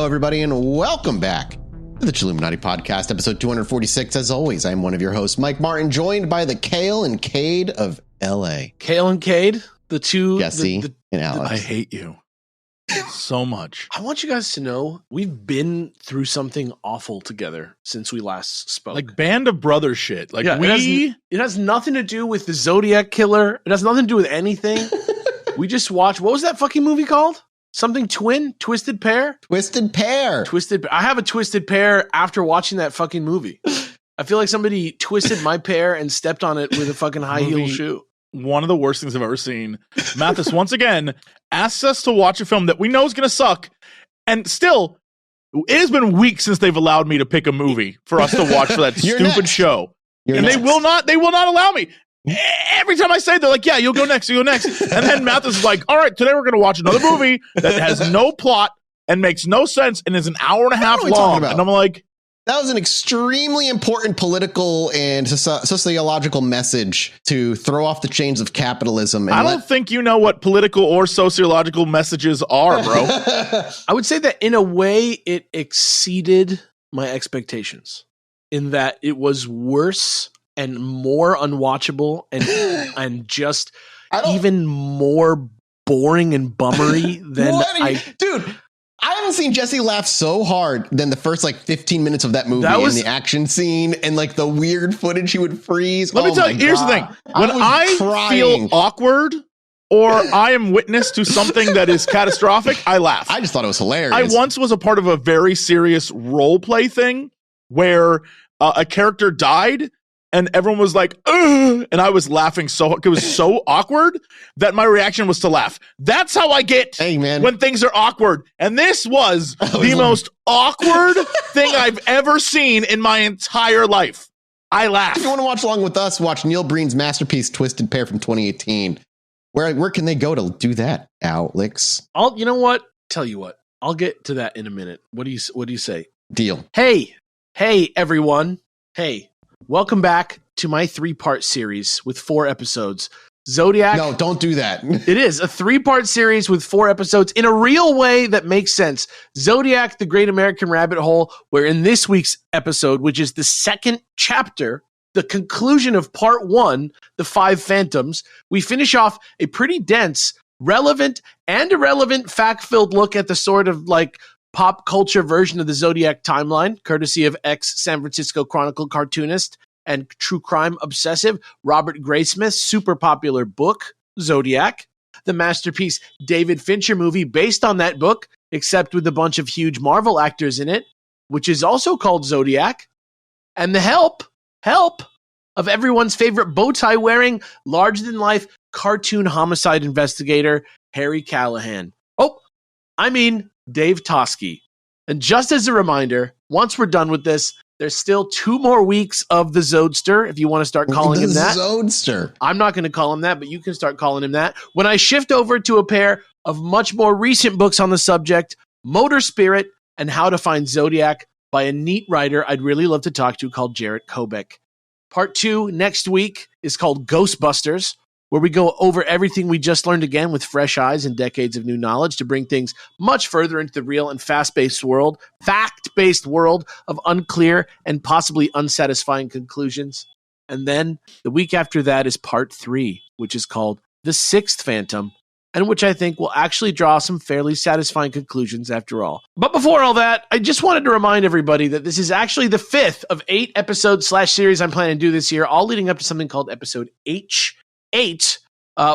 Hello, everybody, and welcome back to the Chilluminati podcast, episode 246. As always, I'm one of your hosts, Mike Martin, joined by the Kale and Cade of LA. Kale and Cade, the two. Jesse and Alex. I hate you so much. I want you guys to know we've been through something awful together since we last spoke. Like band of brothers shit. Like yeah, it has nothing to do with the Zodiac killer. It has nothing to do with anything. We just watched, what was that fucking movie called? Something twin? Twisted Pair? Twisted Pair. I have a twisted pair after watching that fucking movie. I feel like somebody twisted my pair and stepped on it with a fucking high heel shoe. One of the worst things I've ever seen. Mathis, once again, asks us to watch a film that we know is going to suck. And still, it has been weeks since they've allowed me to pick a movie for us to watch for that stupid show. And they will not allow me. Every time I say, they're like, yeah, you'll go next. And then Mathis is like, all right, today we're going to watch another movie that has no plot and makes no sense and is an hour and a half long. And I'm like, that was an extremely important political and sociological message to throw off the chains of capitalism. And I don't think you know what political or sociological messages are, bro. I would say that in a way it exceeded my expectations in that it was worse and more unwatchable and just even more boring and bummery than Dude, I haven't seen Jesse laugh so hard than the first 15 minutes of that movie and the action scene and the weird footage he would freeze. Let me tell you, here's the thing. When I feel awkward or I am witness to something that is catastrophic, I laugh. I just thought it was hilarious. I once was a part of a very serious role play thing where a character died and everyone was like, ugh, and I was laughing it was so awkward that my reaction was to laugh. That's how I get when things are awkward. And this was the most awkward thing I've ever seen in my entire life. I laughed. If you want to watch along with us, watch Neil Breen's masterpiece, Twisted Pair from 2018. Where can they go to do that, Alex? You know what? Tell you what. I'll get to that in a minute. What do you say? Deal. Hey, everyone. Hey. Welcome back to my 3-part series with 4 episodes. Zodiac. No, don't do that. It is a 3-part series with 4 episodes in a real way that makes sense. Zodiac, the Great American Rabbit Hole, where in this week's episode, which is the second chapter, the conclusion of part 1, The 5 Phantoms, we finish off a pretty dense, relevant, and irrelevant fact-filled look at the sort of pop culture version of the Zodiac timeline, courtesy of ex-San Francisco Chronicle cartoonist and true crime obsessive Robert Graysmith's super popular book, Zodiac, the masterpiece David Fincher movie based on that book, except with a bunch of huge Marvel actors in it, which is also called Zodiac, and the help of everyone's favorite bow tie wearing, larger-than-life cartoon homicide investigator, Harry Callahan. Dave Toschi. And just as a reminder, once we're done with this, there's still 2 more weeks of the Zodster, if you want to start calling him that. Zodster. I'm not going to call him that, but you can start calling him that. When I shift over to a pair of much more recent books on the subject, Motor Spirit and How to Find Zodiac by a neat writer I'd really love to talk to called Jarrett Kobek. Part 2 next week is called Ghostbusters, where we go over everything we just learned again with fresh eyes and decades of new knowledge to bring things much further into the real and fact-based world of unclear and possibly unsatisfying conclusions. And then the week after that is part 3, which is called The 6th Phantom, and which I think will actually draw some fairly satisfying conclusions after all. But before all that, I just wanted to remind everybody that this is actually the 5th of 8 episodes/series I'm planning to do this year, all leading up to something called episode H8,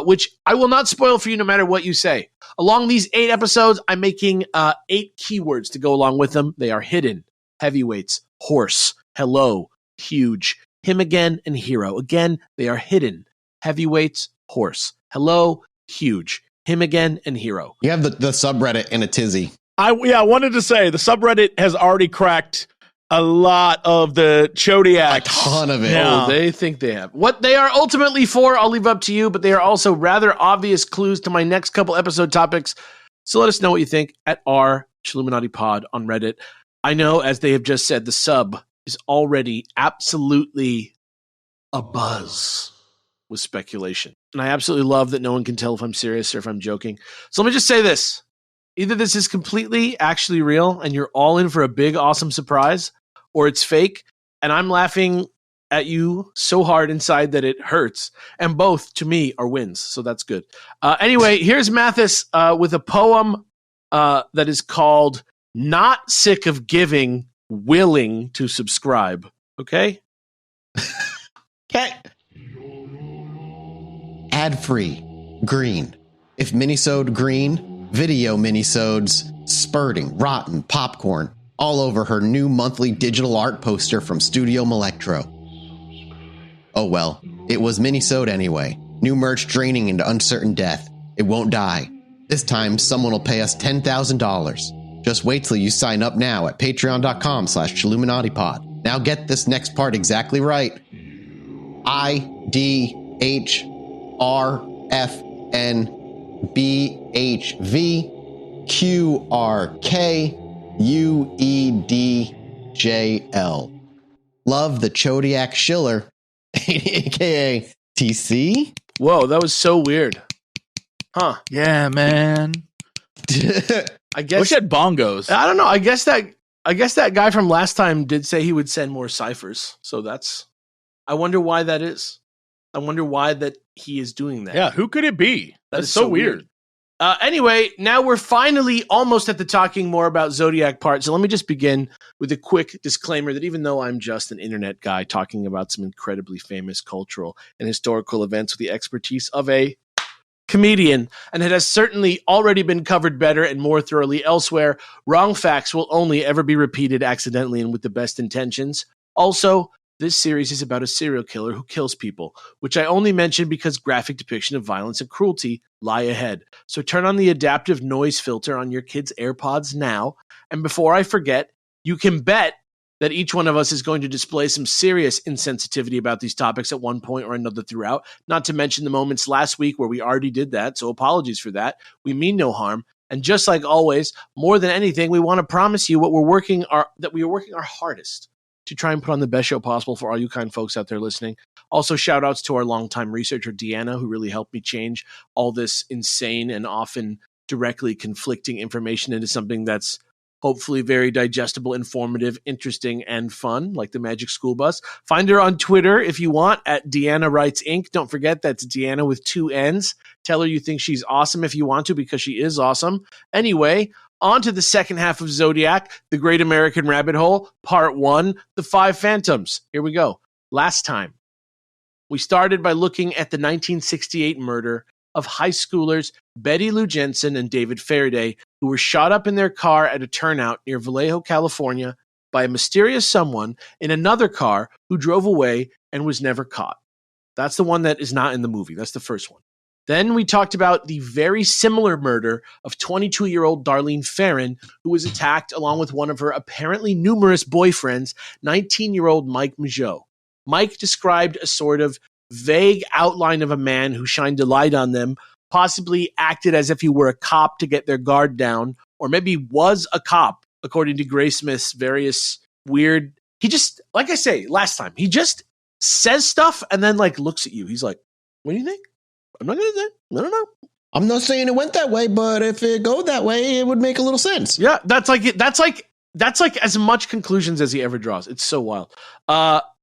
which I will not spoil for you no matter what you say. Along these 8 episodes, I'm making 8 keywords to go along with them. They are hidden, heavyweights, horse, hello, huge, him again, and hero. Again, they are hidden, heavyweights, horse, hello, huge, him again, and hero. You have the subreddit in a tizzy. I wanted to say the subreddit has already cracked a lot of the Zodiac. A ton of it. Yeah. Oh, they think they have. What they are ultimately for, I'll leave up to you, but they are also rather obvious clues to my next couple episode topics. So let us know what you think at our Chilluminati pod on Reddit. I know, as they have just said, the sub is already absolutely abuzz with speculation. And I absolutely love that no one can tell if I'm serious or if I'm joking. So let me just say this. Either this is completely actually real and you're all in for a big, awesome surprise, or it's fake and I'm laughing at you so hard inside that it hurts. And both, to me, are wins. So that's good. Anyway, here's Mathis with a poem that is called Not Sick of Giving, Willing to Subscribe. Okay? Okay. Ad-free. Green. If minisode green, video minisodes spurting, rotten popcorn all over her new monthly digital art poster from Studio Electro. Oh well, it was minisode anyway. New merch draining into uncertain death. It won't die. This time, someone will pay us $10,000. Just wait till you sign up now at patreon.com/ChilluminatiPod. Now get this next part exactly right. IDHRFNBHVQRKUEDJL. Love the Zodiac Schiller, aka TC. Whoa, that was so weird. Huh. Yeah, man. I guess Wish it had bongos. I don't know. I guess that guy from last time did say he would send more ciphers. So I wonder why that is. I wonder why that he is doing that. Yeah, who could it be? That's is so weird. Anyway, now we're finally almost at the talking more about Zodiac part. So let me just begin with a quick disclaimer that even though I'm just an internet guy talking about some incredibly famous cultural and historical events with the expertise of a comedian, and it has certainly already been covered better and more thoroughly elsewhere, wrong facts will only ever be repeated accidentally and with the best intentions. Also, this series is about a serial killer who kills people, which I only mention because graphic depiction of violence and cruelty lie ahead. So turn on the adaptive noise filter on your kids' AirPods now, and before I forget, you can bet that each one of us is going to display some serious insensitivity about these topics at one point or another throughout, not to mention the moments last week where we already did that, so apologies for that. We mean no harm. And just like always, more than anything, we want to promise you that we are working our hardest to try and put on the best show possible for all you kind folks out there listening. Also, shout outs to our longtime researcher, Deanna, who really helped me change all this insane and often directly conflicting information into something that's hopefully very digestible, informative, interesting, and fun, like the Magic School Bus. Find her on Twitter if you want at Deanna Writes Inc. Don't forget that's Deanna with 2 N's. Tell her you think she's awesome if you want to, because she is awesome. Anyway, on to the second half of Zodiac, The Great American Rabbit Hole, Part 1, The 5 Phantoms. Here we go. Last time, we started by looking at the 1968 murder of high schoolers Betty Lou Jensen and David Faraday, who were shot up in their car at a turnout near Vallejo, California, by a mysterious someone in another car who drove away and was never caught. That's the one that is not in the movie. That's the first one. Then we talked about the very similar murder of 22-year-old Darlene Ferrin, who was attacked along with one of her apparently numerous boyfriends, 19-year-old Mike Mageau. Mike described a sort of vague outline of a man who shined a light on them, possibly acted as if he were a cop to get their guard down, or maybe was a cop, according to Graysmith's various weird... He just, like I say, last time, he just says stuff and then looks at you. He's like, what do you think? I'm not going to say. I don't know. I'm not saying it went that way, but if it go that way, it would make a little sense. Yeah, that's like as much conclusions as he ever draws. It's so wild.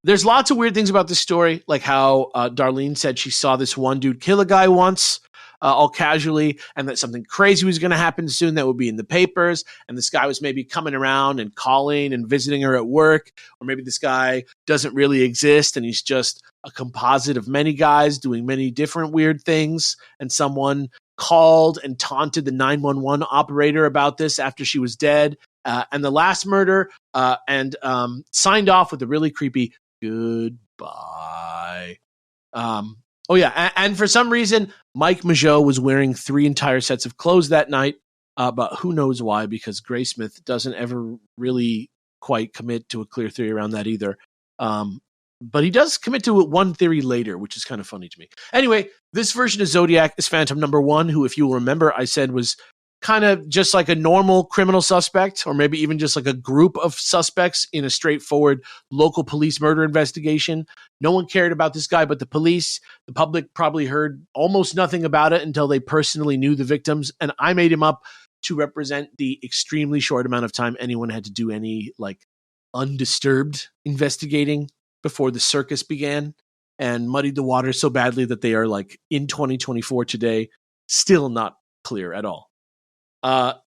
There's lots of weird things about this story, like how Darlene said she saw this one dude kill a guy once, all casually, and that something crazy was going to happen soon that would be in the papers, and this guy was maybe coming around and calling and visiting her at work, or maybe this guy doesn't really exist and he's just a composite of many guys doing many different weird things, and someone called and taunted the 911 operator about this after she was dead, and the last murder, and signed off with a really creepy goodbye. Oh yeah, and for some reason, Mike Mageau was wearing 3 entire sets of clothes that night, but who knows why, because Graysmith doesn't ever really quite commit to a clear theory around that either. But he does commit to one theory later, which is kind of funny to me. Anyway, this version of Zodiac is Phantom number 1, who, if you'll remember, I said was kind of just like a normal criminal suspect, or maybe even just like a group of suspects in a straightforward local police murder investigation. No one cared about this guy but the police. The public probably heard almost nothing about it until they personally knew the victims, and I made him up to represent the extremely short amount of time anyone had to do any like undisturbed investigating before the circus began, and muddied the water so badly that they are like in 2024 today, still not clear at all.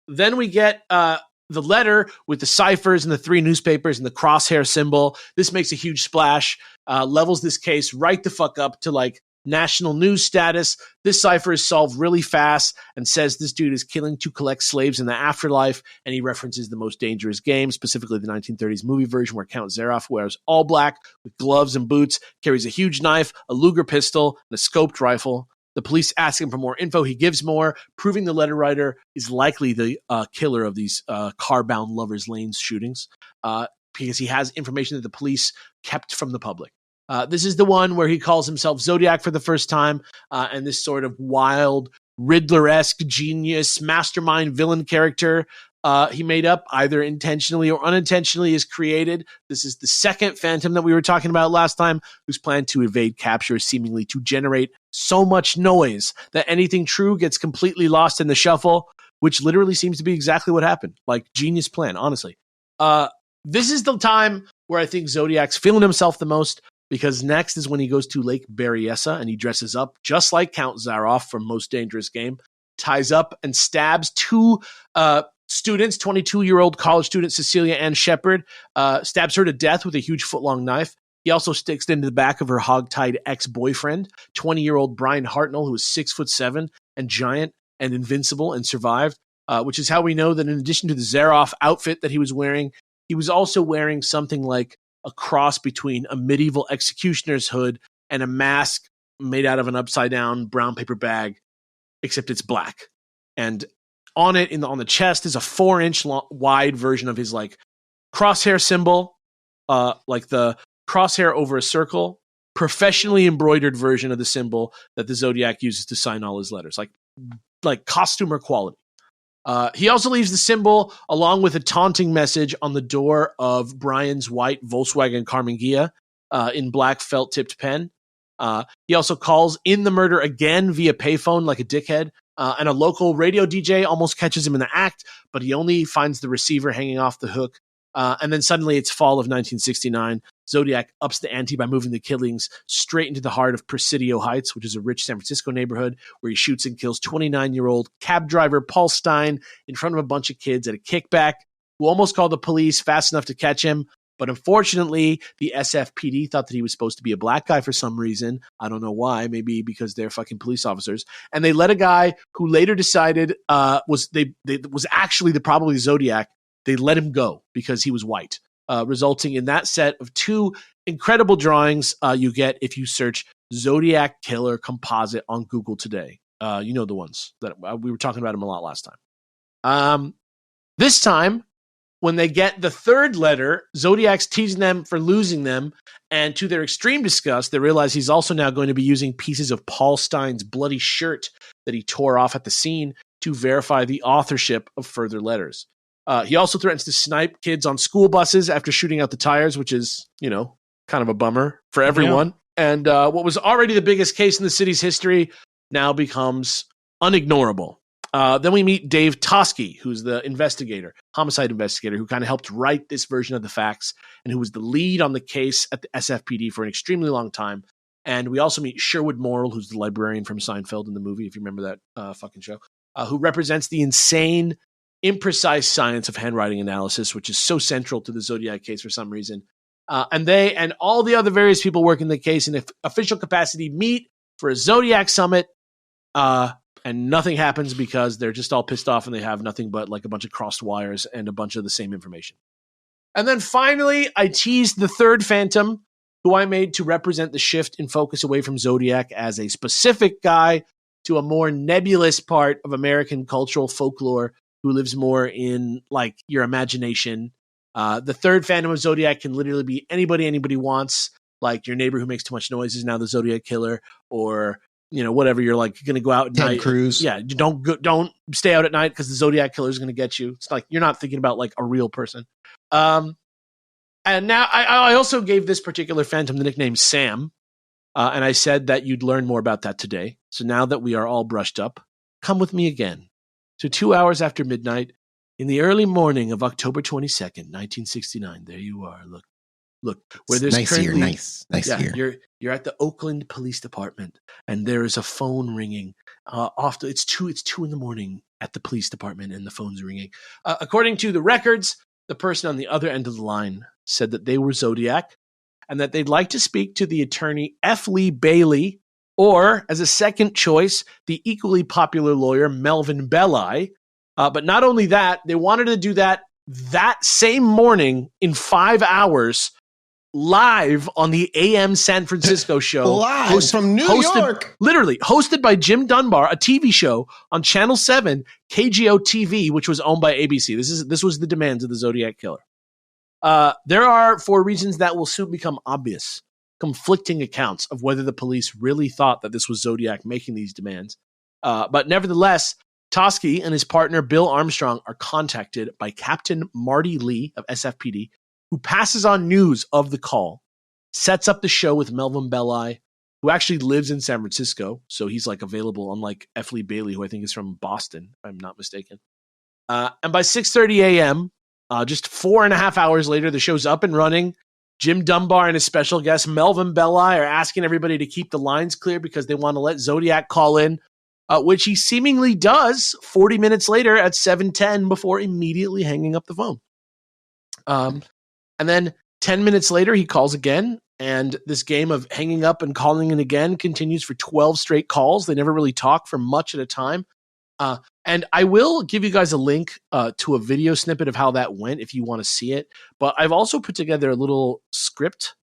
Then we get the letter with the ciphers and the 3 newspapers and the crosshair symbol. This makes a huge splash, levels this case right the fuck up to like national news status. This cipher is solved really fast and says this dude is killing to collect slaves in the afterlife, and he references the Most Dangerous Game, specifically the 1930s movie version where Count Zaroff wears all black with gloves and boots, carries a huge knife, a Luger pistol, and a scoped rifle. The police ask him for more info. He gives more, proving the letter writer is likely the killer of these car-bound lovers' lanes shootings, because he has information that the police kept from the public. This is the one where he calls himself Zodiac for the first time, and this sort of wild, Riddler-esque genius, mastermind villain character he made up, either intentionally or unintentionally, is created. This is the second Phantom that we were talking about last time, whose plan to evade capture is seemingly to generate so much noise that anything true gets completely lost in the shuffle, which literally seems to be exactly what happened. Like, genius plan, honestly. This is the time where I think Zodiac's feeling himself the most, because next is when he goes to Lake Berryessa and he dresses up just like Count Zaroff from Most Dangerous Game, ties up and stabs 2 students, 22-year-old college student Cecilia Ann Shepard, stabs her to death with a huge foot-long knife. He also sticks it into the back of her hog-tied ex-boyfriend, 20-year-old Brian Hartnell, who is 6'7" and giant and invincible and survived, which is how we know that in addition to the Zaroff outfit that he was wearing, he was also wearing something like a cross between a medieval executioner's hood and a mask made out of an upside-down brown paper bag, except it's black. And on it, on the chest, is a 4-inch wide version of his like crosshair symbol, like the crosshair over a circle, professionally embroidered version of the symbol that the Zodiac uses to sign all his letters, like costumer quality. He also leaves the symbol along with a taunting message on the door of Brian's white Volkswagen Carmen Ghia in black felt-tipped pen. He also calls in the murder again via payphone like a dickhead, and a local radio DJ almost catches him in the act, but he only finds the receiver hanging off the hook. And then suddenly it's fall of 1969. Zodiac ups the ante by moving the killings straight into the heart of Presidio Heights, which is a rich San Francisco neighborhood where he shoots and kills 29-year-old cab driver Paul Stein in front of a bunch of kids at a kickback, who almost called the police fast enough to catch him. But unfortunately, the SFPD thought that he was supposed to be a black guy for some reason. I don't know why. Maybe because they're fucking police officers. And they let a guy who later decided was actually probably Zodiac. They let him go because he was white, resulting in that set of 2 incredible drawings you get if you search Zodiac Killer Composite on Google today. You know the ones that we were talking about them a lot last time. This time, when they get the 3rd letter, Zodiac's teasing them for losing them, and to their extreme disgust, they realize he's also now going to be using pieces of Paul Stein's bloody shirt that he tore off at the scene to verify the authorship of further letters. He also threatens to snipe kids on school buses after shooting out the tires, which is, kind of a bummer for everyone. Yeah. And what was already the biggest case in the city's history now becomes unignorable. Then we meet Dave Toschi, who's the homicide investigator, who kind of helped write this version of the facts and who was the lead on the case at the SFPD for an extremely long time. And we also meet Sherwood Morrill, who's the librarian from Seinfeld in the movie, if you remember that fucking show, who represents the insane, imprecise science of handwriting analysis, which is so central to the Zodiac case for some reason. And they and all the other various people working the case in official capacity meet for a Zodiac summit. And nothing happens because they're just all pissed off and they have nothing but like a bunch of crossed wires and a bunch of the same information. And then finally, I teased the 3rd Phantom, who I made to represent the shift in focus away from Zodiac as a specific guy to a more nebulous part of American cultural folklore who lives more in like your imagination. The 3rd Phantom of Zodiac can literally be anybody wants, like your neighbor who makes too much noise is now the Zodiac killer, or whatever, you're like going to go out at night. Cruz. Yeah, don't stay out at night because the Zodiac killer is going to get you. It's like you're not thinking about like a real person. And now I also gave this particular Phantom the nickname Sam, and I said that you'd learn more about that today. So now that we are all brushed up, come with me again to 2 hours after midnight in the early morning of October 22nd, 1969. There you are. Look, where there's nice year, nice year. You're at the Oakland Police Department, and there is a phone ringing. It's 2 in the morning at the police department, and the phone's ringing. According to the records, the person on the other end of the line said that they were Zodiac, and that they'd like to speak to the attorney F. Lee Bailey, or as a second choice, the equally popular lawyer Melvin Belli. But not only that, they wanted to do that same morning in 5 hours, live on the AM San Francisco show. Live from New York. Literally, hosted by Jim Dunbar, a TV show on Channel 7, KGO TV, which was owned by ABC. This was the demands of the Zodiac Killer. There are, for reasons that will soon become obvious, conflicting accounts of whether the police really thought that this was Zodiac making these demands. But nevertheless, Toschi and his partner Bill Armstrong are contacted by Captain Marty Lee of SFPD, who passes on news of the call, sets up the show with Melvin Belli, who actually lives in San Francisco, so he's like available, unlike F. Lee Bailey, who I think is from Boston, if I'm not mistaken. And by 6:30 a.m., just 4.5 hours later, the show's up and running. Jim Dunbar and his special guest Melvin Belli are asking everybody to keep the lines clear because they want to let Zodiac call in, which he seemingly does 40 minutes later at 7:10 before immediately hanging up the phone. And then 10 minutes later, he calls again, and this game of hanging up and calling in again continues for 12 straight calls. They never really talk for much at a time. And I will give you guys a link to a video snippet of how that went if you want to see it. But I've also put together a little script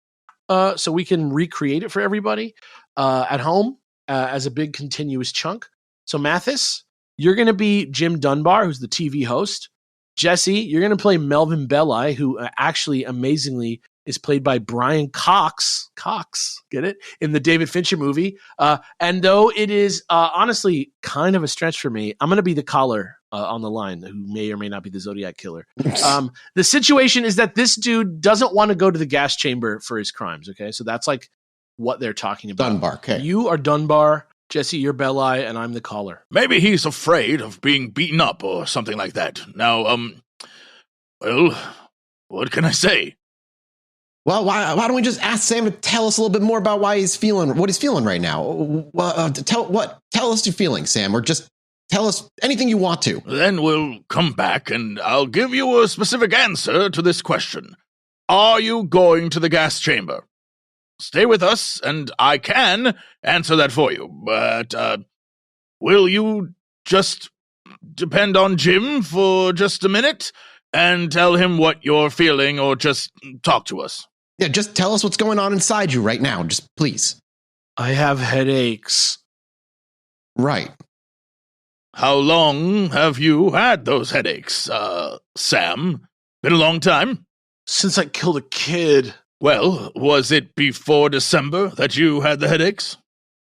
so we can recreate it for everybody at home as a big continuous chunk. So Mathis, you're going to be Jim Dunbar, who's the TV host. Jesse, you're going to play Melvin Belli, who actually amazingly is played by Brian Cox. Cox, get it? In the David Fincher movie. And though it is honestly kind of a stretch for me, I'm going to be the caller on the line who may or may not be the Zodiac Killer. The situation is that this dude doesn't want to go to the gas chamber for his crimes, okay? So that's like what they're talking about. Dunbar, okay. You are Dunbar. Jesse, you're Belli, and I'm the caller. Maybe he's afraid of being beaten up or something like that. Now, well, what can I say? Well, why don't we just ask Sam to tell us a little bit more about what he's feeling right now? Tell us your feelings, Sam, or just tell us anything you want to. Then we'll come back and I'll give you a specific answer to this question. Are you going to the gas chamber? Stay with us, and I can answer that for you. But will you just depend on Jim for just a minute and tell him what you're feeling, or just talk to us? Yeah, just tell us what's going on inside you right now. Just please. I have headaches. Right. How long have you had those headaches, Sam? Been a long time? Since I killed a kid. Well, was it before December that you had the headaches?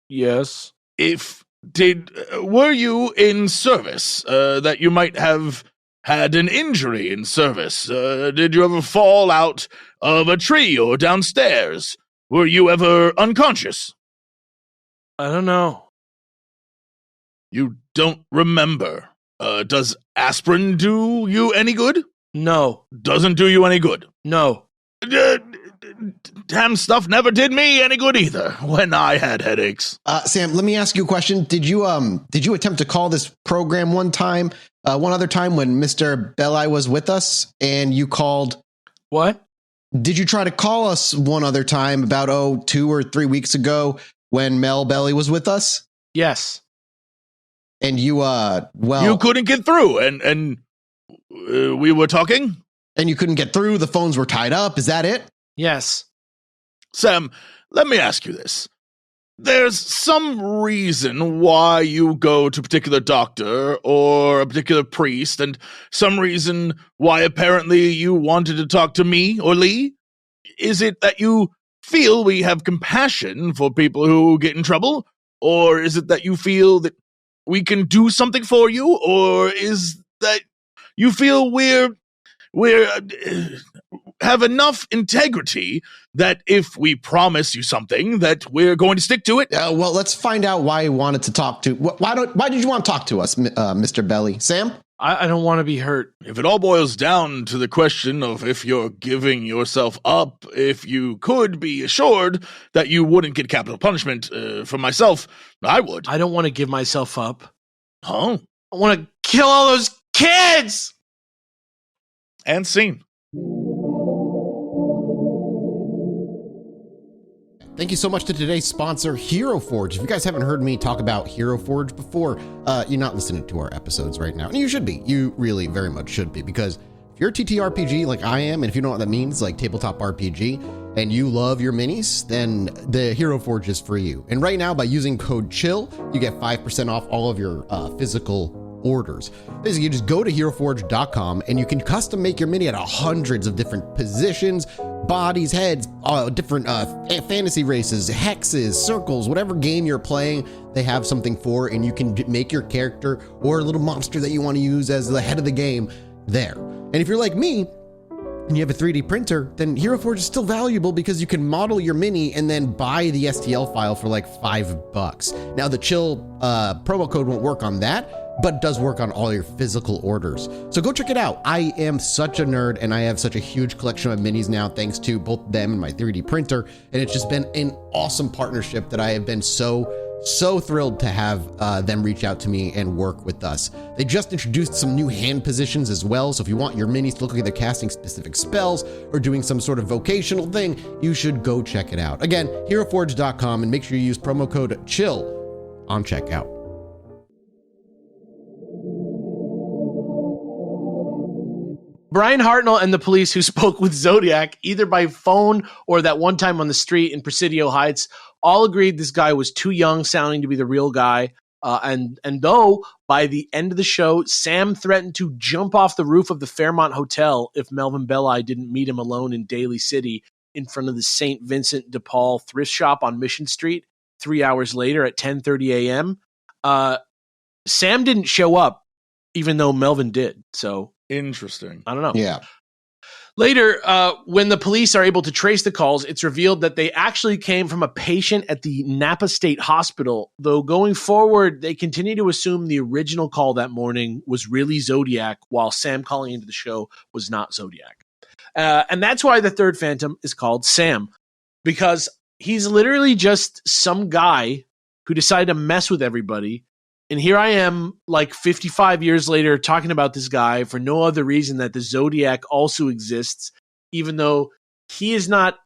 Yes. Were you in service, that you might have had an injury in service? Did you ever fall out of a tree or downstairs? Were you ever unconscious? I don't know. You don't remember. Does aspirin do you any good? No. Doesn't do you any good? No. Damn stuff never did me any good either when I had headaches. Sam, let me ask you a question. Did you attempt to call this program one other time when Mr. Belli was with us and you called? What? Did you try to call us one other time about 2 or 3 weeks ago when Mel Belli was with us? Yes. And you you couldn't get through and we were talking? And you couldn't get through, the phones were tied up, is that it? Yes. Sam, let me ask you this. There's some reason why you go to a particular doctor or a particular priest, and some reason why apparently you wanted to talk to me or Lee? Is it that you feel we have compassion for people who get in trouble? Or is it that you feel that we can do something for you? Or is that you feel we're have enough integrity that if we promise you something, that we're going to stick to it? Well, let's find out why you wanted to talk to. Why did you want to talk to us, Mr. Belly? Sam? I don't want to be hurt. If it all boils down to the question of if you're giving yourself up, if you could be assured that you wouldn't get capital punishment from myself, I would. I don't want to give myself up. Huh? I want to kill all those kids! And scene. Thank you so much to today's sponsor, Hero Forge. If you guys haven't heard me talk about Hero Forge before, you're not listening to our episodes right now. And you should be. You really very much should be, because if you're a TTRPG like I am, and if you know what that means, like tabletop RPG, and you love your minis, then the Hero Forge is for you. And right now, by using code CHILL, you get 5% off all of your physical orders. Basically, you just go to heroforge.com and you can custom make your mini out of hundreds of different positions, bodies, heads, different fantasy races, hexes, circles, whatever game you're playing, they have something for, and you can make your character or a little monster that you want to use as the head of the game there. And if you're like me, and you have a 3D printer, then Hero Forge is still valuable because you can model your mini and then buy the STL file for like $5. Now the Chill promo code won't work on that, but it does work on all your physical orders. So go check it out. I am such a nerd, and I have such a huge collection of minis now, thanks to both them and my 3D printer. And it's just been an awesome partnership that I have been so thrilled to have them reach out to me and work with us. They just introduced some new hand positions as well, so if you want your minis to look like they're casting specific spells or doing some sort of vocational thing, you should go check it out. Again, heroforge.com, and make sure you use promo code CHILL on checkout. Brian Hartnell and the police who spoke with Zodiac, either by phone or that one time on the street in Presidio Heights, all agreed this guy was too young sounding to be the real guy. And though by the end of the show, Sam threatened to jump off the roof of the Fairmont Hotel if Melvin Belli didn't meet him alone in Daly City in front of the St. Vincent de Paul thrift shop on Mission Street 3 hours later at 10:30 a.m., Sam didn't show up, even though Melvin did. So interesting. I don't know. Yeah. Later, when the police are able to trace the calls, it's revealed that they actually came from a patient at the Napa State Hospital, though going forward, they continue to assume the original call that morning was really Zodiac, while Sam calling into the show was not Zodiac. And that's why the third Phantom is called Sam, because he's literally just some guy who decided to mess with everybody. And here I am, like 55 years later, talking about this guy for no other reason that the Zodiac also exists, even though he is not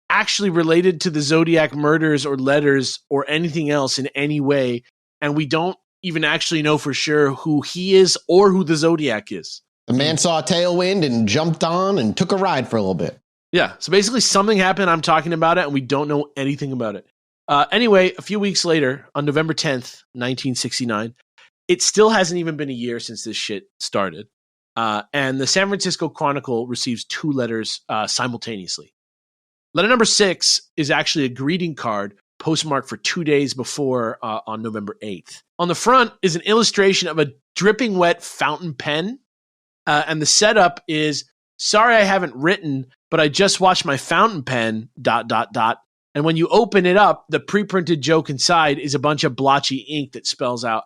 actually related to the Zodiac murders or letters or anything else in any way. And we don't even actually know for sure who he is or who the Zodiac is. The man saw a tailwind and jumped on and took a ride for a little bit. Yeah. So basically something happened. I'm talking about it and we don't know anything about it. Anyway, a few weeks later, on November 10th, 1969, it still hasn't even been a year since this shit started. And the San Francisco Chronicle receives 2 letters simultaneously. Letter number 6 is actually a greeting card postmarked for 2 days before on November 8th. On the front is an illustration of a dripping wet fountain pen. And the setup is, sorry I haven't written, but I just watched my fountain pen, ... And when you open it up, the pre-printed joke inside is a bunch of blotchy ink that spells out,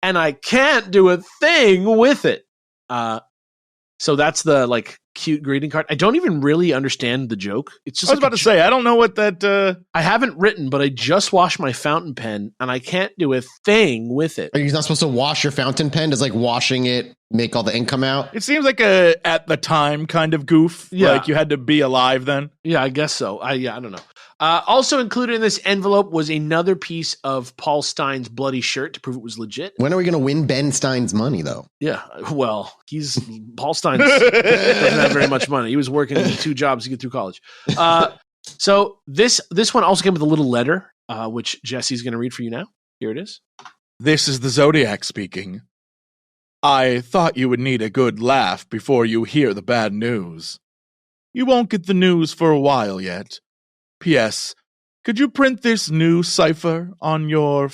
and I can't do a thing with it. So that's the like cute greeting card. I don't even really understand the joke. It's just I was about to say, I don't know what that... I haven't written, but I just washed my fountain pen, and I can't do a thing with it. Are you not supposed to wash your fountain pen? Does like washing it make all the ink come out? It seems like a at the time kind of goof. Yeah. Like you had to be alive then. Yeah, I guess so. I don't know. Also included in this envelope was another piece of Paul Stein's bloody shirt to prove it was legit. When are we going to win Ben Stein's money, though? Yeah, well, Paul Stein doesn't have very much money. He was working 2 jobs to get through college. So this one also came with a little letter, which Jesse's going to read for you now. Here it is. This is the Zodiac speaking. I thought you would need a good laugh before you hear the bad news. You won't get the news for a while yet. P.S. Could you print this new cipher on your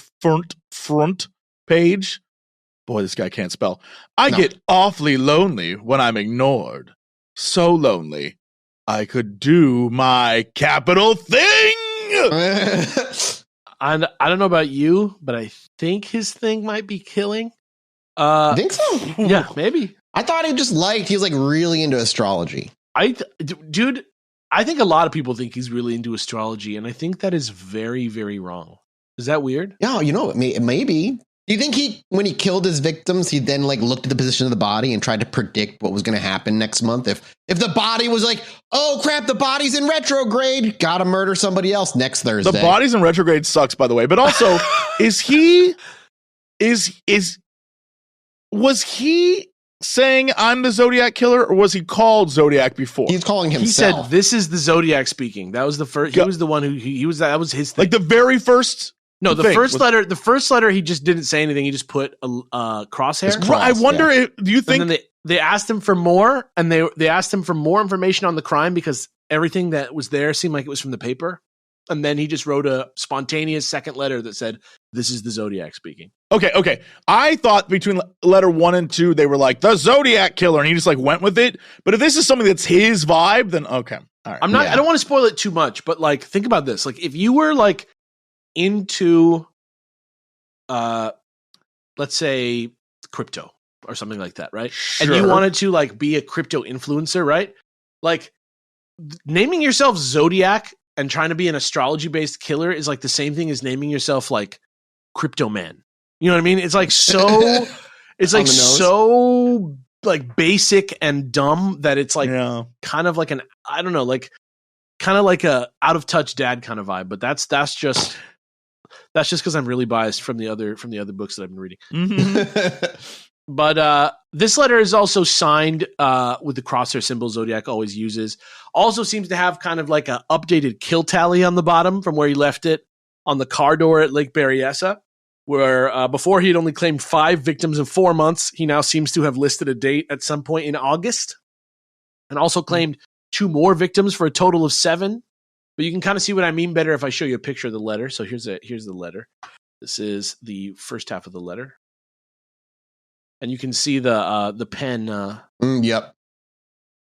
front page? Boy, this guy can't spell. I get awfully lonely when I'm ignored. So lonely. I could do my capital thing. And I don't know about you, but I think his thing might be killing. I think so. Yeah, maybe. I thought he was like really into astrology. Dude, I think a lot of people think he's really into astrology, and I think that is very, very wrong. Is that weird? Yeah, maybe. Do you think when he killed his victims, he then like looked at the position of the body and tried to predict what was going to happen next month? If the body was like, oh crap, the body's in retrograde, gotta murder somebody else next Thursday. The body's in retrograde sucks, by the way. But also, was he saying I'm the Zodiac killer, or was he called Zodiac before? He's calling himself. He said, "This is the Zodiac speaking." That was the first. He was the one who was. That was his thing. Like the very first. No, the first letter. The first letter, he just didn't say anything. He just put a crosshair. I wonder if do you think and then they asked him for more, and they asked him for more information on the crime because everything that was there seemed like it was from the paper. And then he just wrote a spontaneous second letter that said, "This is the Zodiac speaking." Okay. I thought between letter 1 and 2, they were like the Zodiac killer, and he just like went with it. But if this is something that's his vibe, then okay. All right. I don't want to spoil it too much, but like, think about this. Like, if you were like into, let's say crypto or something like that, right? Sure. And you wanted to like be a crypto influencer, right? Like naming yourself Zodiac and trying to be an astrology-based killer is like the same thing as naming yourself like Crypto Man. You know what I mean? It's like so, it's like so like basic and dumb that it's like kind of like I don't know, like kind of like a out of touch dad kind of vibe. But that's just because I'm really biased from the other books that I've been reading. Mm-hmm. But this letter is also signed with the crosshair symbol Zodiac always uses. Also seems to have kind of like a updated kill tally on the bottom from where he left it on the car door at Lake Berryessa, where before he had only claimed 5 victims in 4 months. He now seems to have listed a date at some point in August and also claimed 2 more victims for a total of 7. But you can kind of see what I mean better if I show you a picture of the letter. So here's the letter. This is the first half of the letter. And you can see the pen. Yep.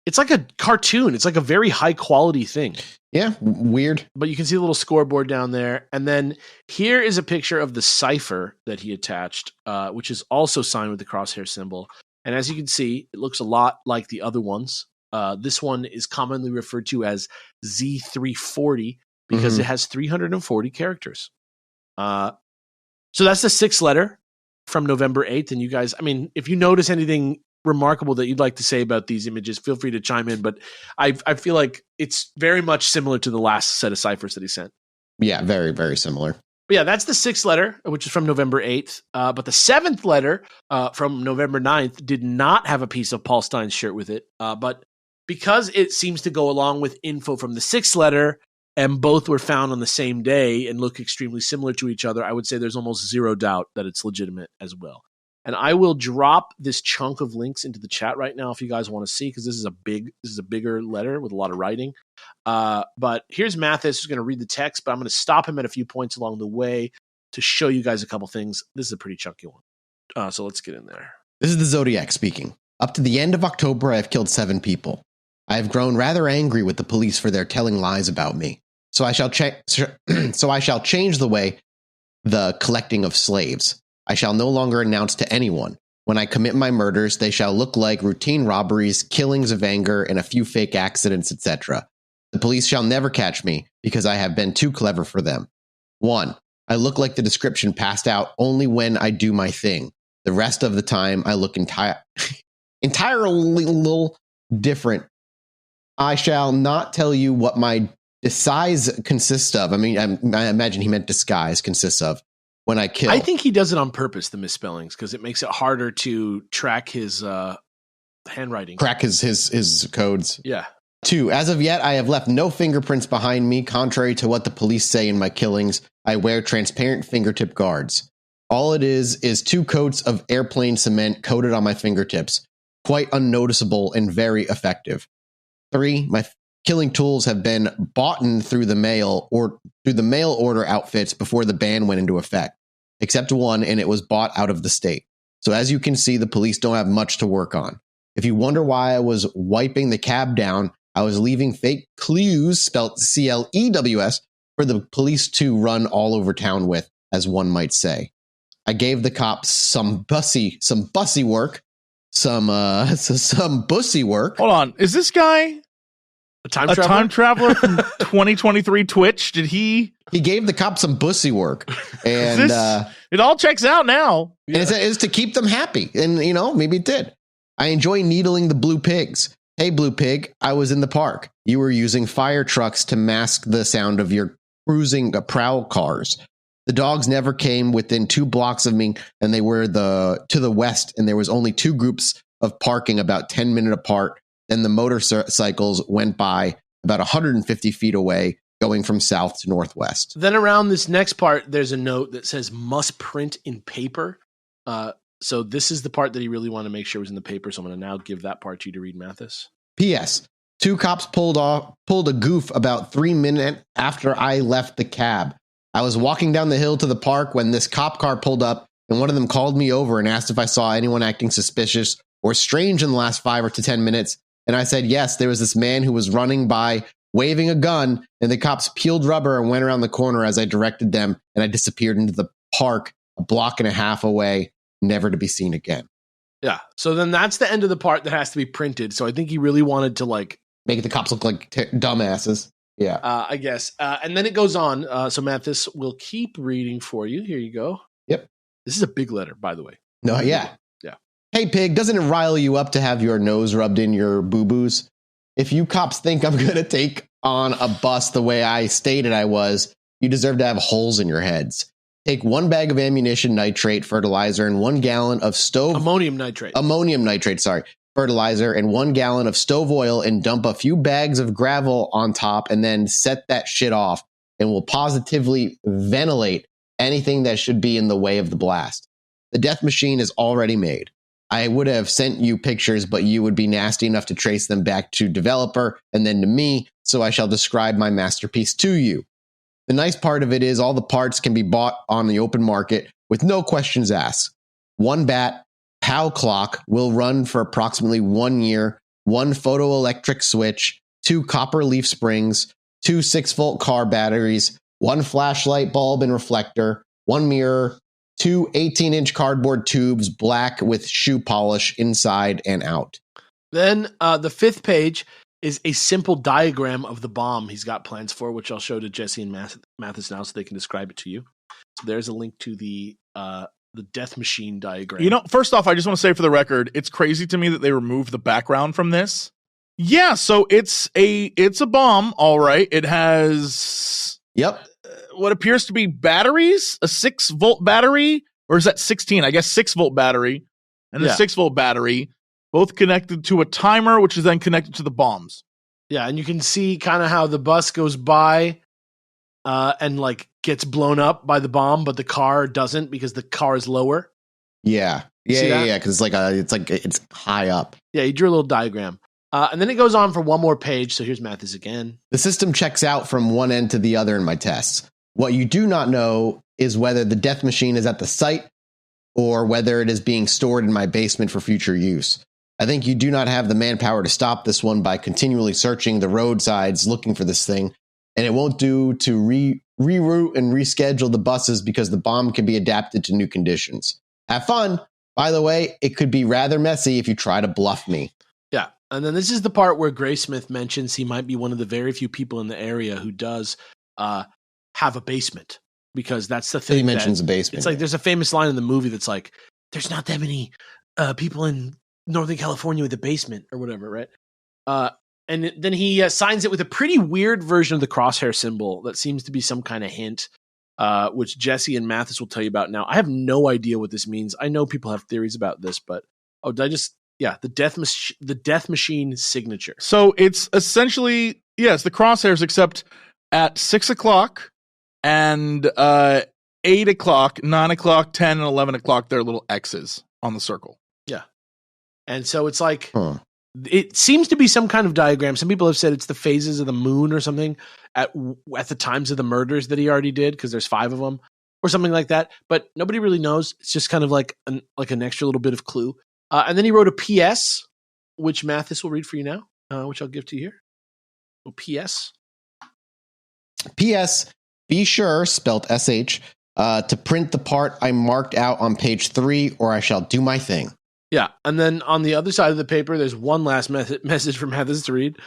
It's like a cartoon. It's like a very high quality thing. Yeah, weird. But you can see the little scoreboard down there. And then here is a picture of the cipher that he attached, which is also signed with the crosshair symbol. And as you can see, it looks a lot like the other ones. This one is commonly referred to as Z340 because it has 340 characters. So that's the 6th letter from November 8th. And you guys, I mean, if you notice anything remarkable that you'd like to say about these images, feel free to chime in. But I feel like it's very much similar to the last set of ciphers that he sent. Yeah, very, very similar. But yeah, that's the 6th letter, which is from November 8th. But the 7th letter from November 9th did not have a piece of Paul Stein's shirt with it. But because it seems to go along with info from the 6th letter, and both were found on the same day and look extremely similar to each other, I would say there's almost zero doubt that it's legitimate as well. And I will drop this chunk of links into the chat right now if you guys want to see, because this is a bigger letter with a lot of writing. But here's Mathis who's going to read the text, but I'm going to stop him at a few points along the way to show you guys a couple things. This is a pretty chunky one. So let's get in there. This is the Zodiac speaking. Up to the end of October, I have killed 7 people. I have grown rather angry with the police for their telling lies about me. So I shall change the collecting of slaves. I shall no longer announce to anyone. When I commit my murders, they shall look like routine robberies, killings of anger, and a few fake accidents, etc. The police shall never catch me because I have been too clever for them. 1. I look like the description passed out only when I do my thing. The rest of the time, I look entirely different. I shall not tell you what my disguise consists of. I mean, I imagine he meant disguise consists of when I kill. I think he does it on purpose, the misspellings, because it makes it harder to track his handwriting. Crack his codes. Yeah. 2. As of yet, I have left no fingerprints behind me, contrary to what the police say in my killings. I wear transparent fingertip guards. All it is 2 coats of airplane cement coated on my fingertips. Quite unnoticeable and very effective. 3. My killing tools have been bought through the mail order outfits before the ban went into effect, except one, and it was bought out of the state. So as you can see, the police don't have much to work on. If you wonder why I was wiping the cab down, I was leaving fake clues, spelled CLEWS, for the police to run all over town with, as one might say. I gave the cops some bussy work, some bussy work. Hold on. Is this guy A time a traveler? time traveler from 2023 Twitch? Did he? He gave the cops some bussy work, and It all checks out now. and it's to keep them happy. And maybe it did. I enjoy needling the blue pigs. Hey, blue pig, I was in the park. You were using fire trucks to mask the sound of your cruising prowl cars. The dogs never came within 2 blocks of me, and they were to the west, and there was only 2 groups of parking about 10 minutes apart. Then the motorcycles went by about 150 feet away, going from south to northwest. Then around this next part, there's a note that says must print in paper. So this is the part that he really wanted to make sure was in the paper. So I'm going to now give that part to you to read, Mathis. P.S. 2 cops pulled a goof about 3 minutes after I left the cab. I was walking down the hill to the park when this cop car pulled up, and one of them called me over and asked if I saw anyone acting suspicious or strange in the last 5 to 10 minutes. And I said, yes, there was this man who was running by waving a gun, and the cops peeled rubber and went around the corner as I directed them, and I disappeared into the park a block and a half away, never to be seen again. Yeah. So then that's the end of the part that has to be printed. So I think he really wanted to Make the cops look like dumbasses. Yeah. I guess. And then it goes on. So Mathis will keep reading for you. Here you go. Yep. This is a big letter, by the way. No, yeah. Yeah. Hey, pig, doesn't it rile you up to have your nose rubbed in your boo-boos? If you cops think I'm going to take on a bus the way I stated I was, you deserve to have holes in your heads. Take 1 bag of ammunition nitrate fertilizer and 1 gallon of ammonium nitrate, fertilizer and 1 gallon of stove oil and dump a few bags of gravel on top and then set that shit off, and will positively ventilate anything that should be in the way of the blast. The death machine is already made. I would have sent you pictures, but you would be nasty enough to trace them back to developer and then to me, so I shall describe my masterpiece to you. The nice part of it is all the parts can be bought on the open market with no questions asked. 1 bat POW clock will run for approximately 1 year, 1 photoelectric switch, 2 copper leaf springs, 2 6-volt car batteries, 1 flashlight bulb and reflector, 1 mirror, 2 18-inch cardboard tubes, black with shoe polish inside and out. Then the 5th page is a simple diagram of the bomb he's got plans for, which I'll show to Jesse and Mathis now so they can describe it to you. So there's a link to the death machine diagram. First off, I just want to say for the record, it's crazy to me that they removed the background from this. Yeah, so it's a bomb, all right. It has what appears to be batteries, a 6-volt battery, or is that 16? I guess 6-volt battery and a 6-volt battery, both connected to a timer, which is then connected to the bombs. Yeah, and you can see kind of how the bus goes by and gets blown up by the bomb, but the car doesn't because the car is lower. Yeah, because it's high up. Yeah, he drew a little diagram. And then it goes on for 1 more page. So here's Mathis again. The system checks out from one end to the other in my tests. What you do not know is whether the death machine is at the site or whether it is being stored in my basement for future use. I think you do not have the manpower to stop this one by continually searching the roadsides looking for this thing, and it won't do to reroute and reschedule the buses because the bomb can be adapted to new conditions. Have fun. By the way, it could be rather messy if you try to bluff me. Yeah, and then this is the part where Graysmith mentions he might be one of the very few people in the area who does have a basement, because that's the thing. He mentions a basement. It's like there's a famous line in the movie that's like, there's not that many people in Northern California with a basement or whatever, right? And then he signs it with a pretty weird version of the crosshair symbol that seems to be some kind of hint, which Jesse and Mathis will tell you about now. I have no idea what this means. I know people have theories about this, but the death machine signature. So it's essentially, it's the crosshairs, except at 6 o'clock and 8 o'clock, 9 o'clock, 10, and 11 o'clock, there are little X's on the circle. Yeah. And so it's like, it seems to be some kind of diagram. Some people have said it's the phases of the moon or something at the times of the murders that he already did, because there's 5 of them or something like that. But nobody really knows. It's just kind of like an extra little bit of clue. And then he wrote a PS, which Mathis will read for you now, which I'll give to you here. P.S. P.S. Be sure, spelt S-H, to print the part I marked out on page 3, or I shall do my thing. Yeah, and then on the other side of the paper, there's one last message from Heathers to read.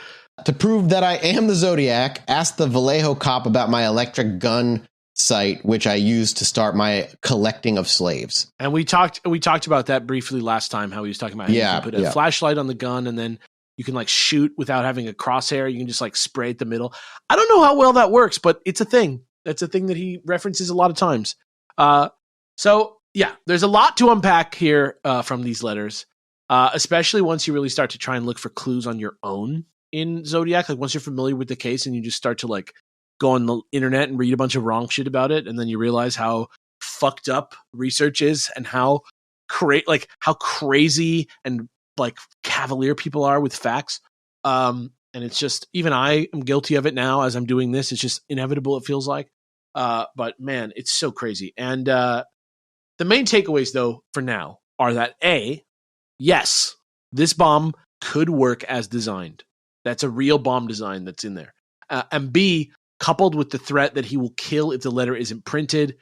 To prove that I am the Zodiac, ask the Vallejo cop about my electric gun site, which I used to start my collecting of slaves. And we talked about that briefly last time, how he was talking about how you can put a flashlight on the gun and then you can like shoot without having a crosshair. You can just like spray at the middle. I don't know how well that works, but it's a thing. That's a thing that he references a lot of times. So yeah, there's a lot to unpack here from these letters, especially once you really start to try and look for clues on your own in Zodiac. Like once you're familiar with the case and you just start to like go on the internet and read a bunch of wrong shit about it, and then you realize how fucked up research is and how crazy and like cavalier people are with facts. And it's just, even I am guilty of it now as I'm doing this. It's just inevitable, it feels like. But man, it's so crazy. And the main takeaways, though, for now are that A, yes, this bomb could work as designed. That's a real bomb design that's in there. And B, coupled with the threat that he will kill if the letter isn't printed,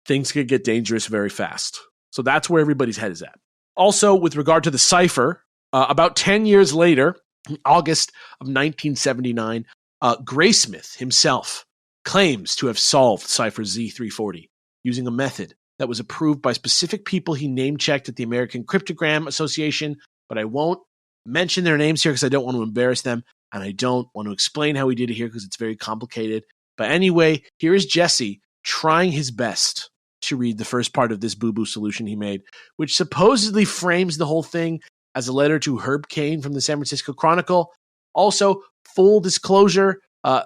things could get dangerous very fast. So that's where everybody's head is at. Also, with regard to the cipher, about 10 years later, in August of 1979, Graysmith himself claims to have solved cipher Z340 using a method that was approved by specific people he name-checked at the American Cryptogram Association, but I won't mention their names here because I don't want to embarrass them, and I don't want to explain how he did it here because it's very complicated. But anyway, here is Jesse trying his best to read the first part of this boo-boo solution he made, which supposedly frames the whole thing as a letter to Herb Caen from the San Francisco Chronicle. Also, full disclosure,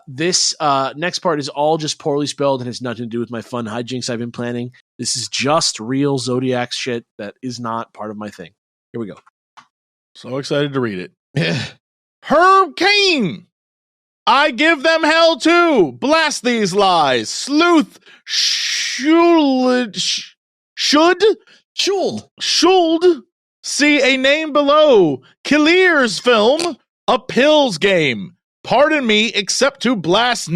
this next part is all just poorly spelled and has nothing to do with my fun hijinks I've been planning. This is just real Zodiac shit that is not part of my thing. Here we go. So excited to read it. Herb Caen! I give them hell too! Blast these lies! Sleuth should see a name below. Killer's film, a pills game. Pardon me, except to blast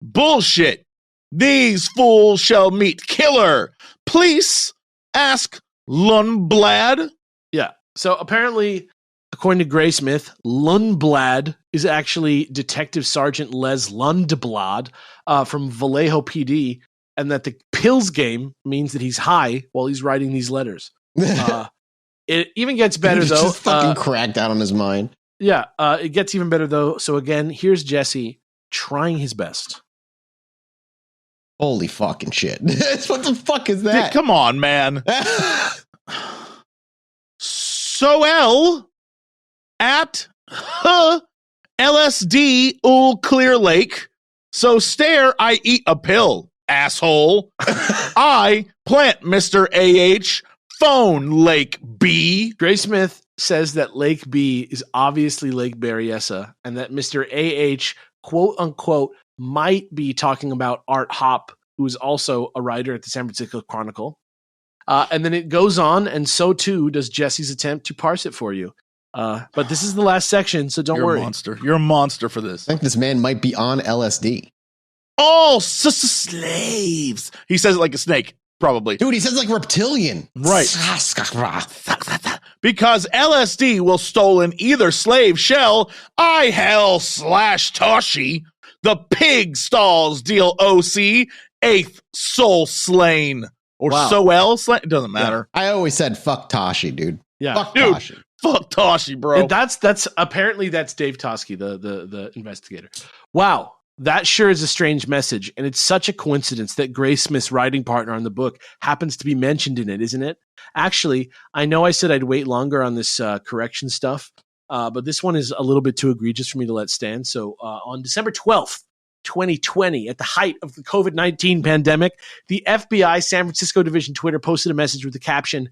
bullshit. These fools shall meet killer. Please ask Lundblad. Yeah. So apparently, according to Graysmith, Lundblad is actually Detective Sergeant Les Lundblad from Vallejo PD, and that the pills game means that he's high while he's writing these letters. It even gets better, though. Just fucking cracked out on his mind. Yeah, it gets even better, though. So again, here's Jesse trying his best. Holy fucking shit. What the fuck is that? Come on, man. So at LSD Clear Lake. So stare, I eat a pill, asshole. I plant Mr. AH phone Lake B. Graysmith says that Lake B is obviously Lake Berryessa and that Mr. AH, quote unquote, might be talking about Art Hop, who is also a writer at the San Francisco Chronicle. And then it goes on, and so too does Jesse's attempt to parse it for you. But this is the last section, so don't worry. You're a monster. You're a monster for this. I think this man might be on LSD. All slaves. He says it like a snake, probably. Dude, he says like reptilian. Right. Because LSD will stolen either slave shell, I hell / Toshi. The pig stalls deal OC, 8th soul slain. Or Soel slain. It doesn't matter. Yeah. I always said fuck Toshi, dude. Yeah. Fuck dude, Toshi. Fuck Toshi, bro. And that's apparently that's Dave Toschi, the investigator. Wow. That sure is a strange message, and it's such a coincidence that Graysmith's writing partner on the book happens to be mentioned in it, isn't it? Actually, I know I said I'd wait longer on this correction stuff, but this one is a little bit too egregious for me to let stand. So on December 12th, 2020, at the height of the COVID-19 pandemic, the FBI San Francisco Division Twitter posted a message with the caption,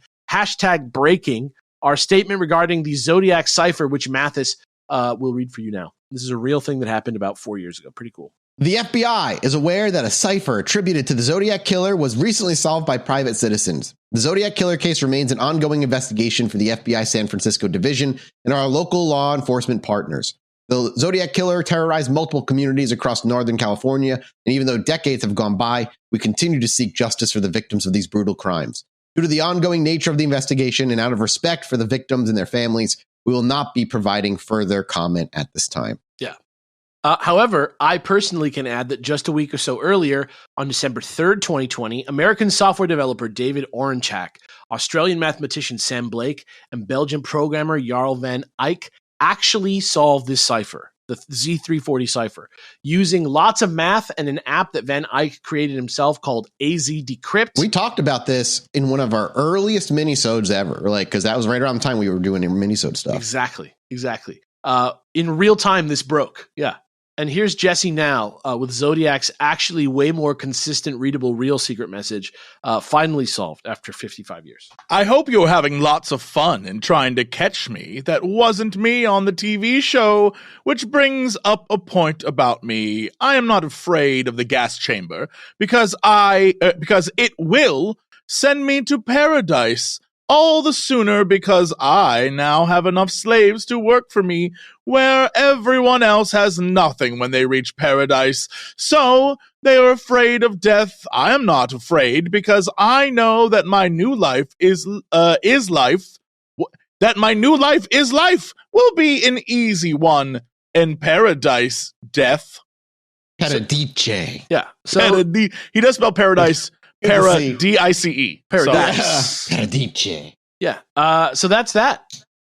#breaking, our statement regarding the Zodiac cipher, which Mathis will read for you now. This is a real thing that happened about 4 years ago. Pretty cool. The FBI is aware that a cipher attributed to the Zodiac Killer was recently solved by private citizens. The Zodiac Killer case remains an ongoing investigation for the FBI San Francisco Division and our local law enforcement partners. The Zodiac killer terrorized multiple communities across Northern California, and even though decades have gone by, we continue to seek justice for the victims of these brutal crimes. Due to the ongoing nature of the investigation and out of respect for the victims and their families, we will not be providing further comment at this time. Yeah. However, I personally can add that just a week or so earlier, on December 3rd, 2020, American software developer David Oranchak, Australian mathematician Sam Blake, and Belgian programmer Jarl van Eyck actually solved this cipher, the Z340 cipher, using lots of math and an app that Van Eyck created himself called AZ Decrypt. We talked about this in one of our earliest minisodes ever, because that was right around the time we were doing minisode stuff. Exactly. In real time, this broke. Yeah. And here's Jesse now with Zodiac's actually way more consistent, readable, real secret message finally solved after 55 years. I hope you're having lots of fun in trying to catch me. That wasn't me on the TV show, which brings up a point about me. I am not afraid of the gas chamber because it will send me to paradise. All the sooner because I now have enough slaves to work for me, where everyone else has nothing when they reach paradise. So they are afraid of death. I am not afraid because I know that my new life is life. That my new life is life will be an easy one in paradise. Death. Paradice. Yeah. So he does spell paradise. D-I-C-E. Paradise. Paradice. Yeah. So that's that.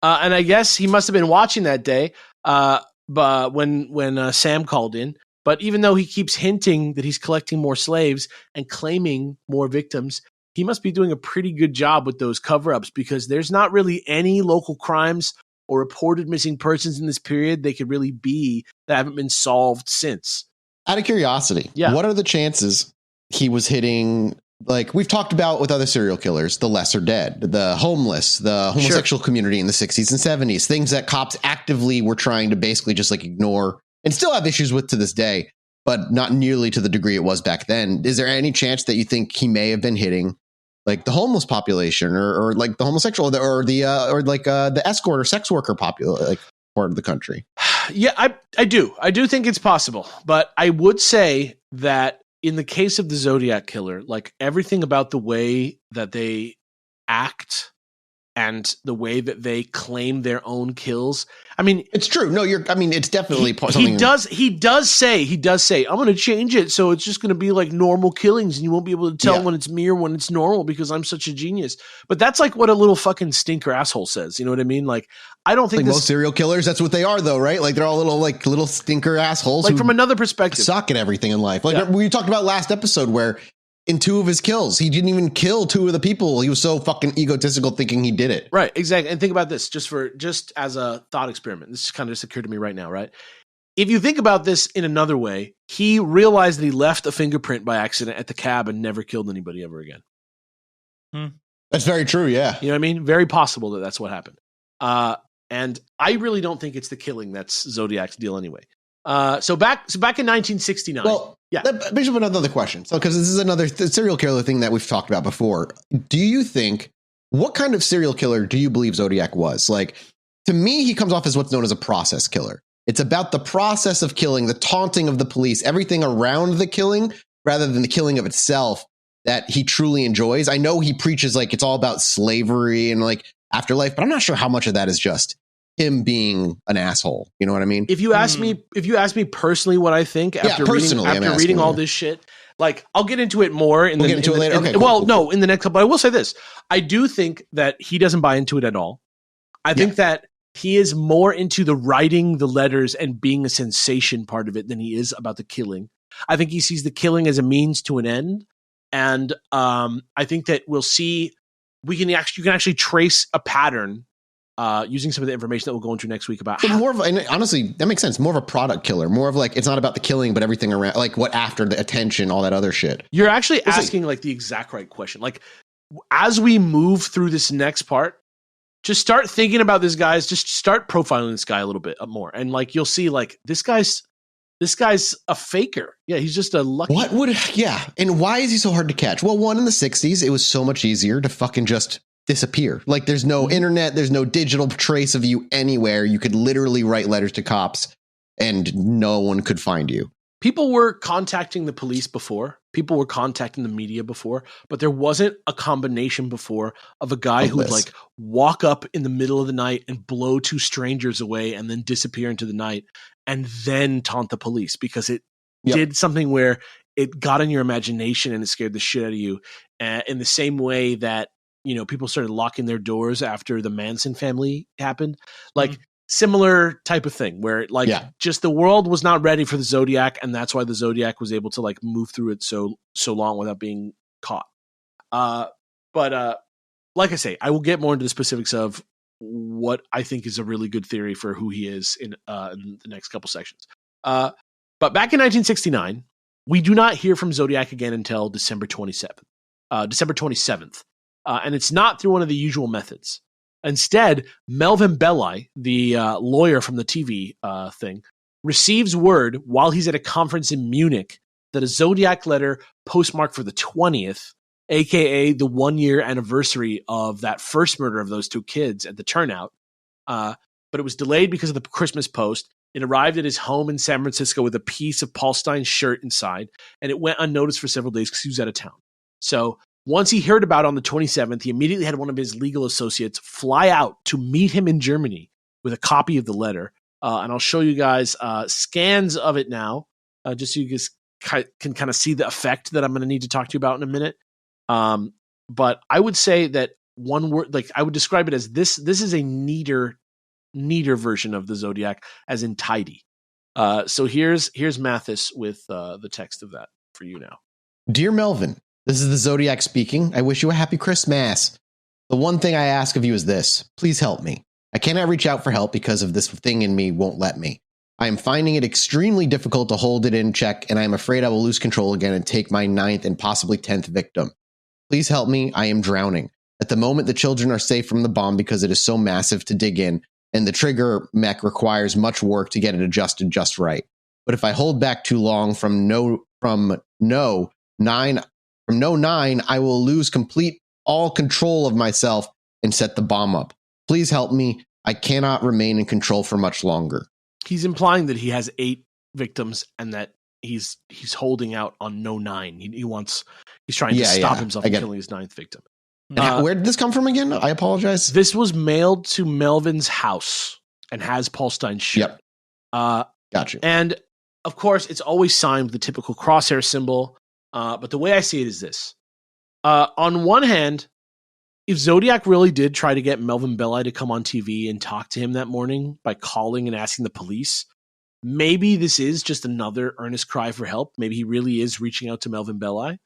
And I guess he must have been watching that day but when Sam called in. But even though he keeps hinting that he's collecting more slaves and claiming more victims, he must be doing a pretty good job with those cover-ups because there's not really any local crimes or reported missing persons in this period they could really be that haven't been solved since. Out of curiosity, what are the chances he was hitting, like we've talked about with other serial killers, the lesser dead, the homeless, the homosexual community in the 60s and 70s, things that cops actively were trying to basically just like ignore and still have issues with to this day, but not nearly to the degree it was back then. Is there any chance that you think he may have been hitting like the homeless population or like the homosexual or the escort or sex worker part of the country? Yeah, I do think it's possible, but I would say that in the case of the Zodiac killer, like everything about the way that they act and the way that they claim their own kills. I mean, it's true. No, it's definitely something. He does say, I'm going to change it. So it's just going to be like normal killings and you won't be able to tell when it's me or when it's normal because I'm such a genius. But that's like what a little fucking stinker asshole says. You know what I mean? Like, I don't think most serial killers, that's what they are though, right? Like they're all little stinker assholes. Like from another perspective, suck at everything in life. Like we talked about last episode where in 2 of his kills, he didn't even kill 2 of the people. He was so fucking egotistical thinking he did it. Right, exactly. And think about this, just as a thought experiment. This kind of just occurred to me right now, right? If you think about this in another way, he realized that he left a fingerprint by accident at the cab and never killed anybody ever again. That's very true, yeah. You know what I mean? Very possible that that's what happened. And I really don't think it's the killing that's Zodiac's deal anyway. So back in 1969. Well, that brings up another question. So, because this is another serial killer thing that we've talked about before. Do you think, what kind of serial killer do you believe Zodiac was? Like, to me, he comes off as what's known as a process killer. It's about the process of killing, the taunting of the police, everything around the killing rather than the killing of itself that he truly enjoys. I know he preaches like it's all about slavery and like afterlife, but I'm not sure how much of that is just him being an asshole. You know what I mean? If you ask me personally what I think after reading all this shit, like I'll get into it more in get into it later. Okay, no, in the next couple, but I will say this. I do think that he doesn't buy into it at all. I think that he is more into the writing the letters and being a sensation part of it than he is about the killing. I think he sees the killing as a means to an end. And I think that you can actually trace a pattern using some of the information that we'll go into next week about and honestly, that makes sense. More of a product killer, more of like, it's not about the killing, but everything around, like what after the attention, all that other shit. You're actually asking like the exact right question. Like as we move through this next part, just start thinking about this guy. Just start profiling this guy a little bit more. And like, you'll see like this guy's a faker. Yeah. He's just a lucky. And why is he so hard to catch? Well, one, in the 60s, it was so much easier to fucking just disappear. Like there's no internet, there's no digital trace of you anywhere. You could literally write letters to cops and no one could find you. People were contacting the police before. People were contacting the media before, but there wasn't a combination before of a guy who would like walk up in the middle of the night and blow two strangers away and then disappear into the night and then taunt the police, because it did something where it got in your imagination and it scared the shit out of you. In the same way that, you know, people started locking their doors after the Manson family happened. Like, similar type of thing where like just the world was not ready for the Zodiac, and that's why the Zodiac was able to like move through it so long without being caught. But like I say, I will get more into the specifics of what I think is a really good theory for who he is in the next couple sections. But back in 1969, we do not hear from Zodiac again until December 27th. And it's not through one of the usual methods. Instead, Melvin Belli, the lawyer from the TV thing, receives word while he's at a conference in Munich that a Zodiac letter postmarked for the 20th, aka the 1-year anniversary of that first murder of those two kids at the turnout, but it was delayed because of the Christmas post. It arrived at his home in San Francisco with a piece of Paul Stein's shirt inside, and it went unnoticed for several days because he was out of town. So once he heard about it on the 27th, he immediately had one of his legal associates fly out to meet him in Germany with a copy of the letter. And I'll show you guys scans of it now, just so you guys can kind of see the effect that I'm going to need to talk to you about in a minute. But I would say that one word, like I would describe it as this is a neater version of the Zodiac, as in tidy. So here's Mathis with the text of that for you now. Dear Melvin, this is the Zodiac speaking. I wish you a happy Christmas. The one thing I ask of you is this. Please help me. I cannot reach out for help because of this thing in me won't let me. I am finding it extremely difficult to hold it in check, and I am afraid I will lose control again and take my 9th and possibly 10th victim. Please help me. I am drowning. At the moment, the children are safe from the bomb because it is so massive to dig in, and the trigger mech requires much work to get it adjusted just right. But if I hold back too long from no 9, I will lose all control of myself and set the bomb up. Please help me. I cannot remain in control for much longer. He's implying that he has 8 victims and that he's holding out on no 9. He's trying to stop himself from killing his 9th victim. Where did this come from again? I apologize. This was mailed to Melvin's house and has Paul Stein's shirt. Yep. Gotcha. And of course, it's always signed with the typical crosshair symbol. But the way I see it is this. On one hand, if Zodiac really did try to get Melvin Belli to come on TV and talk to him that morning by calling and asking the police, maybe this is just another earnest cry for help. Maybe he really is reaching out to Melvin Belli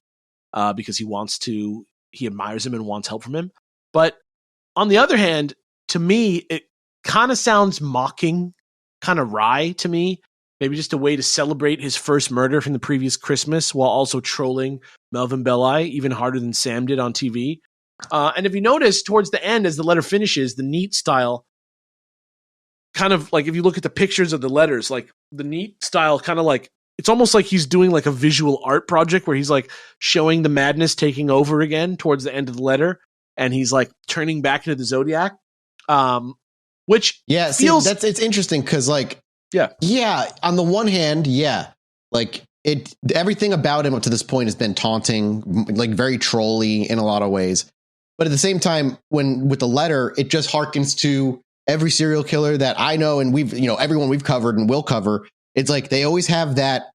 because he admires him and wants help from him. But on the other hand, to me, it kind of sounds mocking, kind of wry to me. Maybe just a way to celebrate his first murder from the previous Christmas while also trolling Melvin Belli even harder than Sam did on TV. And if you notice, towards the end, as the letter finishes, the neat style, kind of like if you look at the pictures of the letters, like the neat style kind of like, it's almost like he's doing like a visual art project where he's like showing the madness taking over again towards the end of the letter. And he's like turning back into the Zodiac. Which feels... it's interesting because like, on the one hand, like everything about him up to this point has been taunting, like very trolly in a lot of ways. But at the same time, with the letter, it just harkens to every serial killer that I know, and everyone we've covered and will cover. It's like they always have that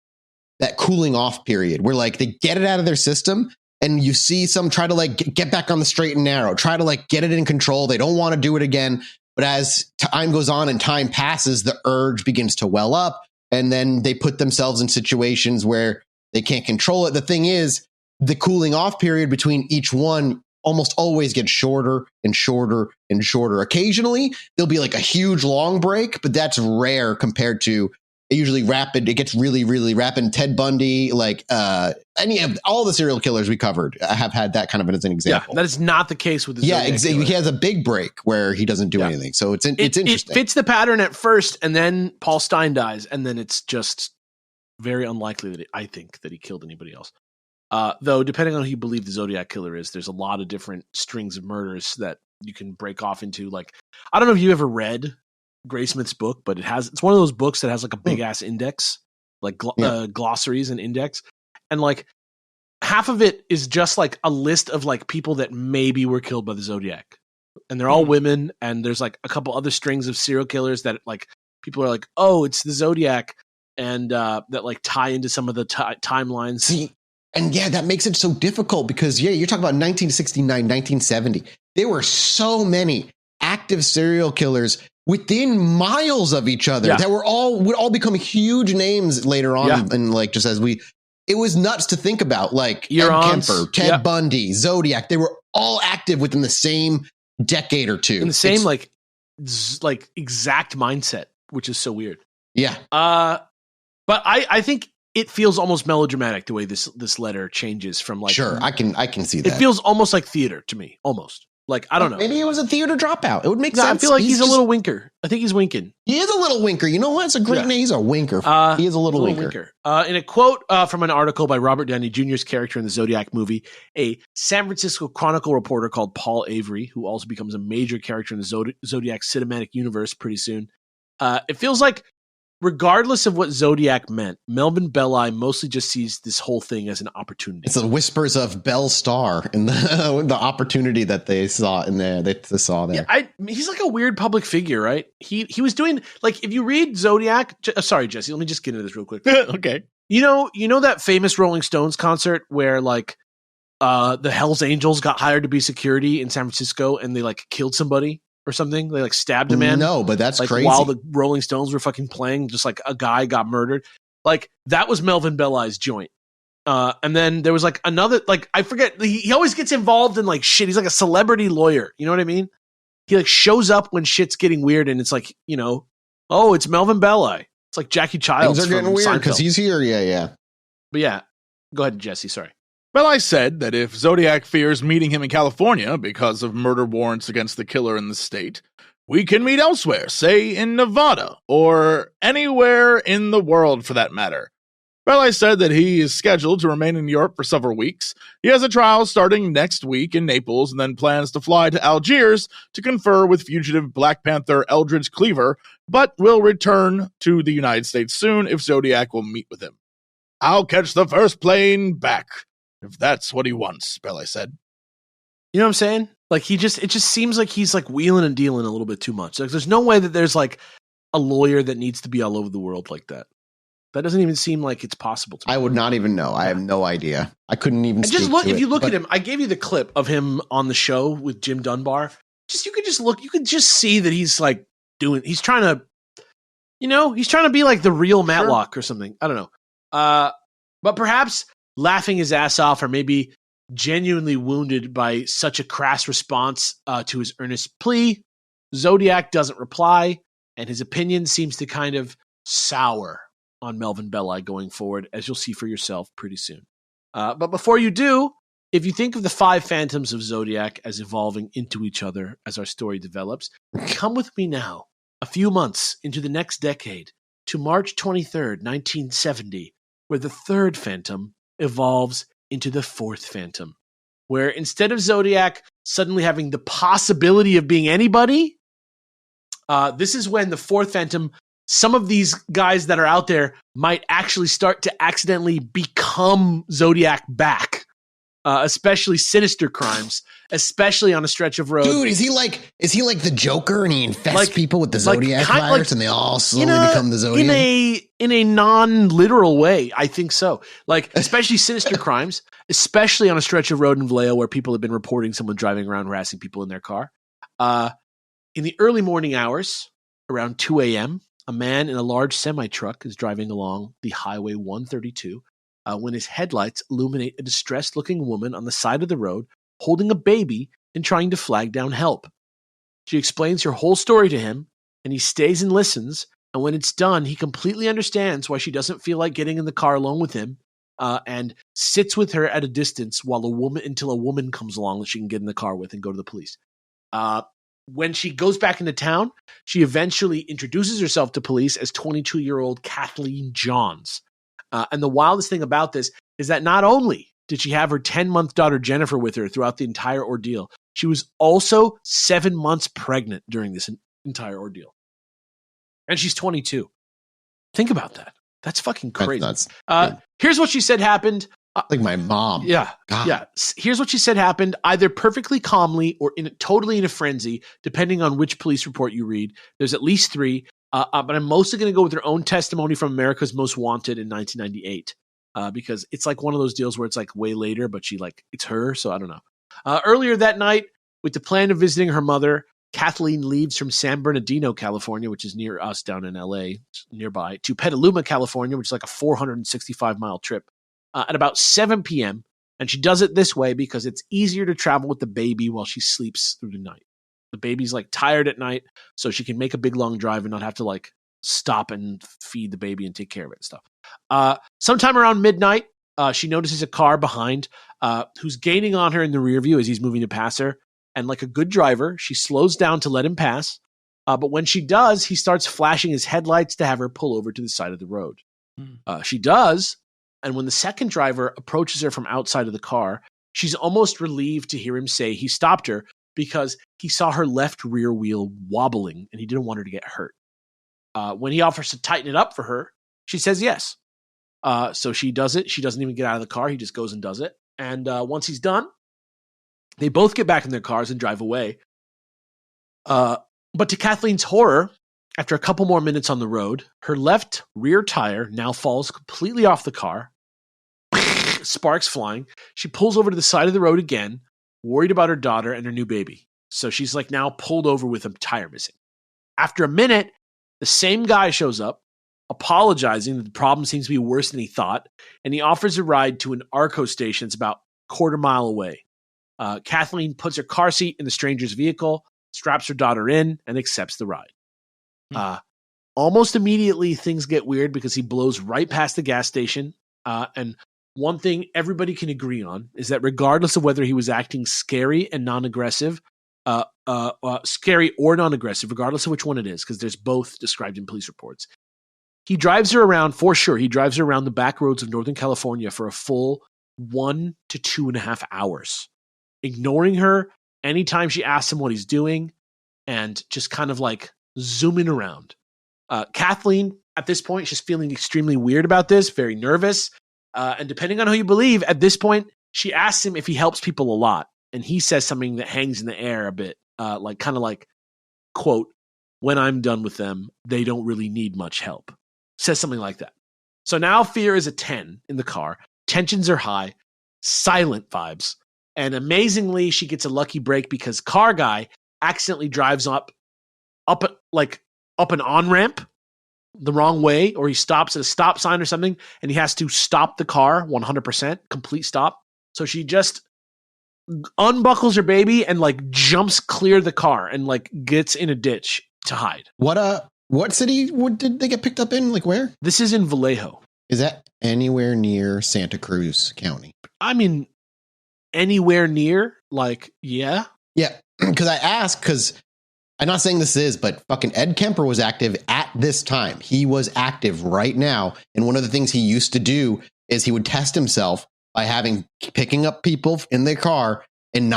cooling off period where like they get it out of their system, and you see some try to like get back on the straight and narrow, try to like get it in control. They don't want to do it again. But as time goes on and time passes, the urge begins to well up, and then they put themselves in situations where they can't control it. The thing is, the cooling off period between each one almost always gets shorter and shorter and shorter. Occasionally, there'll be like a huge long break, but that's rare compared to usually rapid. It gets really, really rapid. Ted Bundy, like any of all the serial killers we covered have had that kind of as an example. Yeah, that is not the case with the Zodiac exactly. He has a big break where he doesn't do anything. So it's interesting. It fits the pattern at first, and then Paul Stein dies, and then it's just very unlikely that I think that he killed anybody else. Though, depending on who you believe the Zodiac killer is, there's a lot of different strings of murders that you can break off into. Like, I don't know if you ever read Graysmith's book, but it's one of those books that has like a big ass index, like glossaries and index, and like half of it is just like a list of like people that maybe were killed by the Zodiac, and they're all women, and there's like a couple other strings of serial killers that like people are like, oh, it's the Zodiac, and that like tie into some of the timelines. See, and yeah, that makes it so difficult because you're talking about 1969, 1970. There were so many active serial killers within miles of each other that would all become huge names later on, and like just as it was nuts to think about. Like Ed Kemper, Ted Bundy, Zodiac, they were all active within the same decade or two, in the same like exact mindset, which is so weird. Yeah, but I think it feels almost melodramatic the way this letter changes from like. Sure, I can see that. It feels almost like theater to me, almost. Like, I don't know. Maybe it was a theater dropout. It would make sense. I feel like he's a little winker. I think he's winking. He is a little winker. You know what? It's a great name. He's a winker. He is a little winker. In a quote from an article by Robert Downey Jr.'s character in the Zodiac movie, a San Francisco Chronicle reporter called Paul Avery, who also becomes a major character in the Zodiac cinematic universe pretty soon. It feels like, regardless of what Zodiac meant, Melvin Belli mostly just sees this whole thing as an opportunity. It's the whispers of Belle Starr and the opportunity that they saw in there. They saw there. Yeah, he's like a weird public figure, right? He was doing like, if you read Zodiac. Sorry, Jesse. Let me just get into this real quick. Okay. You know that famous Rolling Stones concert where like the Hells Angels got hired to be security in San Francisco and they like killed somebody or something? They like stabbed a man. No, but that's like, crazy. While the Rolling Stones were fucking playing, just like a guy got murdered. Like that was Melvin Belli's joint. And then there was like another, like I forget. He always gets involved in like shit. He's like a celebrity lawyer. You know what I mean? He like shows up when shit's getting weird, and it's like, you know, oh, it's Melvin Belli. It's like Jackie Childs. Things are getting weird because he's here. Yeah. But yeah, go ahead, Jesse. Sorry. Belli said that if Zodiac fears meeting him in California because of murder warrants against the killer in the state, we can meet elsewhere, say in Nevada, or anywhere in the world for that matter. Belli said that he is scheduled to remain in Europe for several weeks. He has a trial starting next week in Naples and then plans to fly to Algiers to confer with fugitive Black Panther Eldridge Cleaver, but will return to the United States soon if Zodiac will meet with him. I'll catch the first plane back, if that's what he wants, Belli said. You know what I'm saying? Like it just seems like he's like wheeling and dealing a little bit too much. Like there's no way that there's like a lawyer that needs to be all over the world like that. That doesn't even seem like it's possible to me. I would not even know. I have no idea. I couldn't even. Just look. If you look at him, I gave you the clip of him on the show with Jim Dunbar. You could just look. You could just see that he's like he's trying to, he's trying to be like the real Matlock or something. I don't know. But perhaps laughing his ass off, or maybe genuinely wounded by such a crass response to his earnest plea, Zodiac doesn't reply, and his opinion seems to kind of sour on Melvin Belli going forward, as you'll see for yourself pretty soon. But before you do, if you think of the 5 phantoms of Zodiac as evolving into each other as our story develops, come with me now, a few months into the next decade, to March 23rd, 1970, where the 3rd phantom evolves into the 4th phantom, where instead of Zodiac suddenly having the possibility of being anybody, this is when the 4th phantom, some of these guys that are out there might actually start to accidentally become Zodiac back, especially sinister crimes, especially on a stretch of road. Dude, is he like the Joker and he infests people with the Zodiac virus and they all slowly become the Zodiac? In a non-literal way, I think so. Like, especially sinister crimes, especially on a stretch of road in Vallejo where people have been reporting someone driving around harassing people in their car. In the early morning hours, around 2 a.m., a man in a large semi-truck is driving along the Highway 132 when his headlights illuminate a distressed-looking woman on the side of the road holding a baby and trying to flag down help. She explains her whole story to him, and he stays and listens, and when it's done, he completely understands why she doesn't feel like getting in the car alone with him, and sits with her at a distance until a woman comes along that she can get in the car with and go to the police. When she goes back into town, she eventually introduces herself to police as 22-year-old Kathleen Johns. And the wildest thing about this is that not only did she have her 10-month daughter Jennifer with her throughout the entire ordeal, she was also 7 months pregnant during this entire ordeal. And she's 22. Think about that. That's fucking crazy. That's Here's what she said happened. like my mom. Yeah. God. Yeah. Here's what she said happened, either perfectly calmly or totally in a frenzy, depending on which police report you read. There's at least 3. But I'm mostly going to go with her own testimony from America's Most Wanted in 1998. Because it's like one of those deals where it's like way later, but it's her. So I don't know. Earlier that night, with the plan of visiting her mother, Kathleen leaves from San Bernardino, California, which is near us down in LA, nearby, to Petaluma, California, which is like a 465-mile trip, at about 7 p.m. And she does it this way because it's easier to travel with the baby while she sleeps through the night. The baby's like tired at night, so she can make a big long drive and not have to like stop and feed the baby and take care of it and stuff. Sometime around midnight, she notices a car behind who's gaining on her in the rear view as he's moving to pass her. And like a good driver, she slows down to let him pass. But when she does, he starts flashing his headlights to have her pull over to the side of the road. She does. And when the second driver approaches her from outside of the car, she's almost relieved to hear him say he stopped her because he saw her left rear wheel wobbling and he didn't want her to get hurt. When he offers to tighten it up for her, she says yes. So she does it. She doesn't even get out of the car. He just goes and does it. And once he's done, they both get back in their cars and drive away. But to Kathleen's horror, after a couple more minutes on the road, her left rear tire now falls completely off the car. Sparks flying. She pulls over to the side of the road again, worried about her daughter and her new baby. So she's like now pulled over with a tire missing. After a minute, the same guy shows up, apologizing that the problem seems to be worse than he thought, and he offers a ride to an ARCO station that's about a quarter mile away. Kathleen puts her car seat in the stranger's vehicle, straps her daughter in, and accepts the ride. Almost immediately, things get weird because he blows right past the gas station. And one thing everybody can agree on is that regardless of whether he was acting scary and non-aggressive, scary or non-aggressive, regardless of which one it is, because there's both described in police reports, he drives her around, for sure, he drives her around the back roads of Northern California for a full 1 to 2.5 hours, ignoring her anytime she asks him what he's doing and just kind of like zooming around. Kathleen, at this point, she's feeling extremely weird about this, very nervous. And depending on who you believe, at this point, she asks him if he helps people a lot. And he says something that hangs in the air a bit, like, quote, "When I'm done with them, they don't really need much help." Says something like that. So now fear is a 10 in the car. Tensions are high, silent vibes. And amazingly, she gets a lucky break because car guy accidentally drives up an on-ramp the wrong way, or he stops at a stop sign or something, and he has to stop the car 100%, complete stop. So she just unbuckles her baby and like jumps clear the car and like gets in a ditch to hide. What city did they get picked up in? Like where? This is in Vallejo. Is that anywhere near Santa Cruz County? I mean, anywhere near, like, yeah. Yeah, because I asked, because I'm not saying this is, but fucking Ed Kemper was active at this time. He was active right now. And one of the things he used to do is he would test himself by picking up people in their car and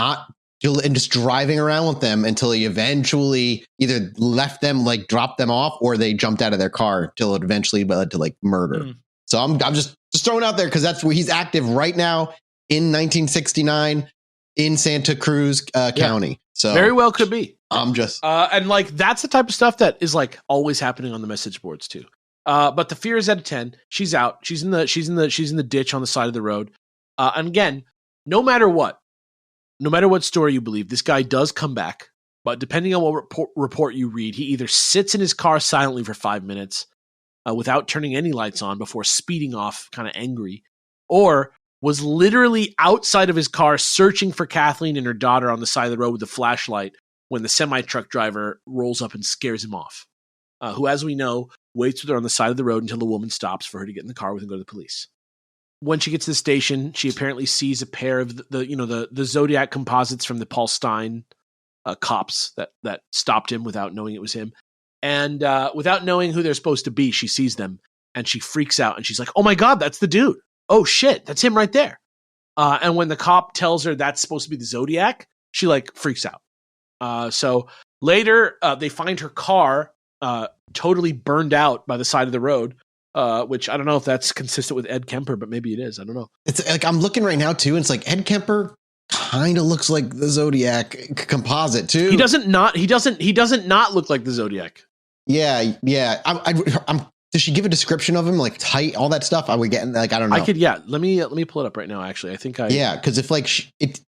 just driving around with them until he eventually either left them, like dropped them off, or they jumped out of their car till it eventually led to like murder. So I'm just throwing it out there because that's where he's active right now in 1969 in Santa Cruz County. So very well could be. I'm just and like that's the type of stuff that is like always happening on the message boards too. But the fear is at a 10. She's out. She's in the ditch on the side of the road. And again, no matter what story you believe, this guy does come back. But depending on what report you read, he either sits in his car silently for 5 minutes without turning any lights on before speeding off, kind of angry, or was literally outside of his car searching for Kathleen and her daughter on the side of the road with a flashlight when the semi-truck driver rolls up and scares him off, who, as we know, waits with her on the side of the road until the woman stops for her to get in the car with and go to the police. When she gets to the station, she apparently sees a pair of the Zodiac composites from the Paul Stein cops that stopped him without knowing it was him. And without knowing who they're supposed to be, she sees them and she freaks out and she's like, "Oh my God, that's the dude. Oh shit, that's him right there." And when the cop tells her that's supposed to be the Zodiac, she like freaks out. So later they find her car totally burned out by the side of the road, which I don't know if that's consistent with Ed Kemper, but maybe it is. I don't know. It's like I'm looking right now too, and it's like Ed Kemper kind of looks like the Zodiac composite too. He doesn't not look like the Zodiac. Yeah. I'm does she give a description of him, like height, all that stuff? Are we getting like I don't know. I could, yeah. Let me pull it up right now. Actually, I think because if like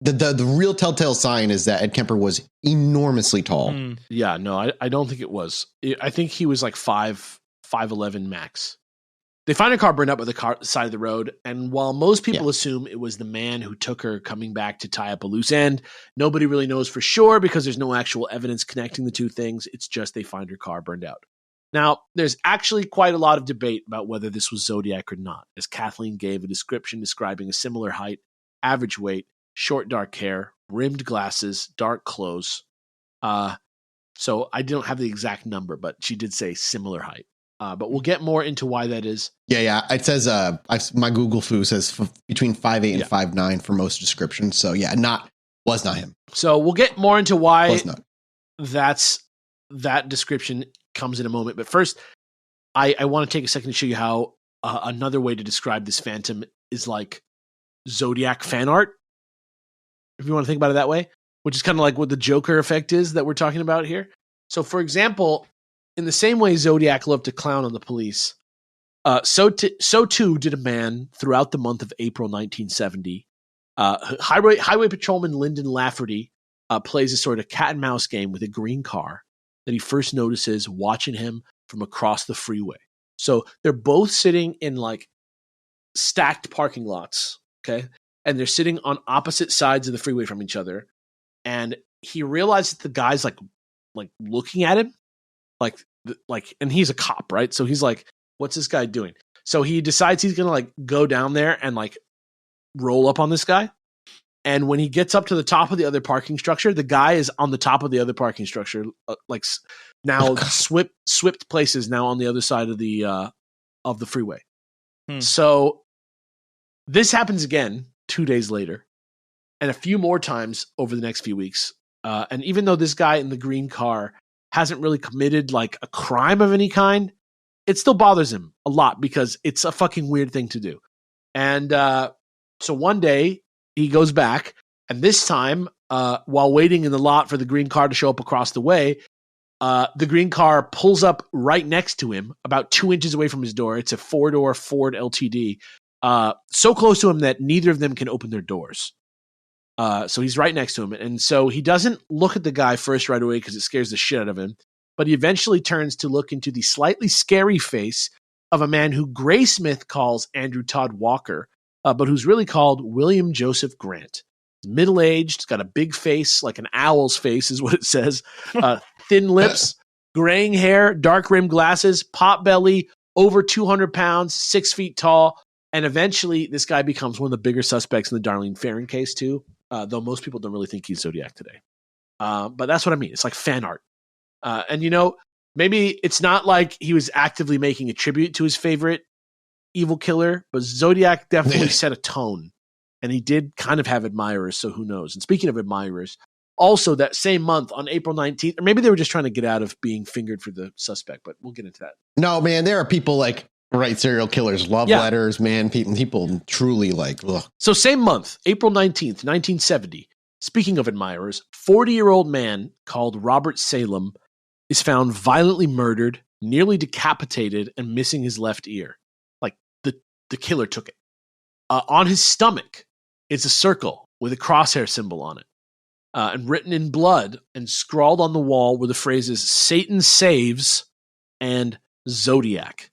the real telltale sign is that Ed Kemper was enormously tall. Yeah, no, I don't think it was. I think he was like 5'11" max. They find a car burned up by the side of the road, and while most people assume it was the man who took her coming back to tie up a loose end, nobody really knows for sure because there's no actual evidence connecting the two things. It's just they find her car burned out. Now, there's actually quite a lot of debate about whether this was Zodiac or not, as Kathleen gave a description describing a similar height, average weight, short dark hair, rimmed glasses, dark clothes. So I don't have the exact number, but she did say similar height. But we'll get more into why that is. Yeah. It says my Google Foo says between 5'8" and 5'9" for most descriptions. So was not him. So we'll get more into why that description comes in a moment. But first, I want to take a second to show you how another way to describe this phantom is like Zodiac fan art, if you want to think about it that way, which is kind of like what the Joker effect is that we're talking about here. So, for example, in the same way Zodiac loved to clown on the police, so too did a man throughout the month of April 1970. Highway Patrolman Lyndon Lafferty plays a sort of cat and mouse game with a green car that he first notices watching him from across the freeway. So they're both sitting in like stacked parking lots, okay? And they're sitting on opposite sides of the freeway from each other. And he realizes the guy's like looking at him, like, and he's a cop, right? So he's like, what's this guy doing? So he decides he's going to like go down there and like roll up on this guy. And when he gets up to the top of the other parking structure, the guy is on the top of the other parking structure, now swept places now on the other side of the freeway. So this happens again 2 days later, and a few more times over the next few weeks. And even though this guy in the green car hasn't really committed like a crime of any kind, it still bothers him a lot because it's a fucking weird thing to do. And so one day he goes back, and this time, while waiting in the lot for the green car to show up across the way, the green car pulls up right next to him, about 2 inches away from his door. It's a 4-door Ford LTD, so close to him that neither of them can open their doors. So he's right next to him. And so he doesn't look at the guy first right away because it scares the shit out of him. But he eventually turns to look into the slightly scary face of a man who Graysmith calls Andrew Todd Walker, but who's really called William Joseph Grant. He's middle-aged, he's got a big face, like an owl's face is what it says, thin lips, graying hair, dark-rimmed glasses, pot belly, over 200 pounds, 6 feet tall, and eventually this guy becomes one of the bigger suspects in the Darlene Ferrin case too, though most people don't really think he's Zodiac today. But that's what I mean. It's like fan art. And, maybe it's not like he was actively making a tribute to his favorite evil killer, but Zodiac definitely set a tone, and he did kind of have admirers, so who knows. And speaking of admirers, also that same month on April 19th, or maybe they were just trying to get out of being fingered for the suspect, but we'll get into that. No, man, there are people like write serial killers love letters, man. People truly like, ugh. So same month, April 19th, 1970, speaking of admirers, 40-year-old man called Robert Salem is found violently murdered, nearly decapitated, and missing his left ear. The killer took it. On his stomach is a circle with a crosshair symbol on it. And written in blood and scrawled on the wall were the phrases Satan saves and Zodiac.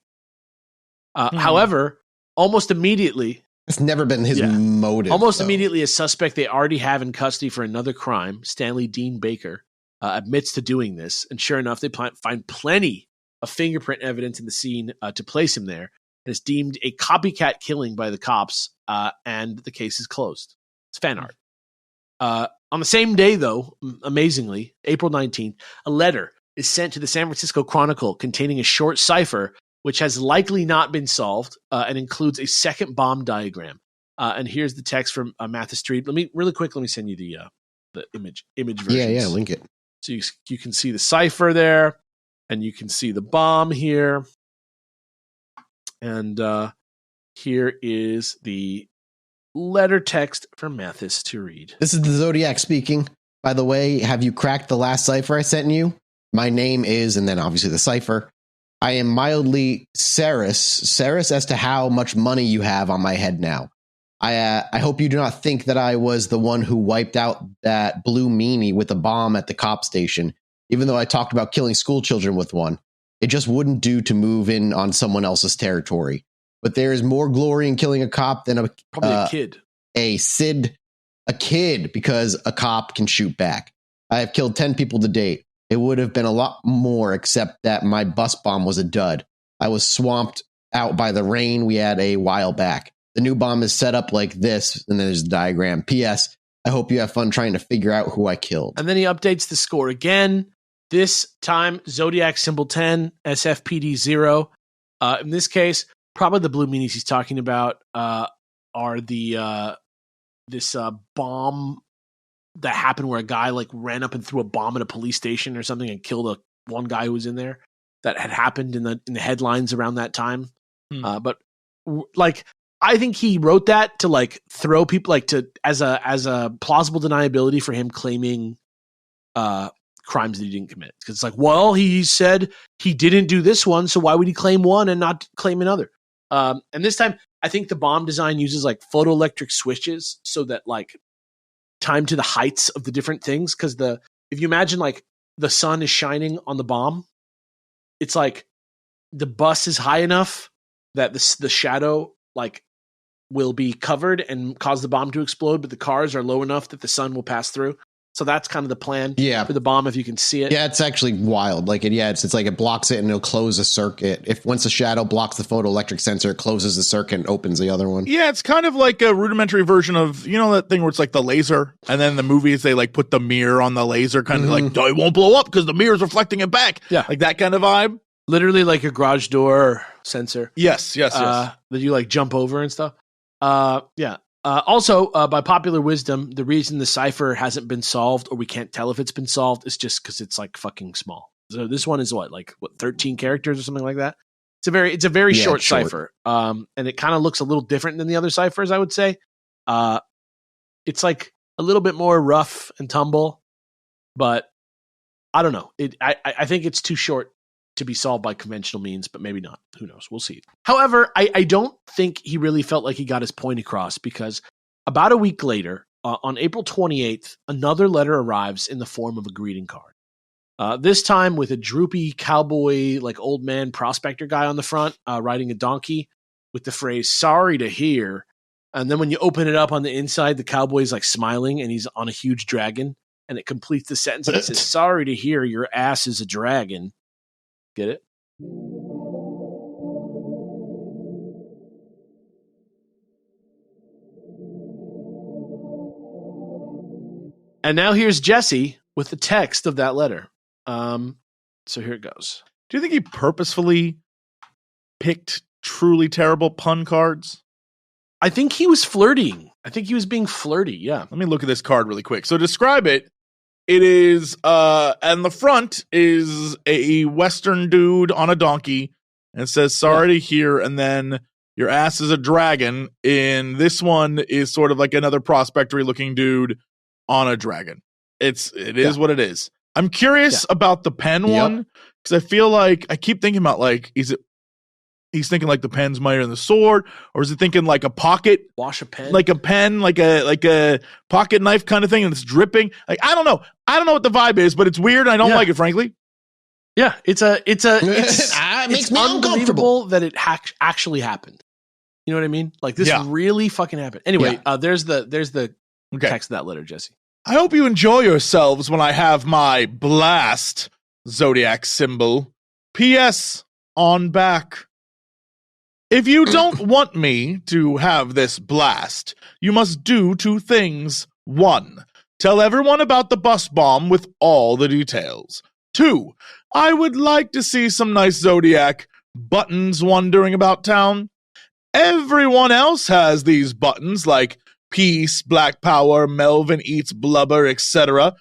However, almost immediately... It's never been his motive. Immediately, a suspect they already have in custody for another crime, Stanley Dean Baker, admits to doing this. And sure enough, they find plenty of fingerprint evidence in the scene to place him there. It's deemed a copycat killing by the cops, and the case is closed. It's fan art. On the same day, though, amazingly, April 19th, a letter is sent to the San Francisco Chronicle containing a short cipher, which has likely not been solved, and includes a second bomb diagram. And here's the text from Mathis Street. Let me send you the image version. Yeah, link it. So you can see the cipher there. And you can see the bomb here. And here is the letter text for Mathis to read. This is the Zodiac speaking. By the way, have you cracked the last cipher I sent you? My name is, and then obviously the cipher. I am mildly Ceres as to how much money you have on my head now. I hope you do not think that I was the one who wiped out that blue meanie with a bomb at the cop station, even though I talked about killing school children with one. It just wouldn't do to move in on someone else's territory. But there is more glory in killing a cop than Probably a kid. A kid, because a cop can shoot back. I have killed 10 people to date. It would have been a lot more, except that my bus bomb was a dud. I was swamped out by the rain we had a while back. The new bomb is set up like this, and then there's a diagram. P.S. I hope you have fun trying to figure out who I killed. And then he updates the score again. This time, Zodiac symbol 10, SFPD 0. In this case, probably the blue meanies he's talking about are the this bomb that happened where a guy like ran up and threw a bomb at a police station or something and killed one guy who was in there. That had happened in the headlines around that time. But like, I think he wrote that to like throw people like to as a plausible deniability for him claiming crimes that he didn't commit. Because it's like, well, he said he didn't do this one, so why would he claim one and not claim another? And this time, I think the bomb design uses like photoelectric switches so that like time to the heights of the different things. Because if you imagine like the sun is shining on the bomb, it's like the bus is high enough that the shadow like will be covered and cause the bomb to explode, but the cars are low enough that the sun will pass through. So that's kind of the plan for the bomb, if you can see it. Yeah, it's actually wild. Like it's like it blocks it and it'll close a circuit. If once the shadow blocks the photoelectric sensor, it closes the circuit and opens the other one. Yeah, it's kind of like a rudimentary version of, you know, that thing where it's like the laser, and then the movies they like put the mirror on the laser, kind of like, oh, it won't blow up because the mirror's reflecting it back. Yeah, like that kind of vibe. Literally like a garage door sensor. Yes. That you like jump over and stuff. Yeah. Also, by popular wisdom, the reason the cipher hasn't been solved, or we can't tell if it's been solved, is just because it's like fucking small. So this one is what 13 characters or something like that. It's a very short cipher. And it kind of looks a little different than the other ciphers, I would say. It's like a little bit more rough and tumble, but I don't know. I think it's too short to be solved by conventional means, but maybe not. Who knows? We'll see. However, I don't think he really felt like he got his point across, because about a week later, on April 28th, another letter arrives in the form of a greeting card. This time with a droopy cowboy, like old man prospector guy on the front, riding a donkey with the phrase, "Sorry to hear." And then when you open it up on the inside, the cowboy's like smiling and he's on a huge dragon, and it completes the sentence and it says, "Sorry to hear your ass is a dragon." Get it? And now here's Jesse with the text of that letter. So here it goes. Do you think he purposefully picked truly terrible pun cards? I think he was flirting. I think he was being flirty, yeah. Let me look at this card really quick. So describe it. It is, and the front is a Western dude on a donkey, and it says, "Sorry to hear," and then your ass is a dragon. And this one is sort of like another prospectory looking dude on a dragon. It is what it is. I'm curious about the pen one, because I feel like I keep thinking about like, he's thinking like the pen's mightier than the sword, or is he thinking like a pocket wash a pen, like a pen, like a pocket knife kind of thing, and it's dripping? Like, I don't know what the vibe is, but it's weird. And I don't like it, frankly. Yeah, it's it makes me uncomfortable that it actually happened. You know what I mean? Like this really fucking happened. Anyway, there's the text of that letter, Jesse. I hope you enjoy yourselves when I have my blast, Zodiac symbol. P.S. on back. If you don't want me to have this blast, you must do two things. 1. Tell everyone about the bus bomb with all the details. 2. I would like to see some nice Zodiac buttons wandering about town. Everyone else has these buttons like peace, black power, Melvin eats blubber, etc.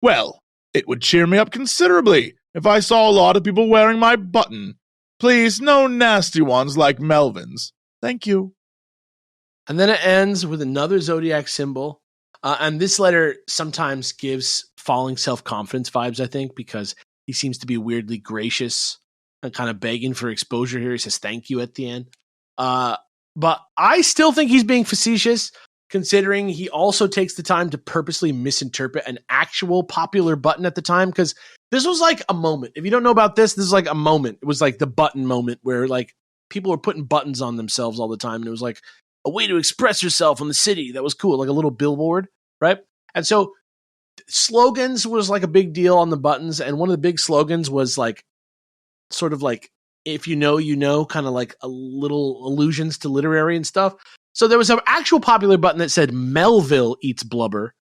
Well, it would cheer me up considerably If I saw a lot of people wearing my button, please, no nasty ones like Melvin's. Thank you. And then it ends with another Zodiac symbol. And this letter sometimes gives falling self-confidence vibes, I think, because he seems to be weirdly gracious and kind of begging for exposure here. He says thank you at the end. But I still think he's being facetious, considering he also takes the time to purposely misinterpret an actual popular button at the time, because this was like a moment. If you don't know about this is like a moment. It was like the button moment where like people were putting buttons on themselves all the time, and it was like a way to express yourself in the city. That was cool, like a little billboard, right? And so slogans was like a big deal on the buttons, and one of the big slogans was like sort of like, if you know, kind of like a little allusions to literary and stuff. So there was an actual popular button that said Melville eats blubber,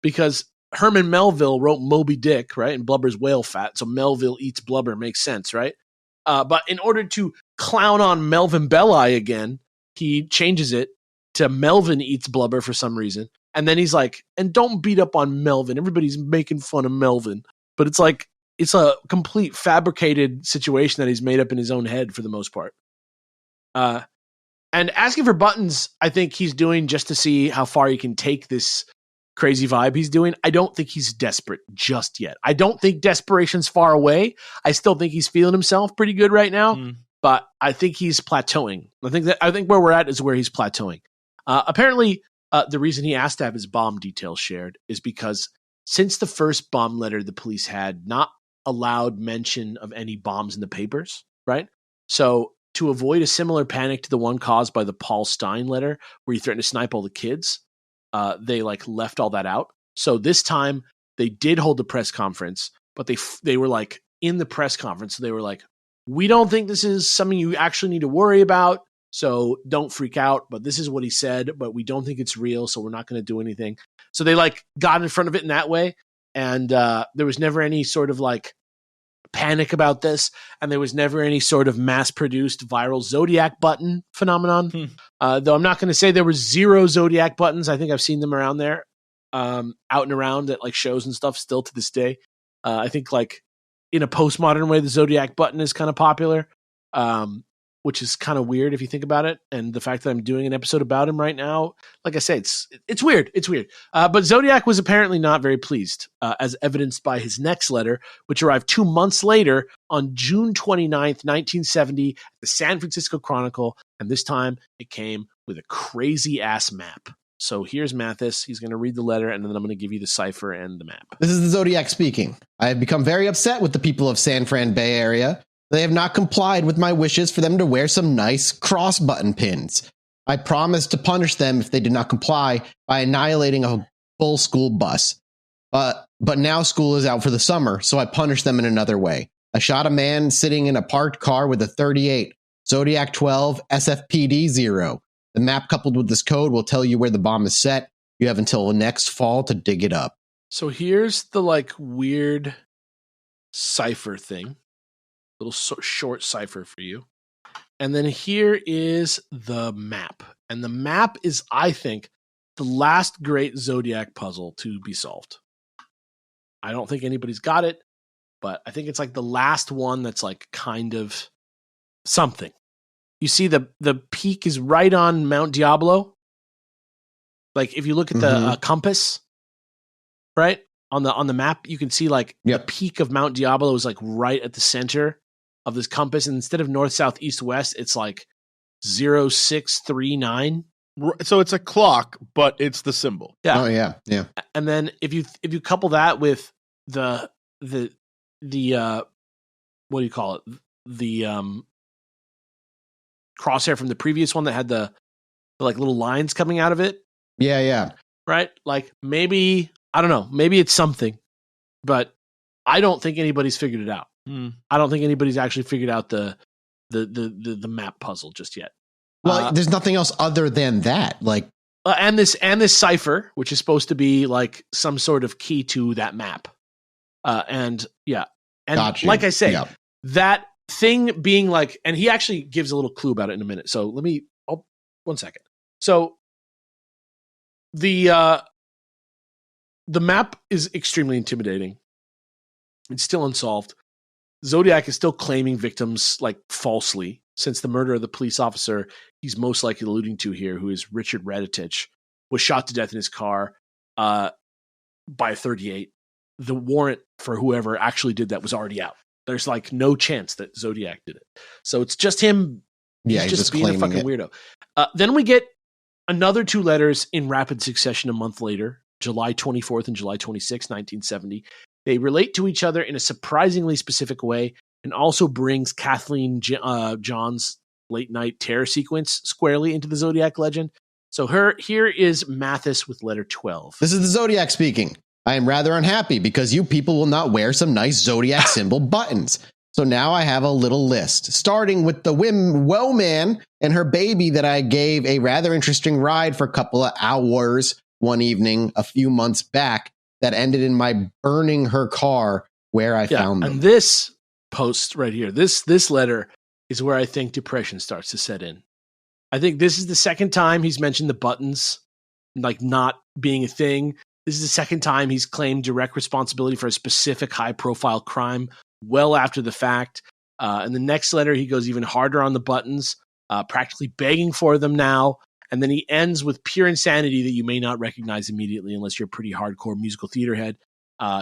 because Herman Melville wrote Moby Dick, right? And blubber's whale fat, so Melville eats blubber makes sense, right? But in order to clown on Melvin Belli again, he changes it to Melvin eats blubber for some reason. And then he's like, and don't beat up on Melvin. Everybody's making fun of Melvin. But it's like, it's a complete fabricated situation that he's made up in his own head for the most part. And asking for buttons, I think he's doing just to see how far he can take this crazy vibe he's doing. I don't think he's desperate just yet. I don't think desperation's far away. I still think he's feeling himself pretty good right now. But I think he's plateauing. I think where we're at is where he's plateauing. Apparently, the reason he asked to have his bomb details shared is because since the first bomb letter, the police had not allowed mention of any bombs in the papers, right? So to avoid a similar panic to the one caused by the Paul Stein letter, where he threatened to snipe all the kids, they like left all that out. So this time they did hold the press conference, but they were like in the press conference, so they were like, we don't think this is something you actually need to worry about, so don't freak out. But this is what he said, but we don't think it's real, so we're not going to do anything. So they like got in front of it in that way, and there was never any sort of like panic about this, and there was never any sort of mass-produced viral Zodiac button phenomenon. Though I'm not going to say there were zero Zodiac buttons. I think I've seen them around there, out and around at like shows and stuff still to this day. I think like in a postmodern way, the Zodiac button is kind of popular, which is kind of weird if you think about it. And the fact that I'm doing an episode about him right now, like I say, it's weird. It's weird. But Zodiac was apparently not very pleased, as evidenced by his next letter, which arrived 2 months later on June 29th, 1970, at the San Francisco Chronicle. And this time it came with a crazy ass map. So here's Mathis. He's going to read the letter, and then I'm going to give you the cipher and the map. This is the Zodiac speaking. I have become very upset with the people of San Fran Bay Area. They have not complied with my wishes for them to wear some nice cross button pins. I promised to punish them if they did not comply by annihilating a full school bus. But now school is out for the summer, so I punished them in another way. I shot a man sitting in a parked car with a 38, Zodiac 12, SFPD 0. The map coupled with this code will tell you where the bomb is set. You have until next fall to dig it up. So here's the like weird cipher thing. Little short cipher for you. And then here is the map. And the map is, I think, the last great Zodiac puzzle to be solved. I don't think anybody's got it, but I think it's like the last one that's like kind of something. You see the peak is right on Mount Diablo. Like if you look at the compass, right? On the map, you can see like the peak of Mount Diablo is like right at the center of this compass. And instead of north, south, east, west, it's like 0639. So it's a clock, but it's the symbol. Yeah. Oh yeah. Yeah. And then if you couple that with the what do you call it? The crosshair from the previous one that had the like little lines coming out of it. Yeah, yeah. Right? Like maybe, I don't know, maybe it's something, but I don't think anybody's figured it out. I don't think anybody's actually figured out the map puzzle just yet. Well, there's nothing else other than that. Like and this cipher, which is supposed to be like some sort of key to that map. And gotcha. Like I say, that thing being like, and he actually gives a little clue about it in a minute. So let me, 1 second. So the map is extremely intimidating. It's still unsolved. Zodiac is still claiming victims like falsely, since the murder of the police officer he's most likely alluding to here, who is Richard Raditich, was shot to death in his car by a 38. The warrant for whoever actually did that was already out. There's like no chance that Zodiac did it. So it's just him. Yeah, he's just being a fucking weirdo. Then we get another 2 letters in rapid succession a month later, July 24th and July 26th, 1970. They relate to each other in a surprisingly specific way and also brings Kathleen John's late night terror sequence squarely into the Zodiac legend. So here is Mathis with letter 12. This is the Zodiac speaking. I am rather unhappy because you people will not wear some nice Zodiac symbol buttons. So now I have a little list, starting with the Woe Man and her baby that I gave a rather interesting ride for a couple of hours one evening a few months back that ended in my burning her car where I found them. And this post right here, this letter is where I think depression starts to set in. I think this is the second time he's mentioned the buttons, like not being a thing. This is the second time he's claimed direct responsibility for a specific high-profile crime well after the fact. In the next letter, he goes even harder on the buttons, practically begging for them now. And then he ends with pure insanity that you may not recognize immediately unless you're a pretty hardcore musical theater head.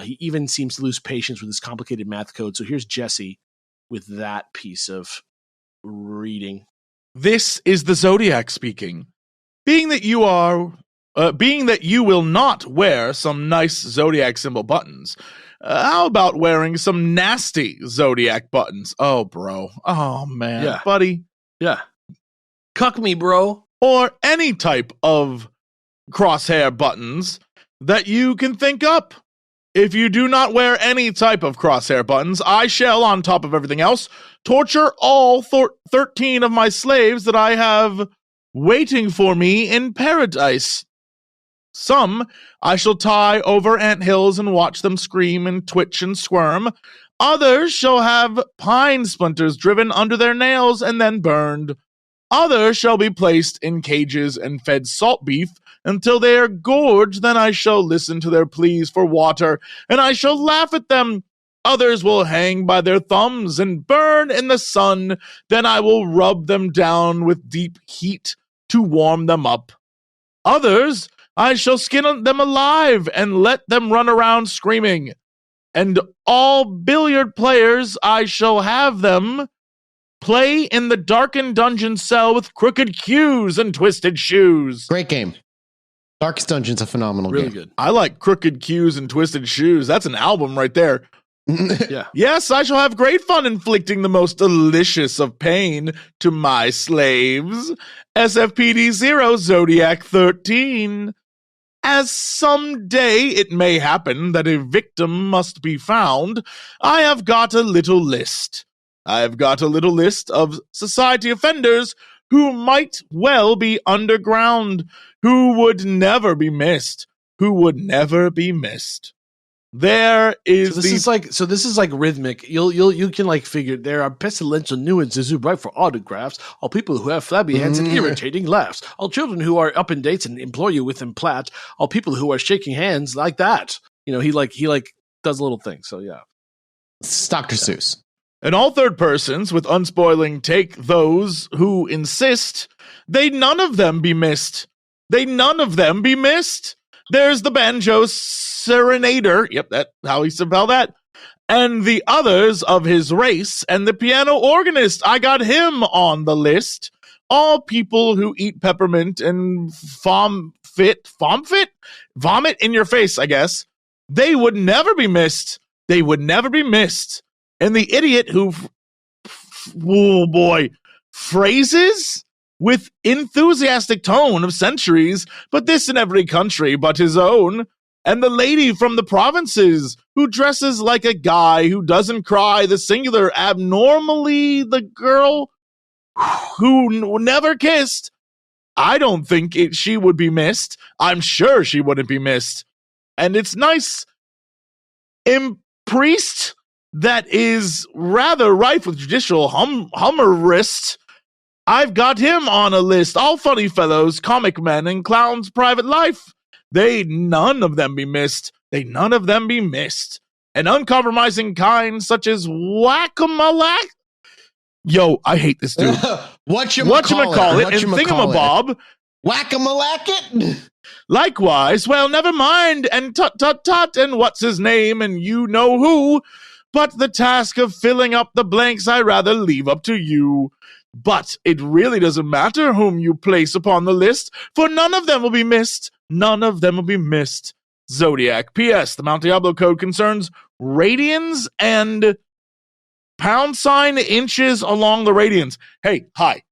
He even seems to lose patience with his complicated math code. So here's Jesse with that piece of reading. This is the Zodiac speaking. Being that you will not wear some nice Zodiac symbol buttons, how about wearing some nasty Zodiac buttons? Oh, bro. Oh, man. Yeah. Buddy. Yeah. Cuck me, bro. Or any type of crosshair buttons that you can think up. If you do not wear any type of crosshair buttons, I shall, on top of everything else, torture all 13 of my slaves that I have waiting for me in paradise. Some I shall tie over anthills and watch them scream and twitch and squirm. Others shall have pine splinters driven under their nails and then burned. Others shall be placed in cages and fed salt beef until they are gorged. Then I shall listen to their pleas for water, and I shall laugh at them. Others will hang by their thumbs and burn in the sun. Then I will rub them down with deep heat to warm them up. Others I shall skin them alive and let them run around screaming. And all billiard players I shall have them play in the darkened dungeon cell with crooked cues and twisted shoes. Great game. Darkest Dungeon's a phenomenal game. Really good. I like crooked cues and twisted shoes. That's an album right there. Yeah. Yes, I shall have great fun inflicting the most delicious of pain to my slaves. SFPD 0, Zodiac 13. As someday it may happen that a victim must be found, I have got a little list. I have got a little list of society offenders who might well be underground, who would never be missed, who would never be missed. There is this is like rhythmic. You can like figure there are pestilential nuances who write for autographs, all people who have flabby hands and irritating laughs, all children who are up in dates and employ you with them plat, all people who are shaking hands like that. You know, he does a little thing. So yeah. It's Dr. Seuss. And all third persons with unspoiling take those who insist, they none of them be missed. They none of them be missed. There's the banjo serenader. Yep, that's how he spelled that. And the others of his race, and the piano organist. I got him on the list. All people who eat peppermint and vomit in your face, I guess. They would never be missed. They would never be missed. And the idiot who, phrases with enthusiastic tone of centuries, but this in every country but his own. And the lady from the provinces who dresses like a guy who doesn't cry, the singular abnormally, the girl who never kissed. I don't think she would be missed. I'm sure she wouldn't be missed. And it's nice. Priest that is rather rife with judicial humorist. I've got him on a list. All funny fellows, comic men, and clowns' private life. They none of them be missed. They none of them be missed. an uncompromising kind such as whack-a-malack. Yo, I hate this dude. Whatchamacallit and thingamabob. Whack-a-malack-it. Likewise, well, never mind, and tut-tut-tut, and what's his name, and you know who. But the task of filling up the blanks I rather leave up to you. But it really doesn't matter whom you place upon the list, for none of them will be missed. None of them will be missed. Zodiac. P.S. The Mount Diablo code concerns radians and # inches along the radians. Hey, hi.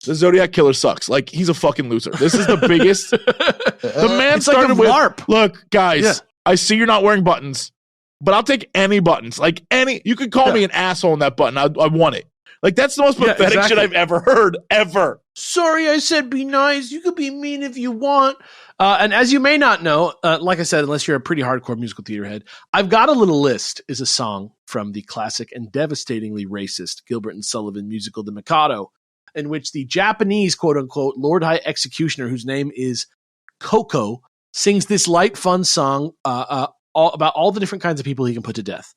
The Zodiac killer sucks. Like, he's a fucking loser. This is the biggest. The man started like with, LARP. Look, guys, Yeah. I see you're not wearing buttons, but I'll take any buttons. Like, any. You could call me an asshole in that button. I want it. Like, that's the most pathetic shit I've ever heard, ever. Sorry, I said be nice. You could be mean if you want. And as you may not know, like I said, unless you're a pretty hardcore musical theater head, I've Got a Little List is a song from the classic and devastatingly racist Gilbert and Sullivan musical The Mikado, in which the Japanese, quote-unquote, Lord High Executioner, whose name is Koko, sings this light, fun song about all the different kinds of people he can put to death.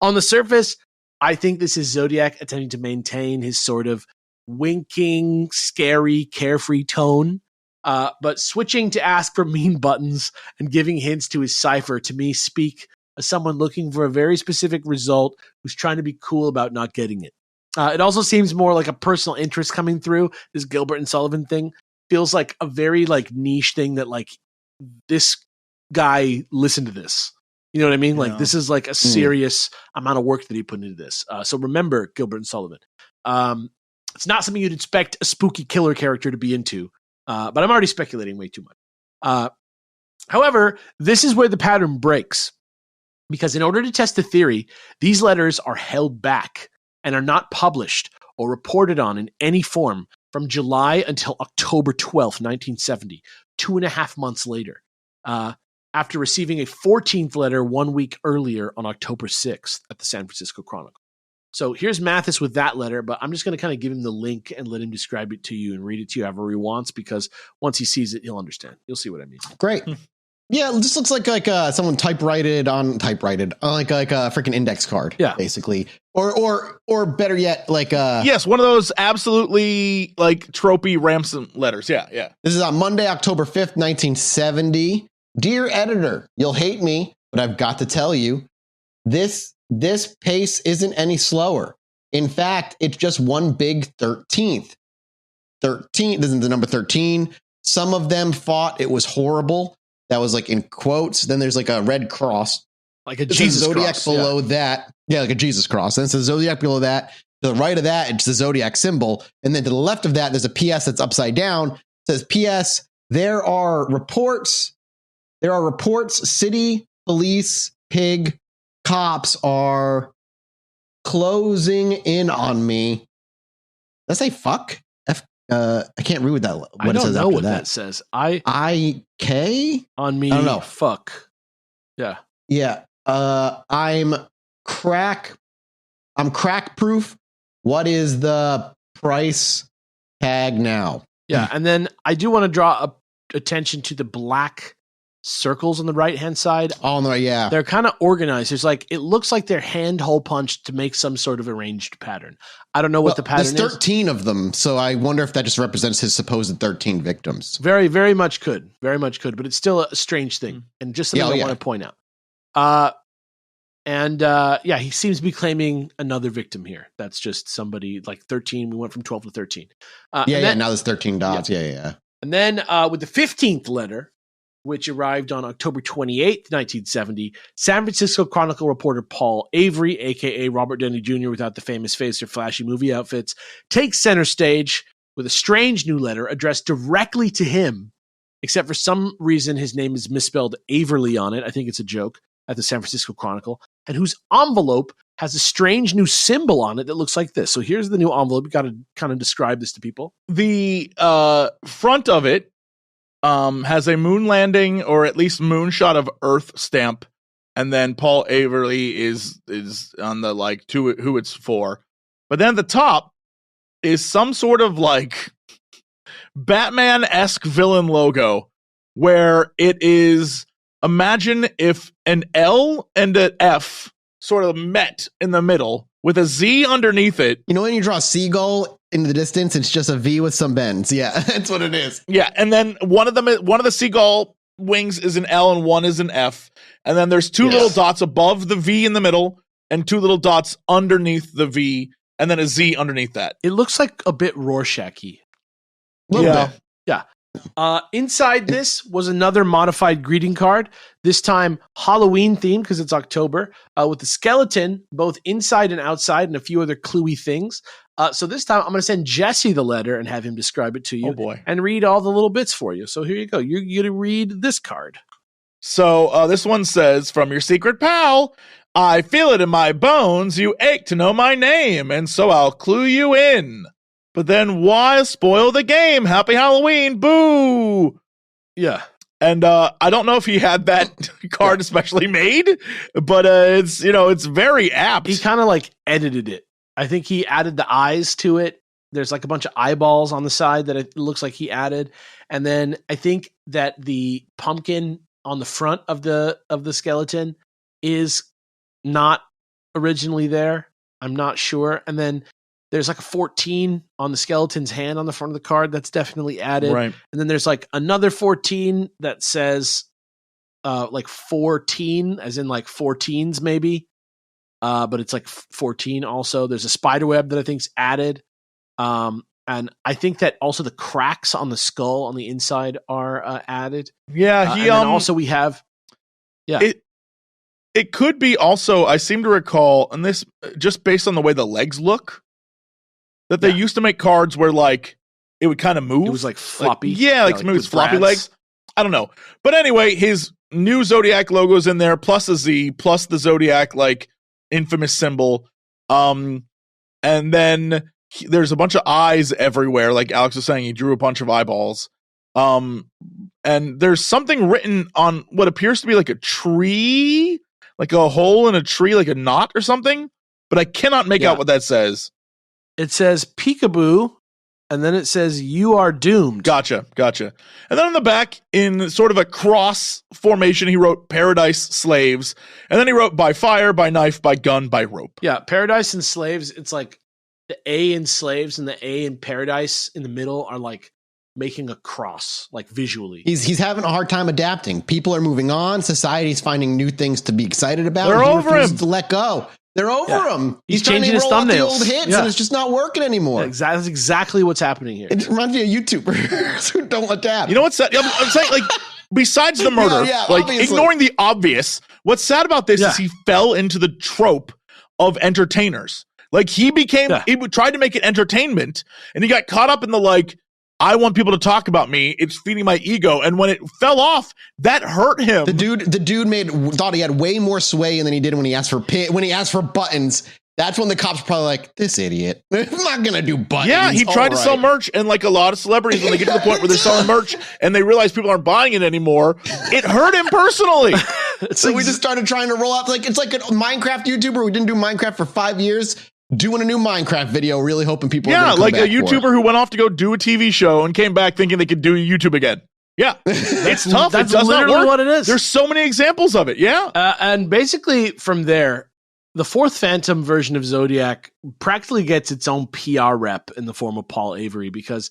On the surface, I think this is Zodiac attempting to maintain his sort of winking, scary, carefree tone, but switching to ask for mean buttons and giving hints to his cipher, to me, speak as someone looking for a very specific result who's trying to be cool about not getting it. It also seems more like a personal interest coming through. This Gilbert and Sullivan thing feels like a very like niche thing that like this guy listened to this. You know what I mean? Like, this is like a serious amount of work that he put into this. So remember, Gilbert and Sullivan. It's not something you'd expect a spooky killer character to be into, but I'm already speculating way too much. However, this is where the pattern breaks, because in order to test the theory, these letters are held back and are not published or reported on in any form from July until October 12th, 1970, 2.5 months later. After receiving a 14th letter 1 week earlier on October 6th at the San Francisco Chronicle. So here's Mathis with that letter, but I'm just going to kind of give him the link and let him describe it to you and read it to you however he wants, because once he sees it, he'll understand. You'll see what I mean. Great. Yeah, it just looks like someone like a freaking index card, basically. Or better yet, like yes, one of those absolutely like tropey ransom letters. Yeah. This is on Monday, October 5th, 1970. Dear editor, you'll hate me, but I've got to tell you, this pace isn't any slower. In fact, it's just one big 13th. 13, this is the number 13. Some of them thought it was horrible. That was like in quotes. Then there's like a red cross. Like a Jesus Zodiac cross. Below that. Yeah, like a Jesus cross. Then it says Zodiac below that. To the right of that, it's the Zodiac symbol. And then to the left of that, there's a PS that's upside down. It says, PS, there are reports, city, police, pig, cops are closing in on me. Did I say fuck? I can't read what that. What I it don't says know after what that says. I-K? On me. I don't know. Fuck. Yeah. Yeah. I'm crack proof. What is the price tag now? Yeah. And then I do want to draw attention to the black circles on the right hand side. Oh no, yeah. They're kind of organized. There's like, it looks like they're hand hole punched to make some sort of arranged pattern. I don't know what the pattern is. There's 13 of them, so I wonder if that just represents his supposed 13 victims. Very, very much could. Very much could, but it's still a strange thing. And just something I want to point out. He seems to be claiming another victim here. That's just somebody like 13. We went from 12 to 13. Now there's 13 dots. Yeah. And then with the 15th letter, which arrived on October 28th, 1970, San Francisco Chronicle reporter Paul Avery, a.k.a. Robert Downey Jr. without the famous face or flashy movie outfits, takes center stage with a strange new letter addressed directly to him, except for some reason his name is misspelled Averly on it. I think it's a joke at the San Francisco Chronicle, and whose envelope has a strange new symbol on it that looks like this. So here's the new envelope. You got to kind of describe this to people. The front of it has a moon landing, or at least moonshot of Earth stamp, and then Paul Averly is on the like to who it's for. But then at the top is some sort of like Batman-esque villain logo, where it is imagine if an L and an F sort of met in the middle with a Z underneath it. You know, when you draw a seagull into the distance, it's just a V with some bends. Yeah, that's what it is. Yeah, and then one of the seagull wings is an L and one is an F, and then there's two little dots above the V in the middle and two little dots underneath the V, and then a Z underneath that. It looks like a bit Rorschach-y. Little bit. Yeah. Inside this was another modified greeting card, this time Halloween themed because it's October, with the skeleton both inside and outside and a few other cluey things. So this time I'm going to send Jesse the letter and have him describe it to you and read all the little bits for you. So here you go. You're going to read this card. So this one says, from your secret pal, I feel it in my bones. You ache to know my name, and so I'll clue you in. But then why spoil the game? Happy Halloween. Boo. Yeah. And I don't know if he had that card especially made, but it's very apt. He kind of like edited it. I think he added the eyes to it. There's like a bunch of eyeballs on the side that it looks like he added. And then I think that the pumpkin on the front of the skeleton is not originally there. I'm not sure. And then there's like a 14 on the skeleton's hand on the front of the card. That's definitely added. Right. And then there's like another 14 that says like 14, as in like 14s maybe. But it's like 14 also. There's a spider web that I think's added. And I think that also the cracks on the skull on the inside are added. Yeah. And then also we have, It could be also, I seem to recall, and this just based on the way the legs look, that they used to make cards where like it would kind of move. It was like floppy. Like maybe it's floppy legs. I don't know. But anyway, his new Zodiac logo's in there, plus a Z, plus the Zodiac like infamous symbol. And then there's a bunch of eyes everywhere. Like Alex was saying, he drew a bunch of eyeballs. And there's something written on what appears to be like a tree, like a hole in a tree, like a knot or something. But I cannot make out what that says. It says peekaboo, and then it says you are doomed. Gotcha. And then on the back, in sort of a cross formation, he wrote Paradise Slaves. And then he wrote by fire, by knife, by gun, by rope. Yeah, Paradise and Slaves, it's like the A in Slaves and the A in Paradise in the middle are like making a cross, like visually. He's having a hard time adapting. People are moving on. Society's finding new things to be excited about. They're over him. To let go. They're over him. He's trying changing to his roll out the thumbnails. old hits, and it's just not working anymore. That's exactly what's happening here. It reminds me of YouTubers who don't adapt. You know what's sad? I'm saying, like, besides the murder, like obviously. ignoring the obvious, what's sad about this is he fell into the trope of entertainers. Like he tried to make it entertainment, and he got caught up in the like, I want people to talk about me. It's feeding my ego. And when it fell off, that hurt him. The dude thought he had way more sway than he did when he asked for buttons. That's when the cops were probably like, this idiot. I'm not going to do buttons. Yeah, he tried to sell merch, and like a lot of celebrities, when they get to the point where they're selling merch and they realize people aren't buying it anymore, it hurt him personally. So we just started trying to roll out, like, it's like a Minecraft YouTuber who didn't do Minecraft for 5 years, doing a new Minecraft video, really hoping people are going to come back a YouTuber who went off to go do a TV show and came back thinking they could do YouTube again. Yeah, it's tough. That's it does literally not work. what it is. There's so many examples of it. Yeah. And basically from there, the fourth Phantom version of Zodiac practically gets its own PR rep in the form of Paul Avery, because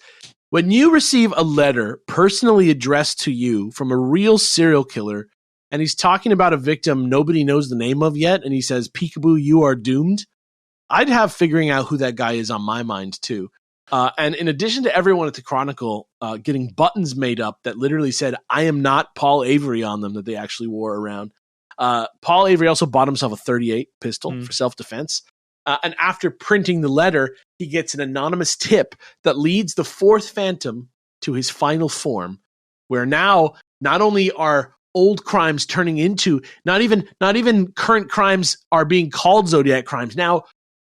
when you receive a letter personally addressed to you from a real serial killer, and he's talking about a victim nobody knows the name of yet, and he says, peekaboo, you are doomed, I'd have figuring out who that guy is on my mind too. And in addition to everyone at the Chronicle getting buttons made up that literally said, I am not Paul Avery on them, that they actually wore around, Paul Avery also bought himself a .38 pistol for self-defense. And after printing the letter, he gets an anonymous tip that leads the fourth Phantom to his final form, where now not only are old crimes turning into, not even current crimes are being called Zodiac crimes. Now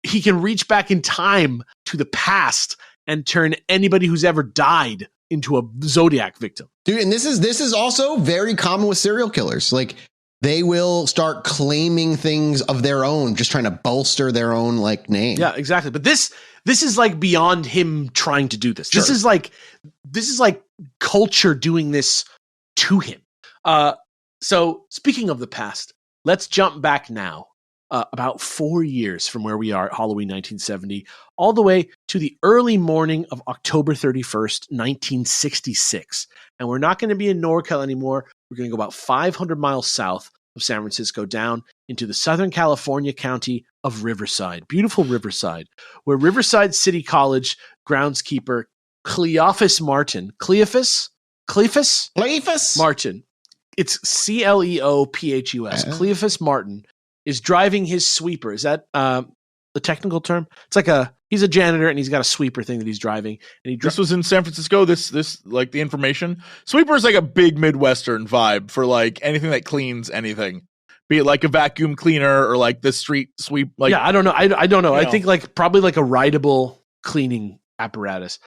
he can reach back in time to the past and turn anybody who's ever died into a Zodiac victim. Dude, and this is also very common with serial killers. Like, they will start claiming things of their own, just trying to bolster their own like name. Yeah, exactly. But this is like beyond him trying to do this. Sure. This is like culture doing this to him. So speaking of the past, let's jump back now. About 4 years from where we are at Halloween 1970, all the way to the early morning of October 31st, 1966. And we're not going to be in NorCal anymore. We're going to go about 500 miles south of San Francisco down into the Southern California county of Riverside, beautiful Riverside, where Riverside City College groundskeeper Cleophas Martin, Cleophas Martin, it's Cleophus, Cleophas Martin, is driving his sweeper. Is that the technical term? It's like he's a janitor and he's got a sweeper thing that he's driving. And this was in San Francisco. This like the information. Sweeper is like a big Midwestern vibe for like anything that cleans anything, be it like a vacuum cleaner or like the street sweep. Like, yeah, I don't know. I don't know. I think like probably like a rideable cleaning apparatus.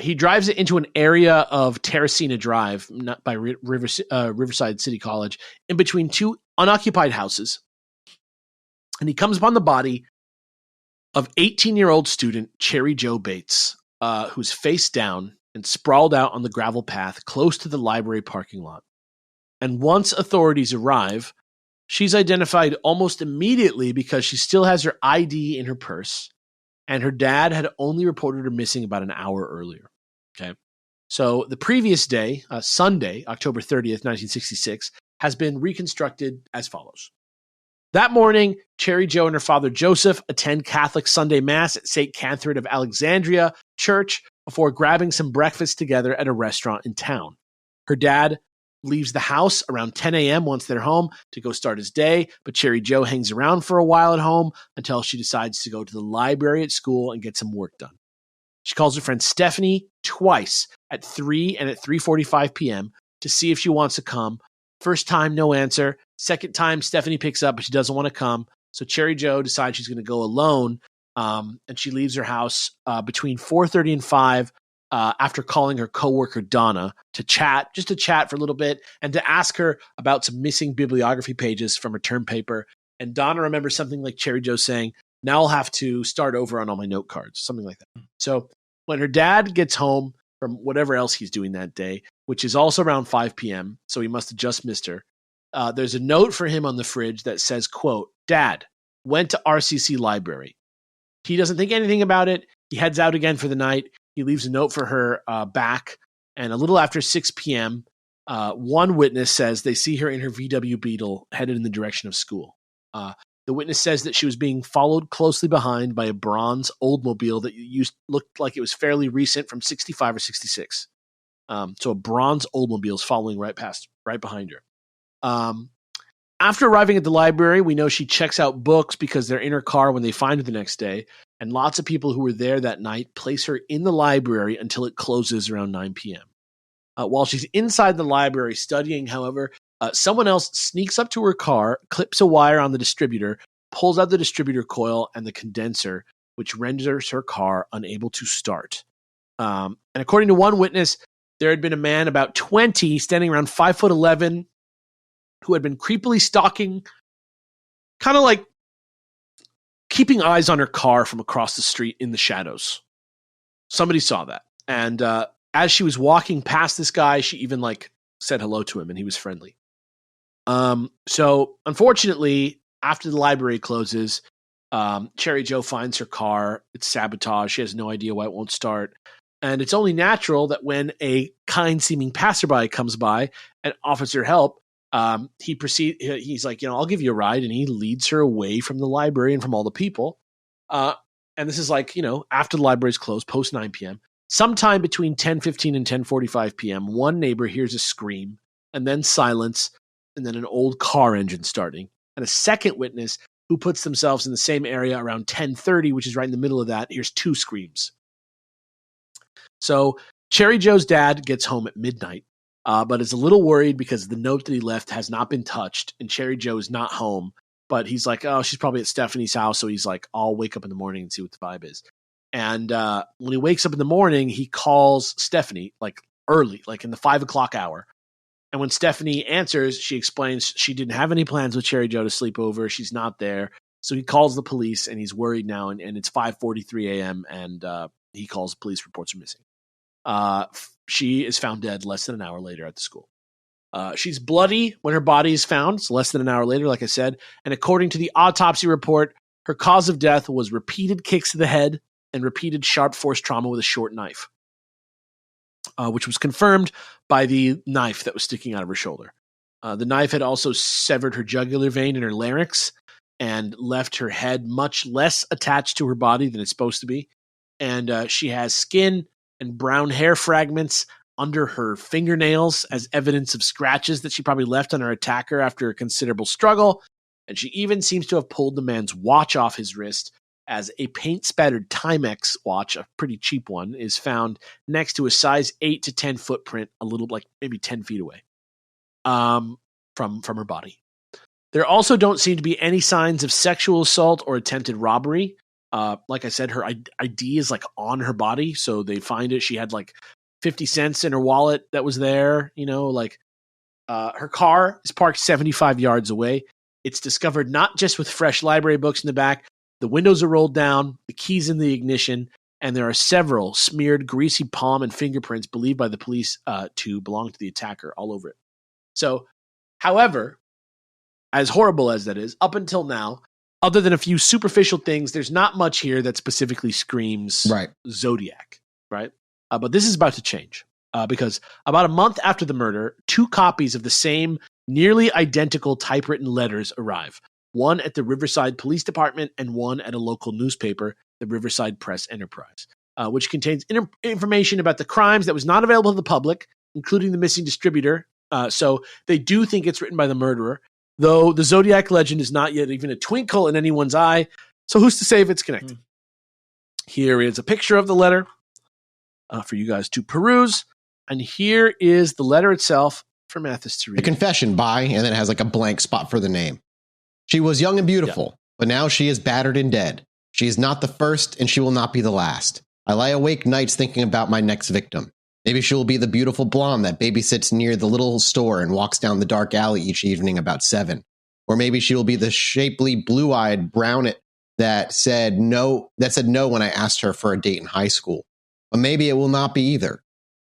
He drives it into an area of Terracina Drive, not by Riverside City College, in between two unoccupied houses. And he comes upon the body of 18-year-old student Cherry Jo Bates, who's face down and sprawled out on the gravel path close to the library parking lot. And once authorities arrive, she's identified almost immediately because she still has her ID in her purse, and her dad had only reported her missing about an hour earlier. Okay, so the previous day, Sunday, October 30th, 1966, has been reconstructed as follows. That morning, Cherry Jo and her father Joseph attend Catholic Sunday Mass at St. Catherine of Alexandria Church before grabbing some breakfast together at a restaurant in town. Her dad leaves the house around 10 a.m. once they're home to go start his day, but Cherry Jo hangs around for a while at home until she decides to go to the library at school and get some work done. She calls her friend Stephanie twice at 3 and at 3:45 p.m. to see if she wants to come. First time, no answer. Second time, Stephanie picks up, but she doesn't want to come. So Cherry Jo decides she's going to go alone, and she leaves her house between 4:30 and 5 after calling her coworker Donna to chat for a little bit and to ask her about some missing bibliography pages from her term paper. And Donna remembers something like Cherry Jo saying, "Now I'll have to start over on all my note cards," something like that. So when her dad gets home from whatever else he's doing that day, which is also around 5 p.m., so he must have just missed her, there's a note for him on the fridge that says, quote, "Dad, went to RCC library." He doesn't think anything about it. He heads out again for the night. He leaves a note for her back. And a little after 6 p.m., one witness says they see her in her VW Beetle headed in the direction of school. The witness says that she was being followed closely behind by a bronze Oldsmobile that looked like it was fairly recent from 65 or 66. So a bronze Oldsmobile is following right behind her. After arriving at the library, we know she checks out books because they're in her car when they find her the next day. And lots of people who were there that night place her in the library until it closes around 9 p.m. While she's inside the library studying, however, someone else sneaks up to her car, clips a wire on the distributor, pulls out the distributor coil and the condenser, which renders her car unable to start. And according to one witness, there had been a man about 20 standing around 5'11", who had been creepily stalking, kind of like keeping eyes on her car from across the street in the shadows. Somebody saw that. And as she was walking past this guy, she even like said hello to him and he was friendly. So unfortunately, after the library closes, Cherry Jo finds her car. It's sabotaged. She has no idea why it won't start. And it's only natural that when a kind-seeming passerby comes by and offers her help, he's like, I'll give you a ride. And he leads her away from the library and from all the people. And this is like, after the library's closed, post 9 p.m., sometime between 10:15 and 10:45 p.m., one neighbor hears a scream and then silence and then an old car engine starting. And a second witness who puts themselves in the same area around 10:30, which is right in the middle of that, hears two screams. So Cherry Jo's dad gets home at midnight, but is a little worried because the note that he left has not been touched and Cherry Jo is not home. But he's like, oh, she's probably at Stephanie's house. So he's like, I'll wake up in the morning and see what the vibe is. And when he wakes up in the morning, he calls Stephanie like early, like in the 5 o'clock hour. And when Stephanie answers, she explains she didn't have any plans with Cherry Jo to sleep over. She's not there. So he calls the police and he's worried now. And it's 5:43 a.m. And he calls the police, reports her missing. She is found dead less than an hour later at the school. She's bloody when her body is found. It's less than an hour later, like I said. And according to the autopsy report, her cause of death was repeated kicks to the head and repeated sharp force trauma with a short knife, which was confirmed by the knife that was sticking out of her shoulder. The knife had also severed her jugular vein and her larynx and left her head much less attached to her body than it's supposed to be. And she has skin and brown hair fragments under her fingernails as evidence of scratches that she probably left on her attacker after a considerable struggle. And she even seems to have pulled the man's watch off his wrist, as a paint-spattered Timex watch, a pretty cheap one, is found next to a size 8 to 10 footprint, a little like maybe 10 feet away from her body. There also don't seem to be any signs of sexual assault or attempted robbery. Like I said, her ID is like on her body, so they find it. She had like 50 cents in her wallet that was there, her car is parked 75 yards away. It's discovered not just with fresh library books in the back. The windows are rolled down, the keys in the ignition, and there are several smeared greasy palm and fingerprints believed by the police to belong to the attacker all over it. So, however, as horrible as that is, up until now, other than a few superficial things, there's not much here that specifically screams Zodiac, right? But this is about to change because about a month after the murder, 2 copies of the same nearly identical typewritten letters arrive. One at the Riverside Police Department and one at a local newspaper, the Riverside Press Enterprise, which contains information about the crimes that was not available to the public, including the missing distributor. So they do think it's written by the murderer, though the Zodiac legend is not yet even a twinkle in anyone's eye. So who's to say if it's connected? Here is a picture of the letter for you guys to peruse. And here is the letter itself for Mathis to read. A confession by, and then it has like a blank spot for the name. She was young and beautiful, but now she is battered and dead. She is not the first, and she will not be the last. I lie awake nights thinking about my next victim. Maybe she will be the beautiful blonde that babysits near the little store and walks down the dark alley each evening about 7. Or maybe she will be the shapely, blue-eyed brunette that said no when I asked her for a date in high school. But maybe it will not be either.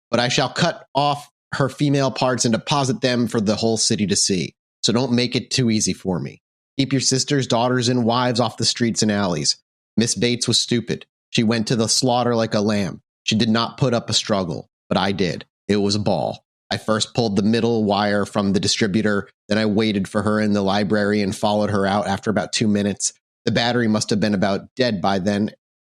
But I shall cut off her female parts and deposit them for the whole city to see. So don't make it too easy for me. Keep your sisters, daughters, and wives off the streets and alleys. Miss Bates was stupid. She went to the slaughter like a lamb. She did not put up a struggle, but I did. It was a ball. I first pulled the middle wire from the distributor, then I waited for her in the library and followed her out after about 2 minutes. The battery must have been about dead by then.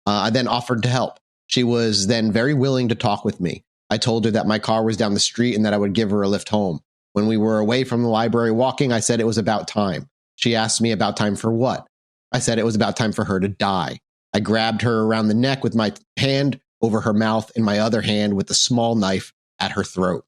I then offered to help. She was then very willing to talk with me. I told her that my car was down the street and that I would give her a lift home. When we were away from the library walking, I said it was about time. She asked me about time for what? I said it was about time for her to die. I grabbed her around the neck with my hand over her mouth and my other hand with the small knife at her throat.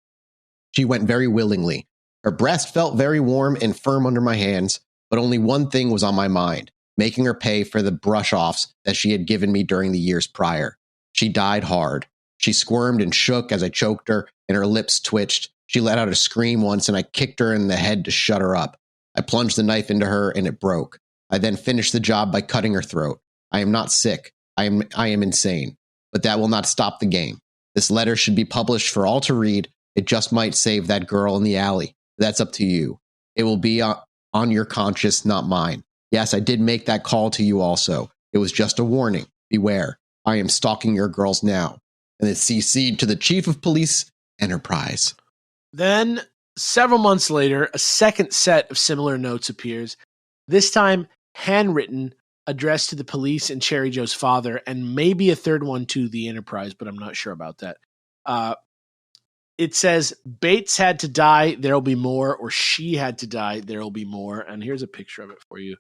She went very willingly. Her breast felt very warm and firm under my hands, but only one thing was on my mind, making her pay for the brush-offs that she had given me during the years prior. She died hard. She squirmed and shook as I choked her, and her lips twitched. She let out a scream once, and I kicked her in the head to shut her up. I plunged the knife into her, and it broke. I then finished the job by cutting her throat. I am not sick. I am insane. But that will not stop the game. This letter should be published for all to read. It just might save that girl in the alley. That's up to you. It will be on your conscience, not mine. Yes, I did make that call to you also. It was just a warning. Beware. I am stalking your girls now. And it's CC'd to the Chief of Police Enterprise. Then, several months later, a second set of similar notes appears, this time handwritten, addressed to the police and Cherry Joe's father, and maybe a third one to the Enterprise, but I'm not sure about that. It says, Bates had to die, there'll be more, or she had to die, there'll be more. And here's a picture of it for you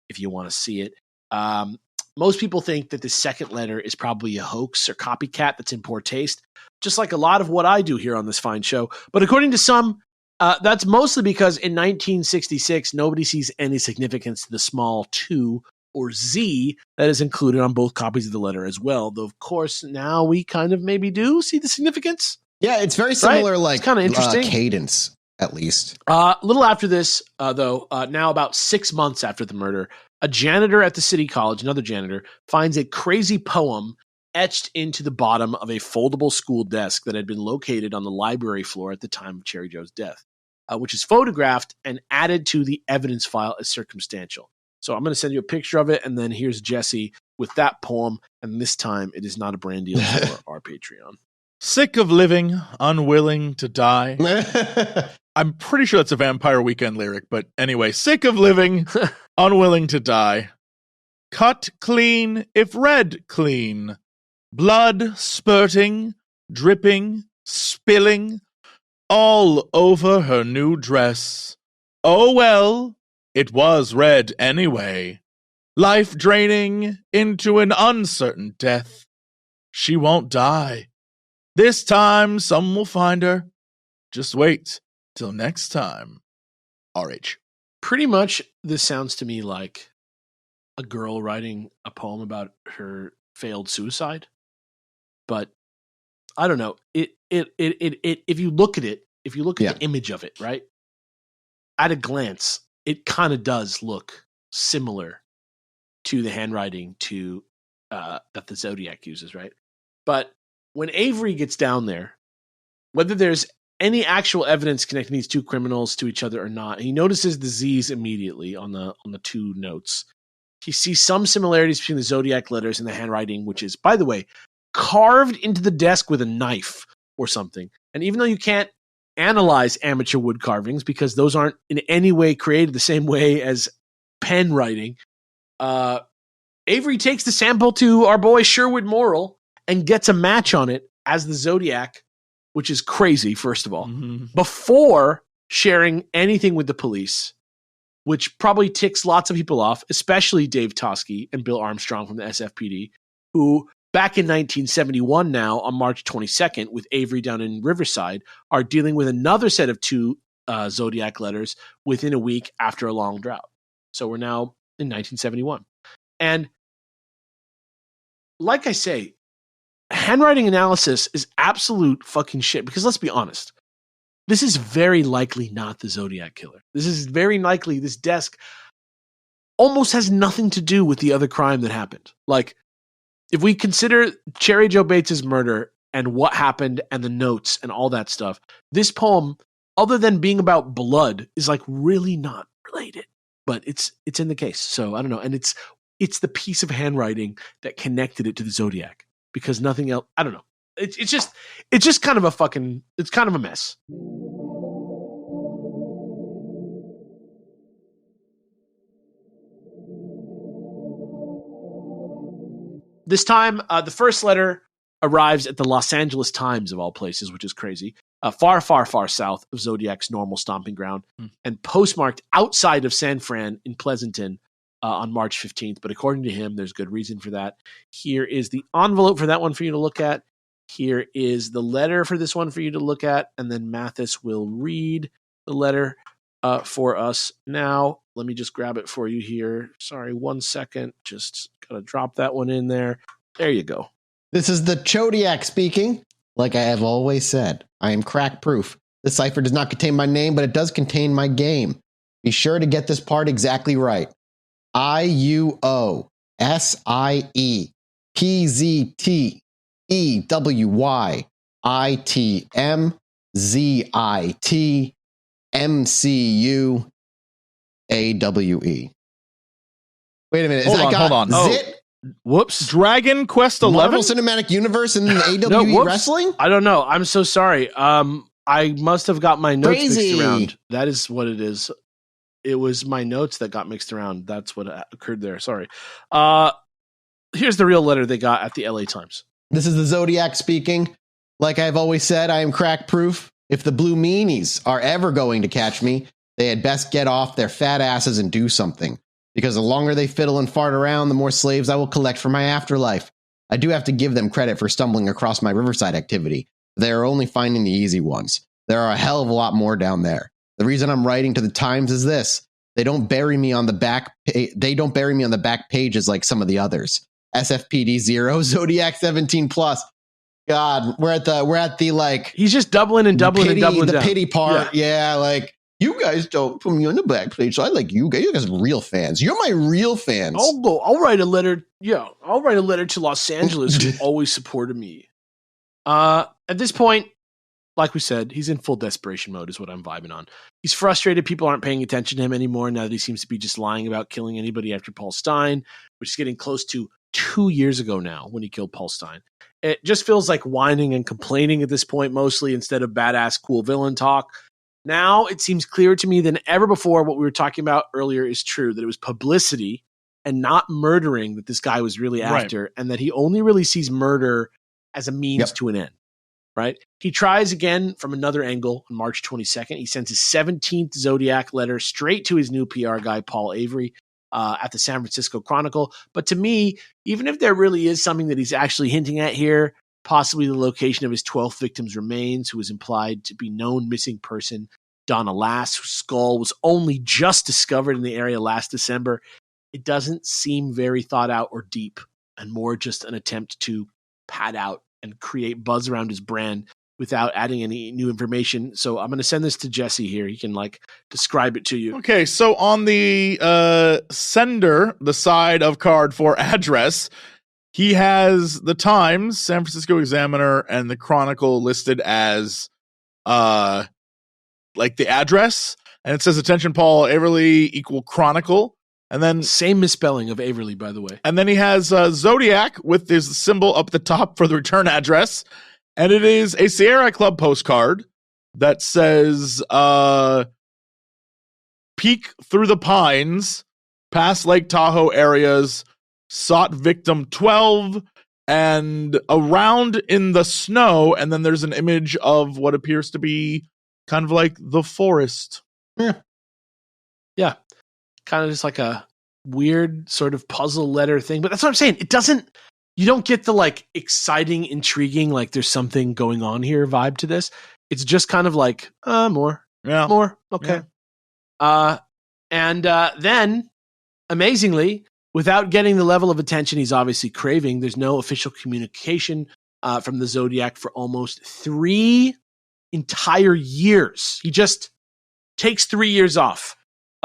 if you want to see it. Most people think that the second letter is probably a hoax or copycat that's in poor taste, just like a lot of what I do here on this fine show. But according to some, that's mostly because in 1966, nobody sees any significance to the small 2 or Z that is included on both copies of the letter as well. Though, of course, now we kind of maybe do see the significance. Yeah, it's very similar, right? like kind of interesting cadence, at least. A little after this, though, now about 6 months after the murder, a janitor at the city college, another janitor, finds a crazy poem etched into the bottom of a foldable school desk that had been located on the library floor at the time of Cherry Joe's death. which is photographed and added to the evidence file as circumstantial. So I'm going to send you a picture of it, and then here's Jesse with that poem, and this time it is not a brand deal for our Patreon. Sick of living, unwilling to die. I'm pretty sure that's a Vampire Weekend lyric, but anyway, sick of living, unwilling to die. Cut clean, if red clean. Blood spurting, dripping, spilling, all over her new dress. Oh well, it was red anyway. Life draining into an uncertain death. She won't die. This time some will find her. Just wait till next time. RH. Pretty much, this sounds to me like a girl writing a poem about her failed suicide. But I don't know. If you look at it, if you look at the image of it, right? At a glance, it kind of does look similar to the handwriting that the Zodiac uses, right? But when Avery gets down there, whether there's any actual evidence connecting these two criminals to each other or not, he notices the Z's immediately on the two notes. He sees some similarities between the Zodiac letters and the handwriting, which is, by the way, carved into the desk with a knife or something. And even though you can't analyze amateur wood carvings because those aren't in any way created the same way as pen writing, Avery takes the sample to our boy Sherwood Morrill and gets a match on it as the Zodiac, which is crazy, first of all, before sharing anything with the police, which probably ticks lots of people off, especially Dave Toschi and Bill Armstrong from the SFPD, who back in 1971 now, on March 22nd, with Avery down in Riverside, are dealing with another set of two Zodiac letters within a week after a long drought. So we're now in 1971. And like I say, handwriting analysis is absolute fucking shit, because let's be honest, this is very likely not the Zodiac killer. This is very likely this desk almost has nothing to do with the other crime that happened. Like, if we consider Cherry Joe Bates' murder and what happened and the notes and all that stuff, this poem, other than being about blood, is like really not related. But it's in the case. So I don't know. And it's the piece of handwriting that connected it to the Zodiac, because nothing else. I don't know. It's just kind of it's kind of a mess. This time, the first letter arrives at the Los Angeles Times, of all places, which is crazy. Far, far, far south of Zodiac's normal stomping ground, and postmarked outside of San Fran in Pleasanton on March 15th. But according to him, there's good reason for that. Here is the envelope for that one for you to look at. Here is the letter for this one for you to look at. And then Mathis will read the letter for us now. Let me just grab it for you here. Sorry, 1 second. Just got to drop that one in there. There you go. This is the Zodiac speaking. Like I have always said, I am crack proof. This cipher does not contain my name, but it does contain my game. Be sure to get this part exactly right. IUO, Wait a minute. Hold on. Zit? Whoops. Dragon Quest 11? Marvel Cinematic Universe and AWE Wrestling? I don't know. I'm so sorry. I must have got my notes Crazy. mixed around. That is what it is. It was my notes that got mixed around. That's what occurred there. Sorry. Here's the real letter they got at the LA Times. This is the Zodiac speaking. Like I've always said, I am crack proof. If the blue meanies are ever going to catch me, they had best get off their fat asses and do something. Because the longer they fiddle and fart around, the more slaves I will collect for my afterlife. I do have to give them credit for stumbling across my Riverside activity. They are only finding the easy ones. There are a hell of a lot more down there. The reason I'm writing to the Times is this. They don't bury me on the back pages like some of the others. SFPD 0, Zodiac 17 plus. God, we're at the like He's just doubling and doubling and doubling the down. pity part. Yeah, like you guys don't put me on the back page, so I like you guys. You guys are real fans. You're my real fans. I'll write a letter. Yeah, I'll write a letter to Los Angeles, who always supported me. At this point, like we said, he's in full desperation mode is what I'm vibing on. He's frustrated people aren't paying attention to him anymore now that he seems to be just lying about killing anybody after Paul Stein, which is getting close to 2 years ago now when he killed Paul Stein. It just feels like whining and complaining at this point mostly instead of badass cool villain talk. Now it seems clearer to me than ever before what we were talking about earlier is true, that it was publicity and not murdering that this guy was really after, and that he only really sees murder as a means to an end. Right? He tries again from another angle on March 22nd. He sends his 17th Zodiac letter straight to his new PR guy, Paul Avery, at the San Francisco Chronicle. But to me, even if there really is something that he's actually hinting at here, possibly the location of his 12th victim's remains, who was implied to be known missing person, Donna Lass, whose skull was only just discovered in the area last December, it doesn't seem very thought out or deep, and more just an attempt to pad out and create buzz around his brand without adding any new information. So I'm going to send this to Jesse here. He can describe it to you. Okay, so on the sender, the side of card for address, he has the Times, San Francisco Examiner, and the Chronicle listed as the address, and it says attention Paul Averly equal Chronicle. And then same misspelling of Averly, by the way. And then he has Zodiac with his symbol up the top for the return address. And it is a Sierra Club postcard that says peek through the pines, past Lake Tahoe areas, sought victim 12, and around in the snow. And then there's an image of what appears to be kind of like the forest. Yeah. Kind of just like a weird sort of puzzle letter thing. But that's what I'm saying. You don't get the exciting, intriguing, there's something going on here vibe to this. It's just kind of more. Yeah. More. Okay. Yeah. And then, amazingly, without getting the level of attention he's obviously craving, there's no official communication from the Zodiac for almost 3 entire years. He just takes 3 years off.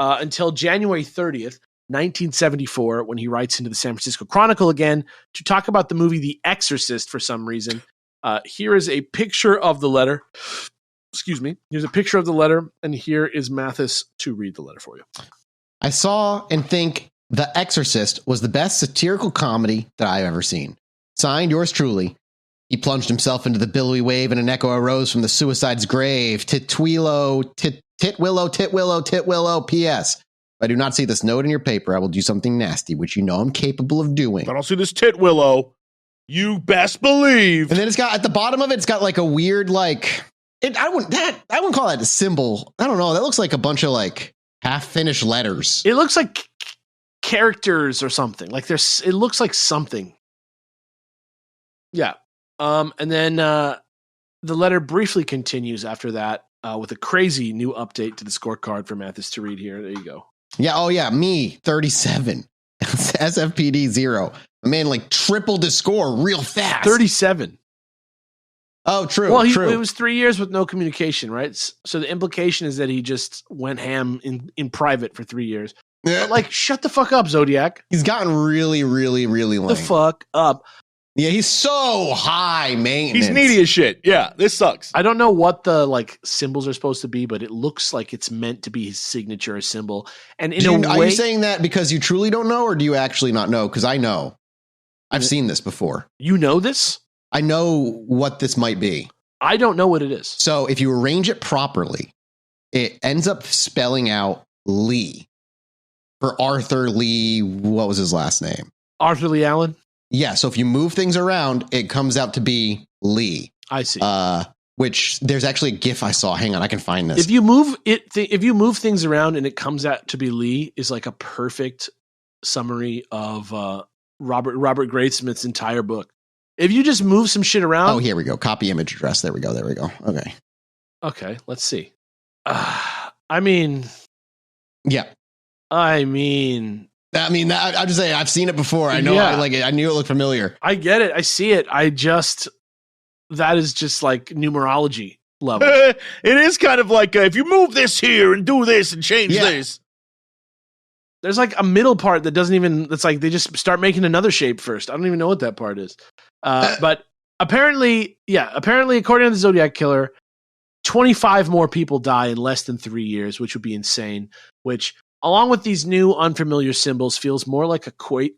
Until January 30th, 1974, when he writes into the San Francisco Chronicle again to talk about the movie The Exorcist for some reason. Here is a picture of the letter. Excuse me. Here's a picture of the letter, and here is Mathis to read the letter for you. I saw and think The Exorcist was the best satirical comedy that I've ever seen. Signed, yours truly. He plunged himself into the billowy wave, and an echo arose from the suicide's grave. Titwillow, P.S. If I do not see this note in your paper, I will do something nasty, which you know I'm capable of doing. If I don't see this Titwillow, you best believe. And then it's got, at the bottom of it, it's got a weird, I wouldn't call that a symbol. I don't know. That looks like a bunch of, half-finished letters. It looks like characters or something. It looks like something. Yeah. And then the letter briefly continues after that with a crazy new update to the scorecard for Mathis to read here. There you go. Yeah. Oh, yeah. Me, 37. SFPD 0. A man tripled his score real fast. 37. Oh, true. Well, true. It was 3 years with no communication, right? So the implication is that he just went ham in private for 3 years. Yeah. But shut the fuck up, Zodiac. He's gotten really, really, really lame. The fuck up. Yeah, he's so high maintenance. He's needy as shit. Yeah, this sucks. I don't know what the symbols are supposed to be, but it looks like it's meant to be his signature symbol. And in a way, are you saying that because you truly don't know, or do you actually not know? Because I know. I've seen this before. You know this? I know what this might be. I don't know what it is. So if you arrange it properly, it ends up spelling out Lee. For Arthur Lee, what was his last name? Arthur Lee Allen? Yeah, so if you move things around, it comes out to be Lee. I see. Which there's actually a GIF I saw. Hang on, I can find this. If you move if you move things around and it comes out to be Lee, is a perfect summary of Robert Graysmith's entire book. If you just move some shit around. Oh, here we go. Copy image address. There we go. Okay, let's see. Yeah. I'm just saying, I've seen it before. I know. Yeah. I knew it looked familiar. I get it. I see it. That is just numerology level. It is kind of if you move this here and do this and change this. There's a middle part that doesn't even, that's they just start making another shape first. I don't even know what that part is. But apparently, according to the Zodiac Killer, 25 more people die in less than 3 years, which would be insane, which, along with these new unfamiliar symbols, feels more like a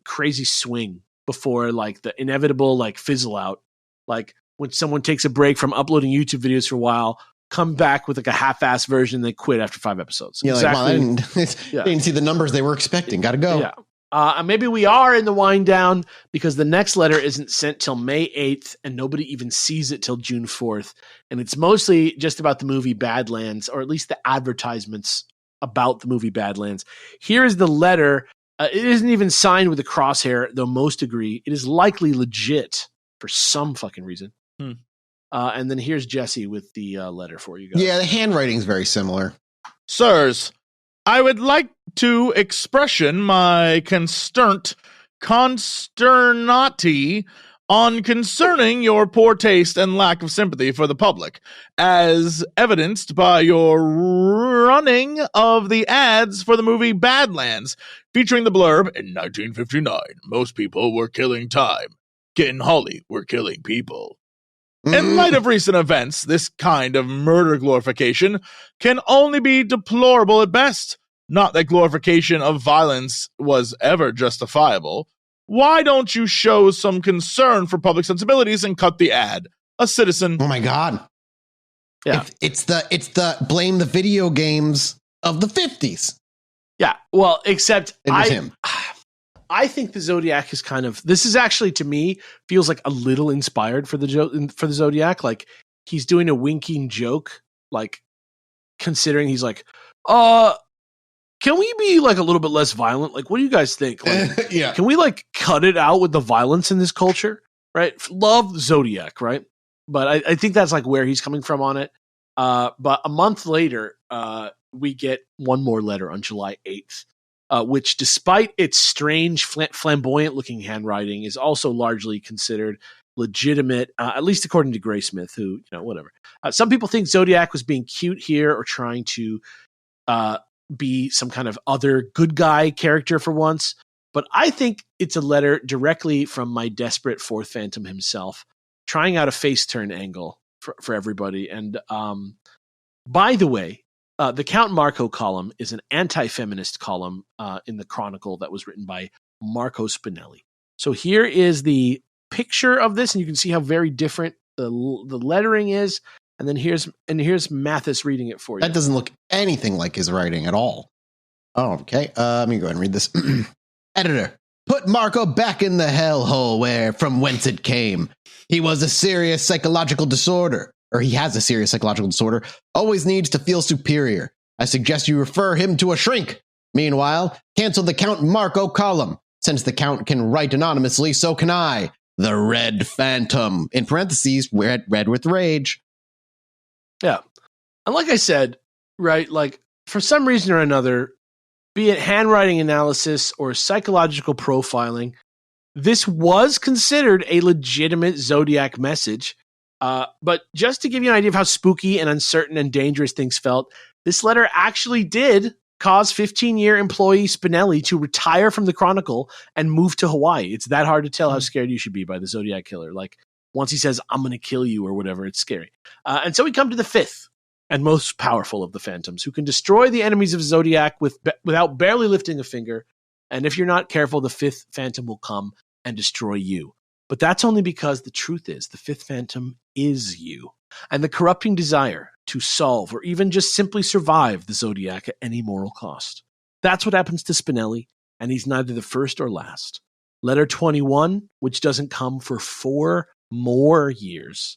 crazy swing before like the inevitable like fizzle out. Like when someone takes a break from uploading YouTube videos for a while, come back with like a half-ass version, they quit after 5 episodes. Yeah, exactly. Like, well, they didn't see the numbers they were expecting. Got to go. Yeah. Maybe we are in the wind down because the next letter isn't sent till May 8th and nobody even sees it till June 4th. And it's mostly just about the movie Badlands, or at least the advertisements about the movie Badlands. Here is the letter. It isn't even signed with a crosshair, though most agree. It is likely legit for some fucking reason. And then here's Jesse with the letter for you guys. Yeah, the handwriting's very similar. Sirs, I would like to expression my consternati on concerning your poor taste and lack of sympathy for the public, as evidenced by your running of the ads for the movie Badlands, featuring the blurb, in 1959, most people were killing time. Kit and Holly were killing people. In light of recent events, this kind of murder glorification can only be deplorable at best. Not that glorification of violence was ever justifiable. Why don't you show some concern for public sensibilities and cut the ad? A citizen. Oh my God. Yeah. It's the blame the video games of the 50s. Yeah. Well, except It was him. I think the Zodiac is kind of, this is actually, to me, feels like a little inspired for the Zodiac. Like he's doing a winking joke, like considering he's like, can we be like a little bit less violent? Like, what do you guys think? Like, Yeah. can we like cut it out with the violence in this culture? Right. Love Zodiac. Right. But I think that's like where he's coming from on it. But a month later, we get one more letter on July 8th. Which, despite its strange, flamboyant-looking handwriting, is also largely considered legitimate, at least according to Graysmith, who, whatever. Some people think Zodiac was being cute here or trying to be some kind of other good guy character for once. But I think it's a letter directly from my desperate fourth Phantom himself, trying out a face-turn angle for everybody. And by the way, the Count Marco column is an anti-feminist column in the Chronicle that was written by Marco Spinelli. So here is the picture of this, and you can see how very different the lettering is. And then here's Mathis reading it for you. That doesn't look anything like his writing at all. Oh, okay. Let me go ahead and read this. Editor, put Marco back in the hellhole from whence it came. He was a serious psychological disorder. Or he has a serious psychological disorder, always needs to feel superior. I suggest you refer him to a shrink. Meanwhile, cancel the Count Marco column. Since the Count can write anonymously, so can I. The Red Phantom. In parentheses, red with rage. Yeah. And like I said, right, like for some reason or another, be it handwriting analysis or psychological profiling, this was considered a legitimate Zodiac message. But just to give you an idea of how spooky and uncertain and dangerous things felt, this letter actually did cause 15-year employee Spinelli to retire from the Chronicle and move to Hawaii. It's that hard to tell how scared you should be by the Zodiac Killer. Like, once he says, I'm going to kill you or whatever, it's scary. And so we come to the fifth and most powerful of the Phantoms, who can destroy the enemies of Zodiac without barely lifting a finger. And if you're not careful, the fifth Phantom will come and destroy you. But that's only because the truth is the fifth Phantom is you, and the corrupting desire to solve or even just simply survive the Zodiac at any moral cost. That's what happens to Spinelli, and he's neither the first or last. Letter 21, which doesn't come for 4 more years,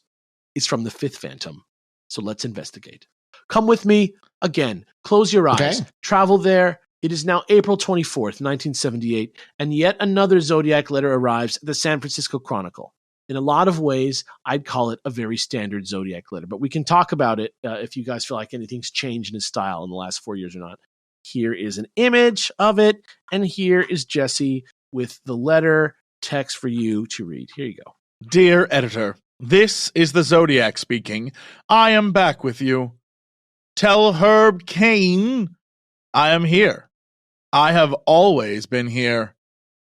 is from the fifth Phantom. So let's investigate. Come with me. Again, close your eyes. Okay. Travel there. It is now April 24th, 1978, and yet another Zodiac letter arrives at the San Francisco Chronicle. In a lot of ways, I'd call it a very standard Zodiac letter, but we can talk about it if you guys feel like anything's changed in his style in the last 4 years or not. Here is an image of it, and here is Jesse with the letter text for you to read. Here you go. Dear editor, this is the Zodiac speaking. I am back with you. Tell Herb Cain I am here. I have always been here.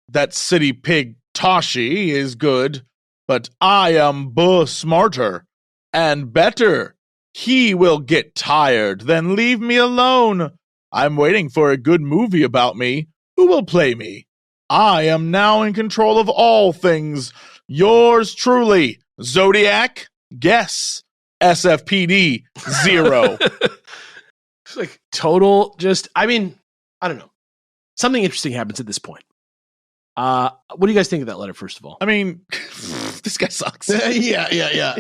That city pig Toshi is good, but I am smarter and better. He will get tired, then leave me alone. I'm waiting for a good movie about me. Who will play me? I am now in control of all things. Yours truly, Zodiac. Guess. SFPD 0. It's like total just, I mean, I don't know. Something interesting happens at this point. What do you guys think of that letter, first of all? I mean, this guy sucks. Yeah.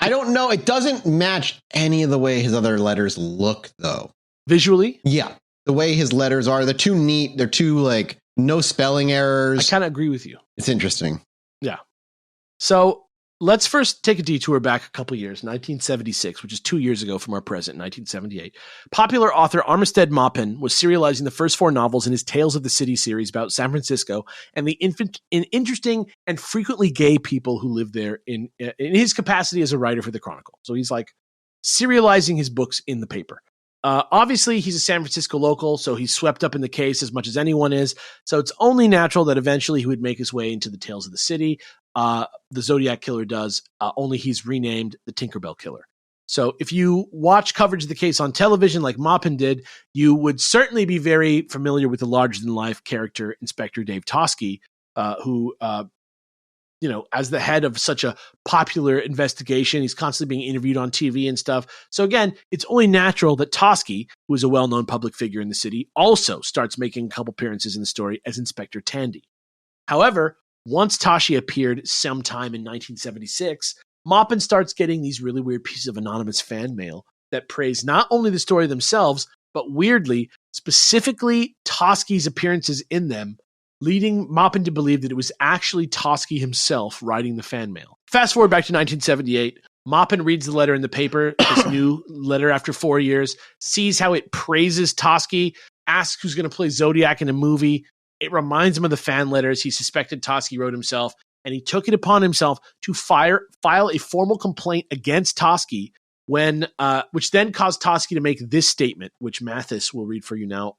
I don't know. It doesn't match any of the way his other letters look, though. Visually? Yeah. The way his letters are, they're too neat. They're too, like, no spelling errors. I kind of agree with you. It's interesting. Yeah. So let's first take a detour back a couple years, 1976, which is 2 years ago from our present, 1978. Popular author Armistead Maupin was serializing the first 4 novels in his Tales of the City series about San Francisco and the interesting and frequently gay people who live there in his capacity as a writer for the Chronicle. So he's like serializing his books in the paper. Obviously, he's a San Francisco local, so he's swept up in the case as much as anyone is. So it's only natural that eventually he would make his way into the Tales of the City. The Zodiac Killer does, only he's renamed the Tinkerbell Killer. So if you watch coverage of the case on television like Maupin did, you would certainly be very familiar with the larger-than-life character Inspector Dave Toschi, who as the head of such a popular investigation, he's constantly being interviewed on TV and stuff. So again, it's only natural that Toschi, who is a well-known public figure in the city, also starts making a couple appearances in the story as Inspector Tandy. However, once Toschi appeared sometime in 1976, Maupin starts getting these really weird pieces of anonymous fan mail that praise not only the story themselves, but weirdly, specifically Toschi's appearances in them, leading Maupin to believe that it was actually Toschi himself writing the fan mail. Fast forward back to 1978, Maupin reads the letter in the paper, this new letter after 4 years, sees how it praises Toschi, asks who's going to play Zodiac in a movie. It reminds him of the fan letters he suspected Toschi wrote himself, and he took it upon himself to file a formal complaint against Toschi, which then caused Toschi to make this statement, which Mathis will read for you now.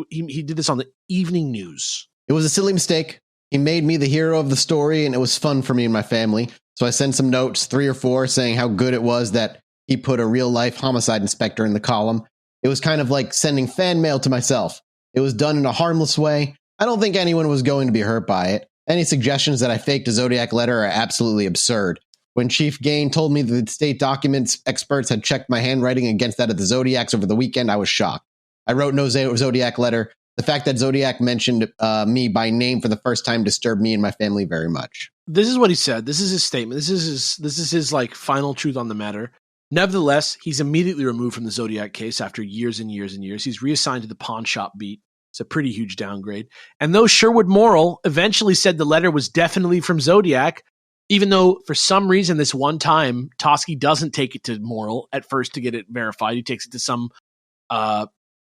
He did this on the Evening News. It was a silly mistake. He made me the hero of the story, and it was fun for me and my family. So I sent some notes, 3 or 4, saying how good it was that he put a real-life homicide inspector in the column. It was kind of like sending fan mail to myself. It was done in a harmless way. I don't think anyone was going to be hurt by it. Any suggestions that I faked a Zodiac letter are absolutely absurd. When Chief Gain told me that the state documents experts had checked my handwriting against that of the Zodiacs over the weekend, I was shocked. I wrote no Zodiac letter. The fact that Zodiac mentioned me by name for the first time disturbed me and my family very much. This is what he said. This is his statement. This is his like final truth on the matter. Nevertheless, he's immediately removed from the Zodiac case after years and years and years. He's reassigned to the pawn shop beat. It's a pretty huge downgrade. And though Sherwood Morrill eventually said the letter was definitely from Zodiac, even though for some reason this one time Toschi doesn't take it to Morrill at first to get it verified. He takes it to some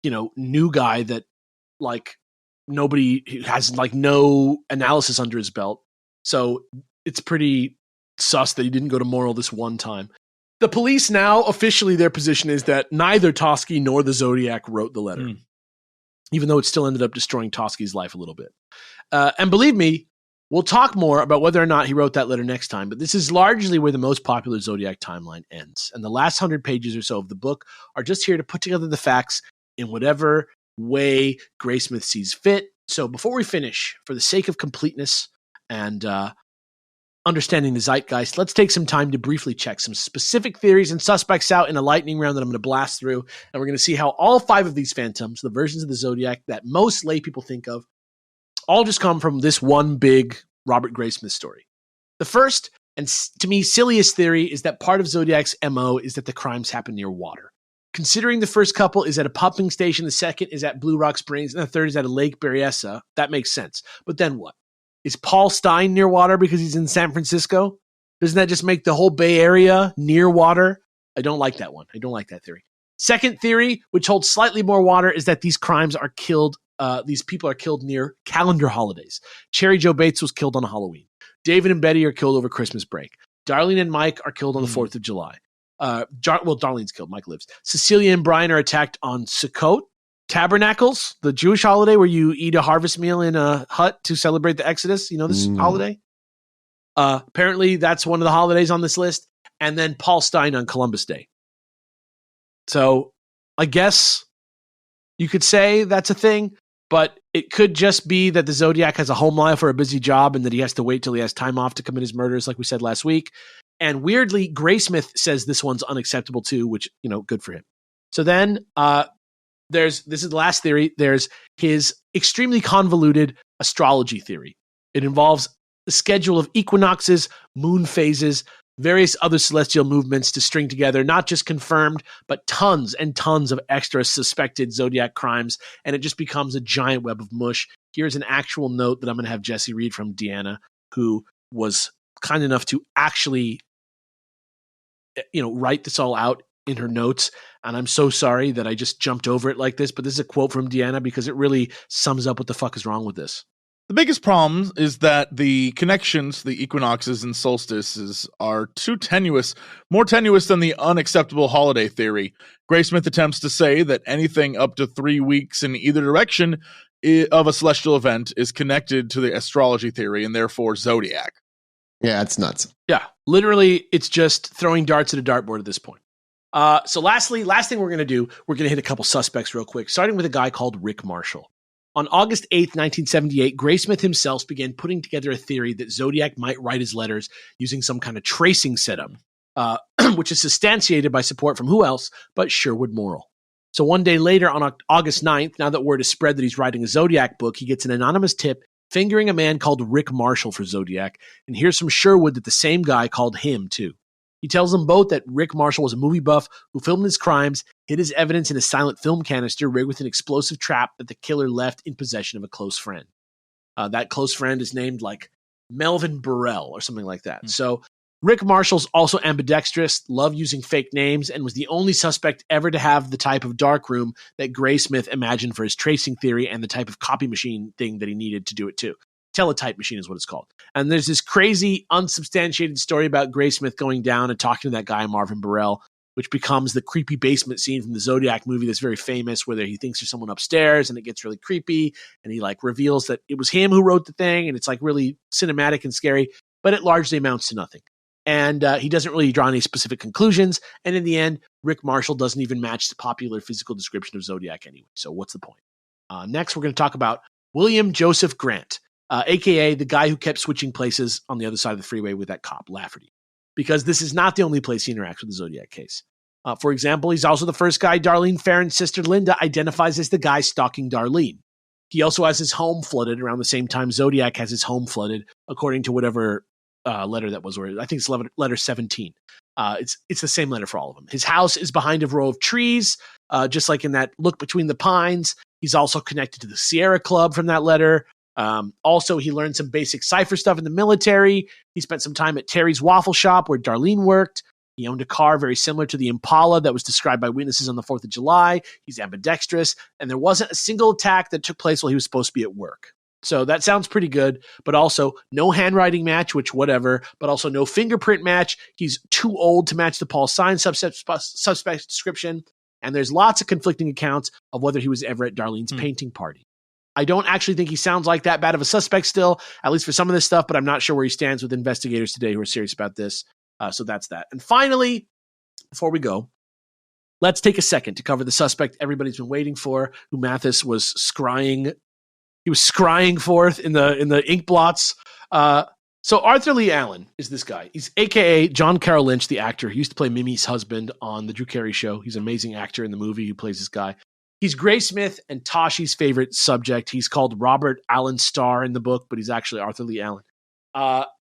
new guy that like nobody has like no analysis under his belt. So it's pretty sus that he didn't go to Morrill this one time. The police now officially their position is that neither Toschi nor the Zodiac wrote the letter, even though it still ended up destroying Toschi's life a little bit. And believe me, we'll talk more about whether or not he wrote that letter next time, but this is largely where the most popular Zodiac timeline ends. And the last 100 pages or so of the book are just here to put together the facts in whatever way Graysmith sees fit. So before we finish, for the sake of completeness and understanding the zeitgeist, let's take some time to briefly check some specific theories and suspects out in a lightning round that I'm going to blast through. And we're going to see how all 5 of these phantoms, the versions of the Zodiac that most lay people think of, all just come from this one big Robert Graysmith story. The first, and to me silliest theory, is that part of Zodiac's MO is that the crimes happen near water. Considering the first couple is at a pumping station, the second is at Blue Rock Springs, and the third is at a Lake Berryessa, that makes sense. But then what? Is Paul Stein near water because he's in San Francisco? Doesn't that just make the whole Bay Area near water? I don't like that one. I don't like that theory. Second theory, which holds slightly more water, is that these crimes are killed. These people are killed near calendar holidays. Cherry Joe Bates was killed on Halloween. David and Betty are killed over Christmas break. Darlene and Mike are killed on the 4th of July. Darlene's killed. Mike lives. Cecilia and Brian are attacked on Sukkot. Tabernacles, the Jewish holiday where you eat a harvest meal in a hut to celebrate the Exodus. You know this holiday? Apparently, that's one of the holidays on this list. And then Paul Stein on Columbus Day. So I guess you could say that's a thing, but it could just be that the Zodiac has a home life or a busy job and that he has to wait till he has time off to commit his murders, like we said last week. And weirdly, Graysmith says this one's unacceptable too, which, good for him. So then this is the last theory. There's his extremely convoluted astrology theory. It involves the schedule of equinoxes, moon phases, various other celestial movements to string together, not just confirmed, but tons and tons of extra suspected Zodiac crimes, and it just becomes a giant web of mush. Here's an actual note that I'm going to have Jesse read from Deanna, who was kind enough to actually, write this all out in her notes, and I'm so sorry that I just jumped over it like this, but this is a quote from Deanna because it really sums up what the fuck is wrong with this. The biggest problem is that the connections to the equinoxes and solstices are too tenuous, more tenuous than the unacceptable holiday theory. Graysmith attempts to say that anything up to 3 weeks in either direction of a celestial event is connected to the astrology theory and therefore Zodiac. Yeah, it's nuts. Yeah, literally, it's just throwing darts at a dartboard at this point. So last thing we're going to do, we're going to hit a couple suspects real quick, starting with a guy called Rick Marshall. On August 8th, 1978, Graysmith himself began putting together a theory that Zodiac might write his letters using some kind of tracing setup, which is substantiated by support from who else but Sherwood Morrill. So one day later, on August 9th, now that word is spread that he's writing a Zodiac book, he gets an anonymous tip fingering a man called Rick Marshall for Zodiac, and hears from Sherwood that the same guy called him too. He tells them both that Rick Marshall was a movie buff who filmed his crimes, hid his evidence in a silent film canister rigged with an explosive trap that the killer left in possession of a close friend. That close friend is named like Melvin Burrell or something like that. So Rick Marshall's also ambidextrous, loved using fake names, and was the only suspect ever to have the type of darkroom that Graysmith imagined for his tracing theory and the type of copy machine thing that he needed to do it too. Teletype machine is what it's called. And there's this crazy, unsubstantiated story about Graysmith going down and talking to that guy, Marvin Burrell, which becomes the creepy basement scene from the Zodiac movie that's very famous, where he thinks there's someone upstairs and it gets really creepy. And he reveals that it was him who wrote the thing. And it's really cinematic and scary, but it largely amounts to nothing. And he doesn't really draw any specific conclusions. And in the end, Rick Marshall doesn't even match the popular physical description of Zodiac anyway. So what's the point? Next, we're going to talk about William Joseph Grant. A.k.a. the guy who kept switching places on the other side of the freeway with that cop, Lafferty. Because this is not the only place he interacts with the Zodiac case. For example, he's also the first guy Darlene Farron's sister Linda identifies as the guy stalking Darlene. He also has his home flooded around the same time Zodiac has his home flooded, according to whatever letter that was. Or I think it's letter 17. It's the same letter for all of them. His house is behind a row of trees, just like in that Look Between the Pines. He's also connected to the Sierra Club from that letter. Also, he learned some basic cipher stuff in the military. He spent some time at Terry's Waffle Shop where Darlene worked. He owned a car very similar to the Impala that was described by witnesses on the 4th of July. He's ambidextrous, and there wasn't a single attack that took place while he was supposed to be at work. So that sounds pretty good, but also no handwriting match, which whatever, but also no fingerprint match. He's too old to match the Paul Sign suspect description, and there's lots of conflicting accounts of whether he was ever at Darlene's painting party. I don't actually think he sounds like that bad of a suspect still, at least for some of this stuff, but I'm not sure where he stands with investigators today who are serious about this. So that's that. And finally, before we go, let's take a second to cover the suspect everybody's been waiting for, who Mathis was scrying. He was scrying forth in the ink blots. So Arthur Lee Allen is this guy. He's a.k.a. John Carroll Lynch, the actor. He used to play Mimi's husband on The Drew Carey Show. He's an amazing actor in the movie who plays this guy. He's Graysmith and Tashi's favorite subject. He's called Robert Allen Starr in the book, but he's actually Arthur Lee Allen.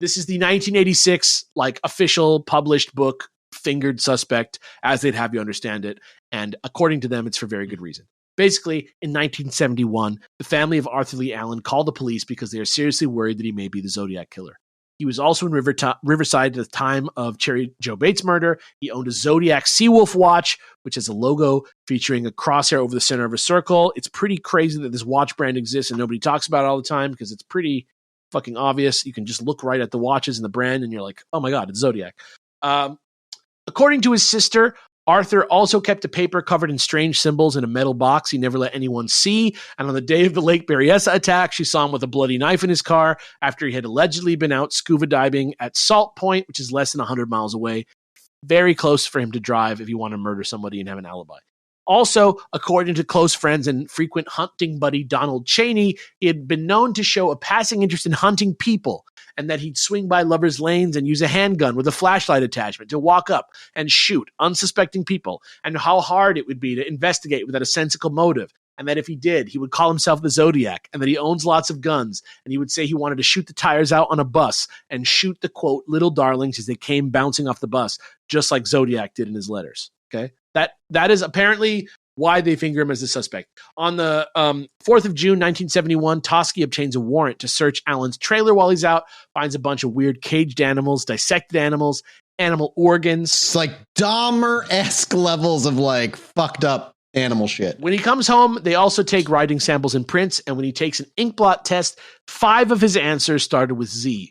This is the 1986 official published book, Fingered Suspect, as they'd have you understand it. And according to them, it's for very good reason. Basically, in 1971, the family of Arthur Lee Allen called the police because they are seriously worried that he may be the Zodiac killer. He was also in Riverside at the time of Cherry Joe Bates' murder. He owned a Zodiac Seawolf watch, which has a logo featuring a crosshair over the center of a circle. It's pretty crazy that this watch brand exists and nobody talks about it all the time because it's pretty fucking obvious. You can just look right at the watches and the brand and you're like, oh my God, it's Zodiac. According to his sister, Arthur also kept a paper covered in strange symbols in a metal box he never let anyone see. And on the day of the Lake Berryessa attack, she saw him with a bloody knife in his car after he had allegedly been out scuba diving at Salt Point, which is less than 100 miles away. very close for him to drive if you want to murder somebody and have an alibi. Also, according to close friends and frequent hunting buddy Donald Cheney, he had been known to show a passing interest in hunting people, and that he'd swing by lovers' lanes and use a handgun with a flashlight attachment to walk up and shoot unsuspecting people, and how hard it would be to investigate without a sensical motive, and that if he did, he would call himself the Zodiac, and that he owns lots of guns, and he would say he wanted to shoot the tires out on a bus and shoot the, quote, little darlings as they came bouncing off the bus, just like Zodiac did in his letters. Okay? That is apparently why they finger him as the suspect. On the 4th of June, 1971, Toschi obtains a warrant to search Allen's trailer while he's out, finds a bunch of weird caged animals, dissected animals, animal organs. It's like Dahmer-esque levels of like fucked up animal shit. When he comes home, they also take writing samples and prints, and when he takes an inkblot test, 5 of his answers started with Z.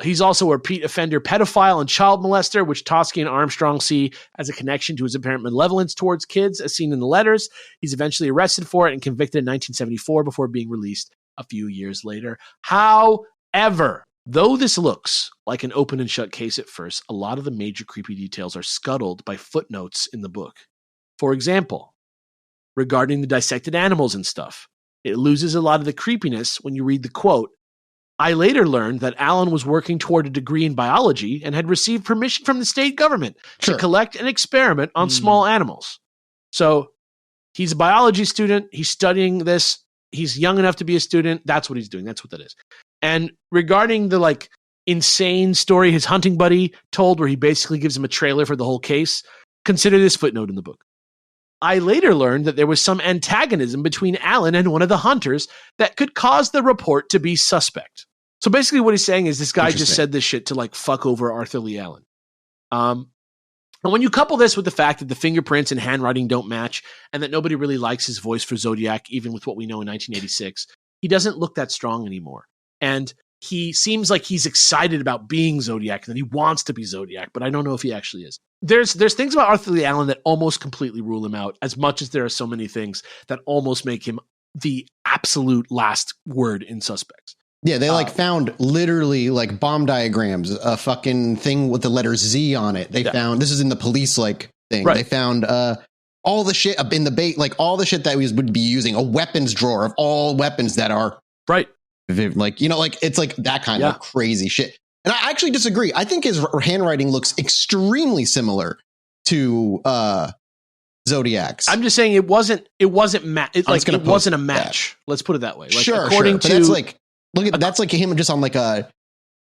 He's also a repeat offender pedophile and child molester, which Toschi and Armstrong see as a connection to his apparent malevolence towards kids, as seen in the letters. He's eventually arrested for it and convicted in 1974 before being released a few years later. However, though this looks like an open and shut case at first, a lot of the major creepy details are scuttled by footnotes in the book. For example, regarding the dissected animals and stuff, it loses a lot of the creepiness when you read the quote, "I later learned that Allen was working toward a degree in biology and had received permission from the state government to collect and experiment on small animals." So he's a biology student. He's studying this. He's young enough to be a student. That's what he's doing. That's what that is. And regarding the like insane story his hunting buddy told, where he basically gives him a trailer for the whole case, consider this footnote in the book. "I later learned that there was some antagonism between Allen and one of the hunters that could cause the report to be suspect." So basically what he's saying is this guy just said this shit to like fuck over Arthur Lee Allen. And when you couple this with the fact that the fingerprints and handwriting don't match, and that nobody really likes his voice for Zodiac, even with what we know in 1986, he doesn't look that strong anymore. And he seems like he's excited about being Zodiac and that he wants to be Zodiac, but I don't know if he actually is. There's things about Arthur Lee Allen that almost completely rule him out, as much as there are so many things that almost make him the absolute last word in Suspects. Yeah, they like found literally like bomb diagrams, a fucking thing with the letter Z on it. They found, this is in the police like thing. Right. They found all the shit in the bait, like all the shit that we would be using, a weapons drawer of all weapons that are right. Like, you know, like it's like that kind of crazy shit. And I actually disagree. I think his handwriting looks extremely similar to Zodiac's. I'm just saying it wasn't it wasn't a match. Let's put it that way. Like, according to that's like, look at that's like him just on like a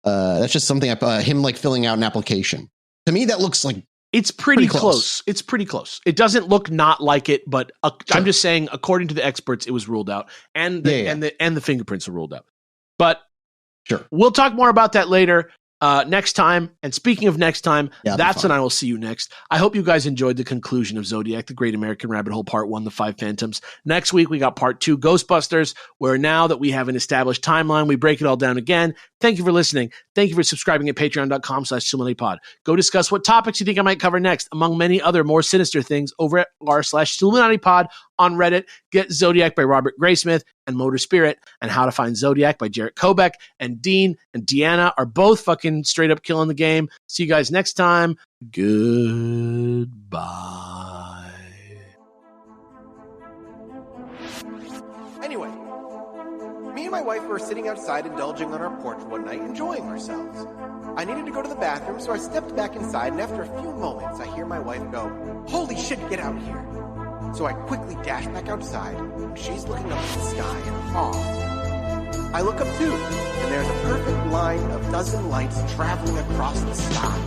that's just something him like filling out an application. To me, that looks like it's pretty close. It's pretty close. It doesn't look not like it, but I'm just saying, according to the experts, it was ruled out, and the fingerprints are ruled out. But we'll talk more about that later. Next time. And speaking of next time, that's when I will see you next. I hope you guys enjoyed the conclusion of Zodiac, The Great American Rabbit Hole, Part 1, The 5 Phantoms. Next week, we got Part 2, Ghostbusters, where now that we have an established timeline, we break it all down again. Thank you for listening. Thank you for subscribing at patreon.com/ChilluminatiPod. Go discuss what topics you think I might cover next, among many other more sinister things, over at r/ChilluminatiPod on Reddit. Get Zodiac by Robert Graysmith and Motor Spirit, and How to Find Zodiac by Jarrett Kobeck. And Dean and Deanna are both fucking straight up killing the game. See you guys next time. Goodbye. Anyway, me and my wife were sitting outside indulging on our porch one night, enjoying ourselves. I needed to go to the bathroom, so I stepped back inside, and after a few moments, I hear my wife go, "Holy shit, get out here." So I quickly dash back outside, and she's looking up at the sky in awe. I look up too, and there's a perfect line of dozen lights traveling across the sky.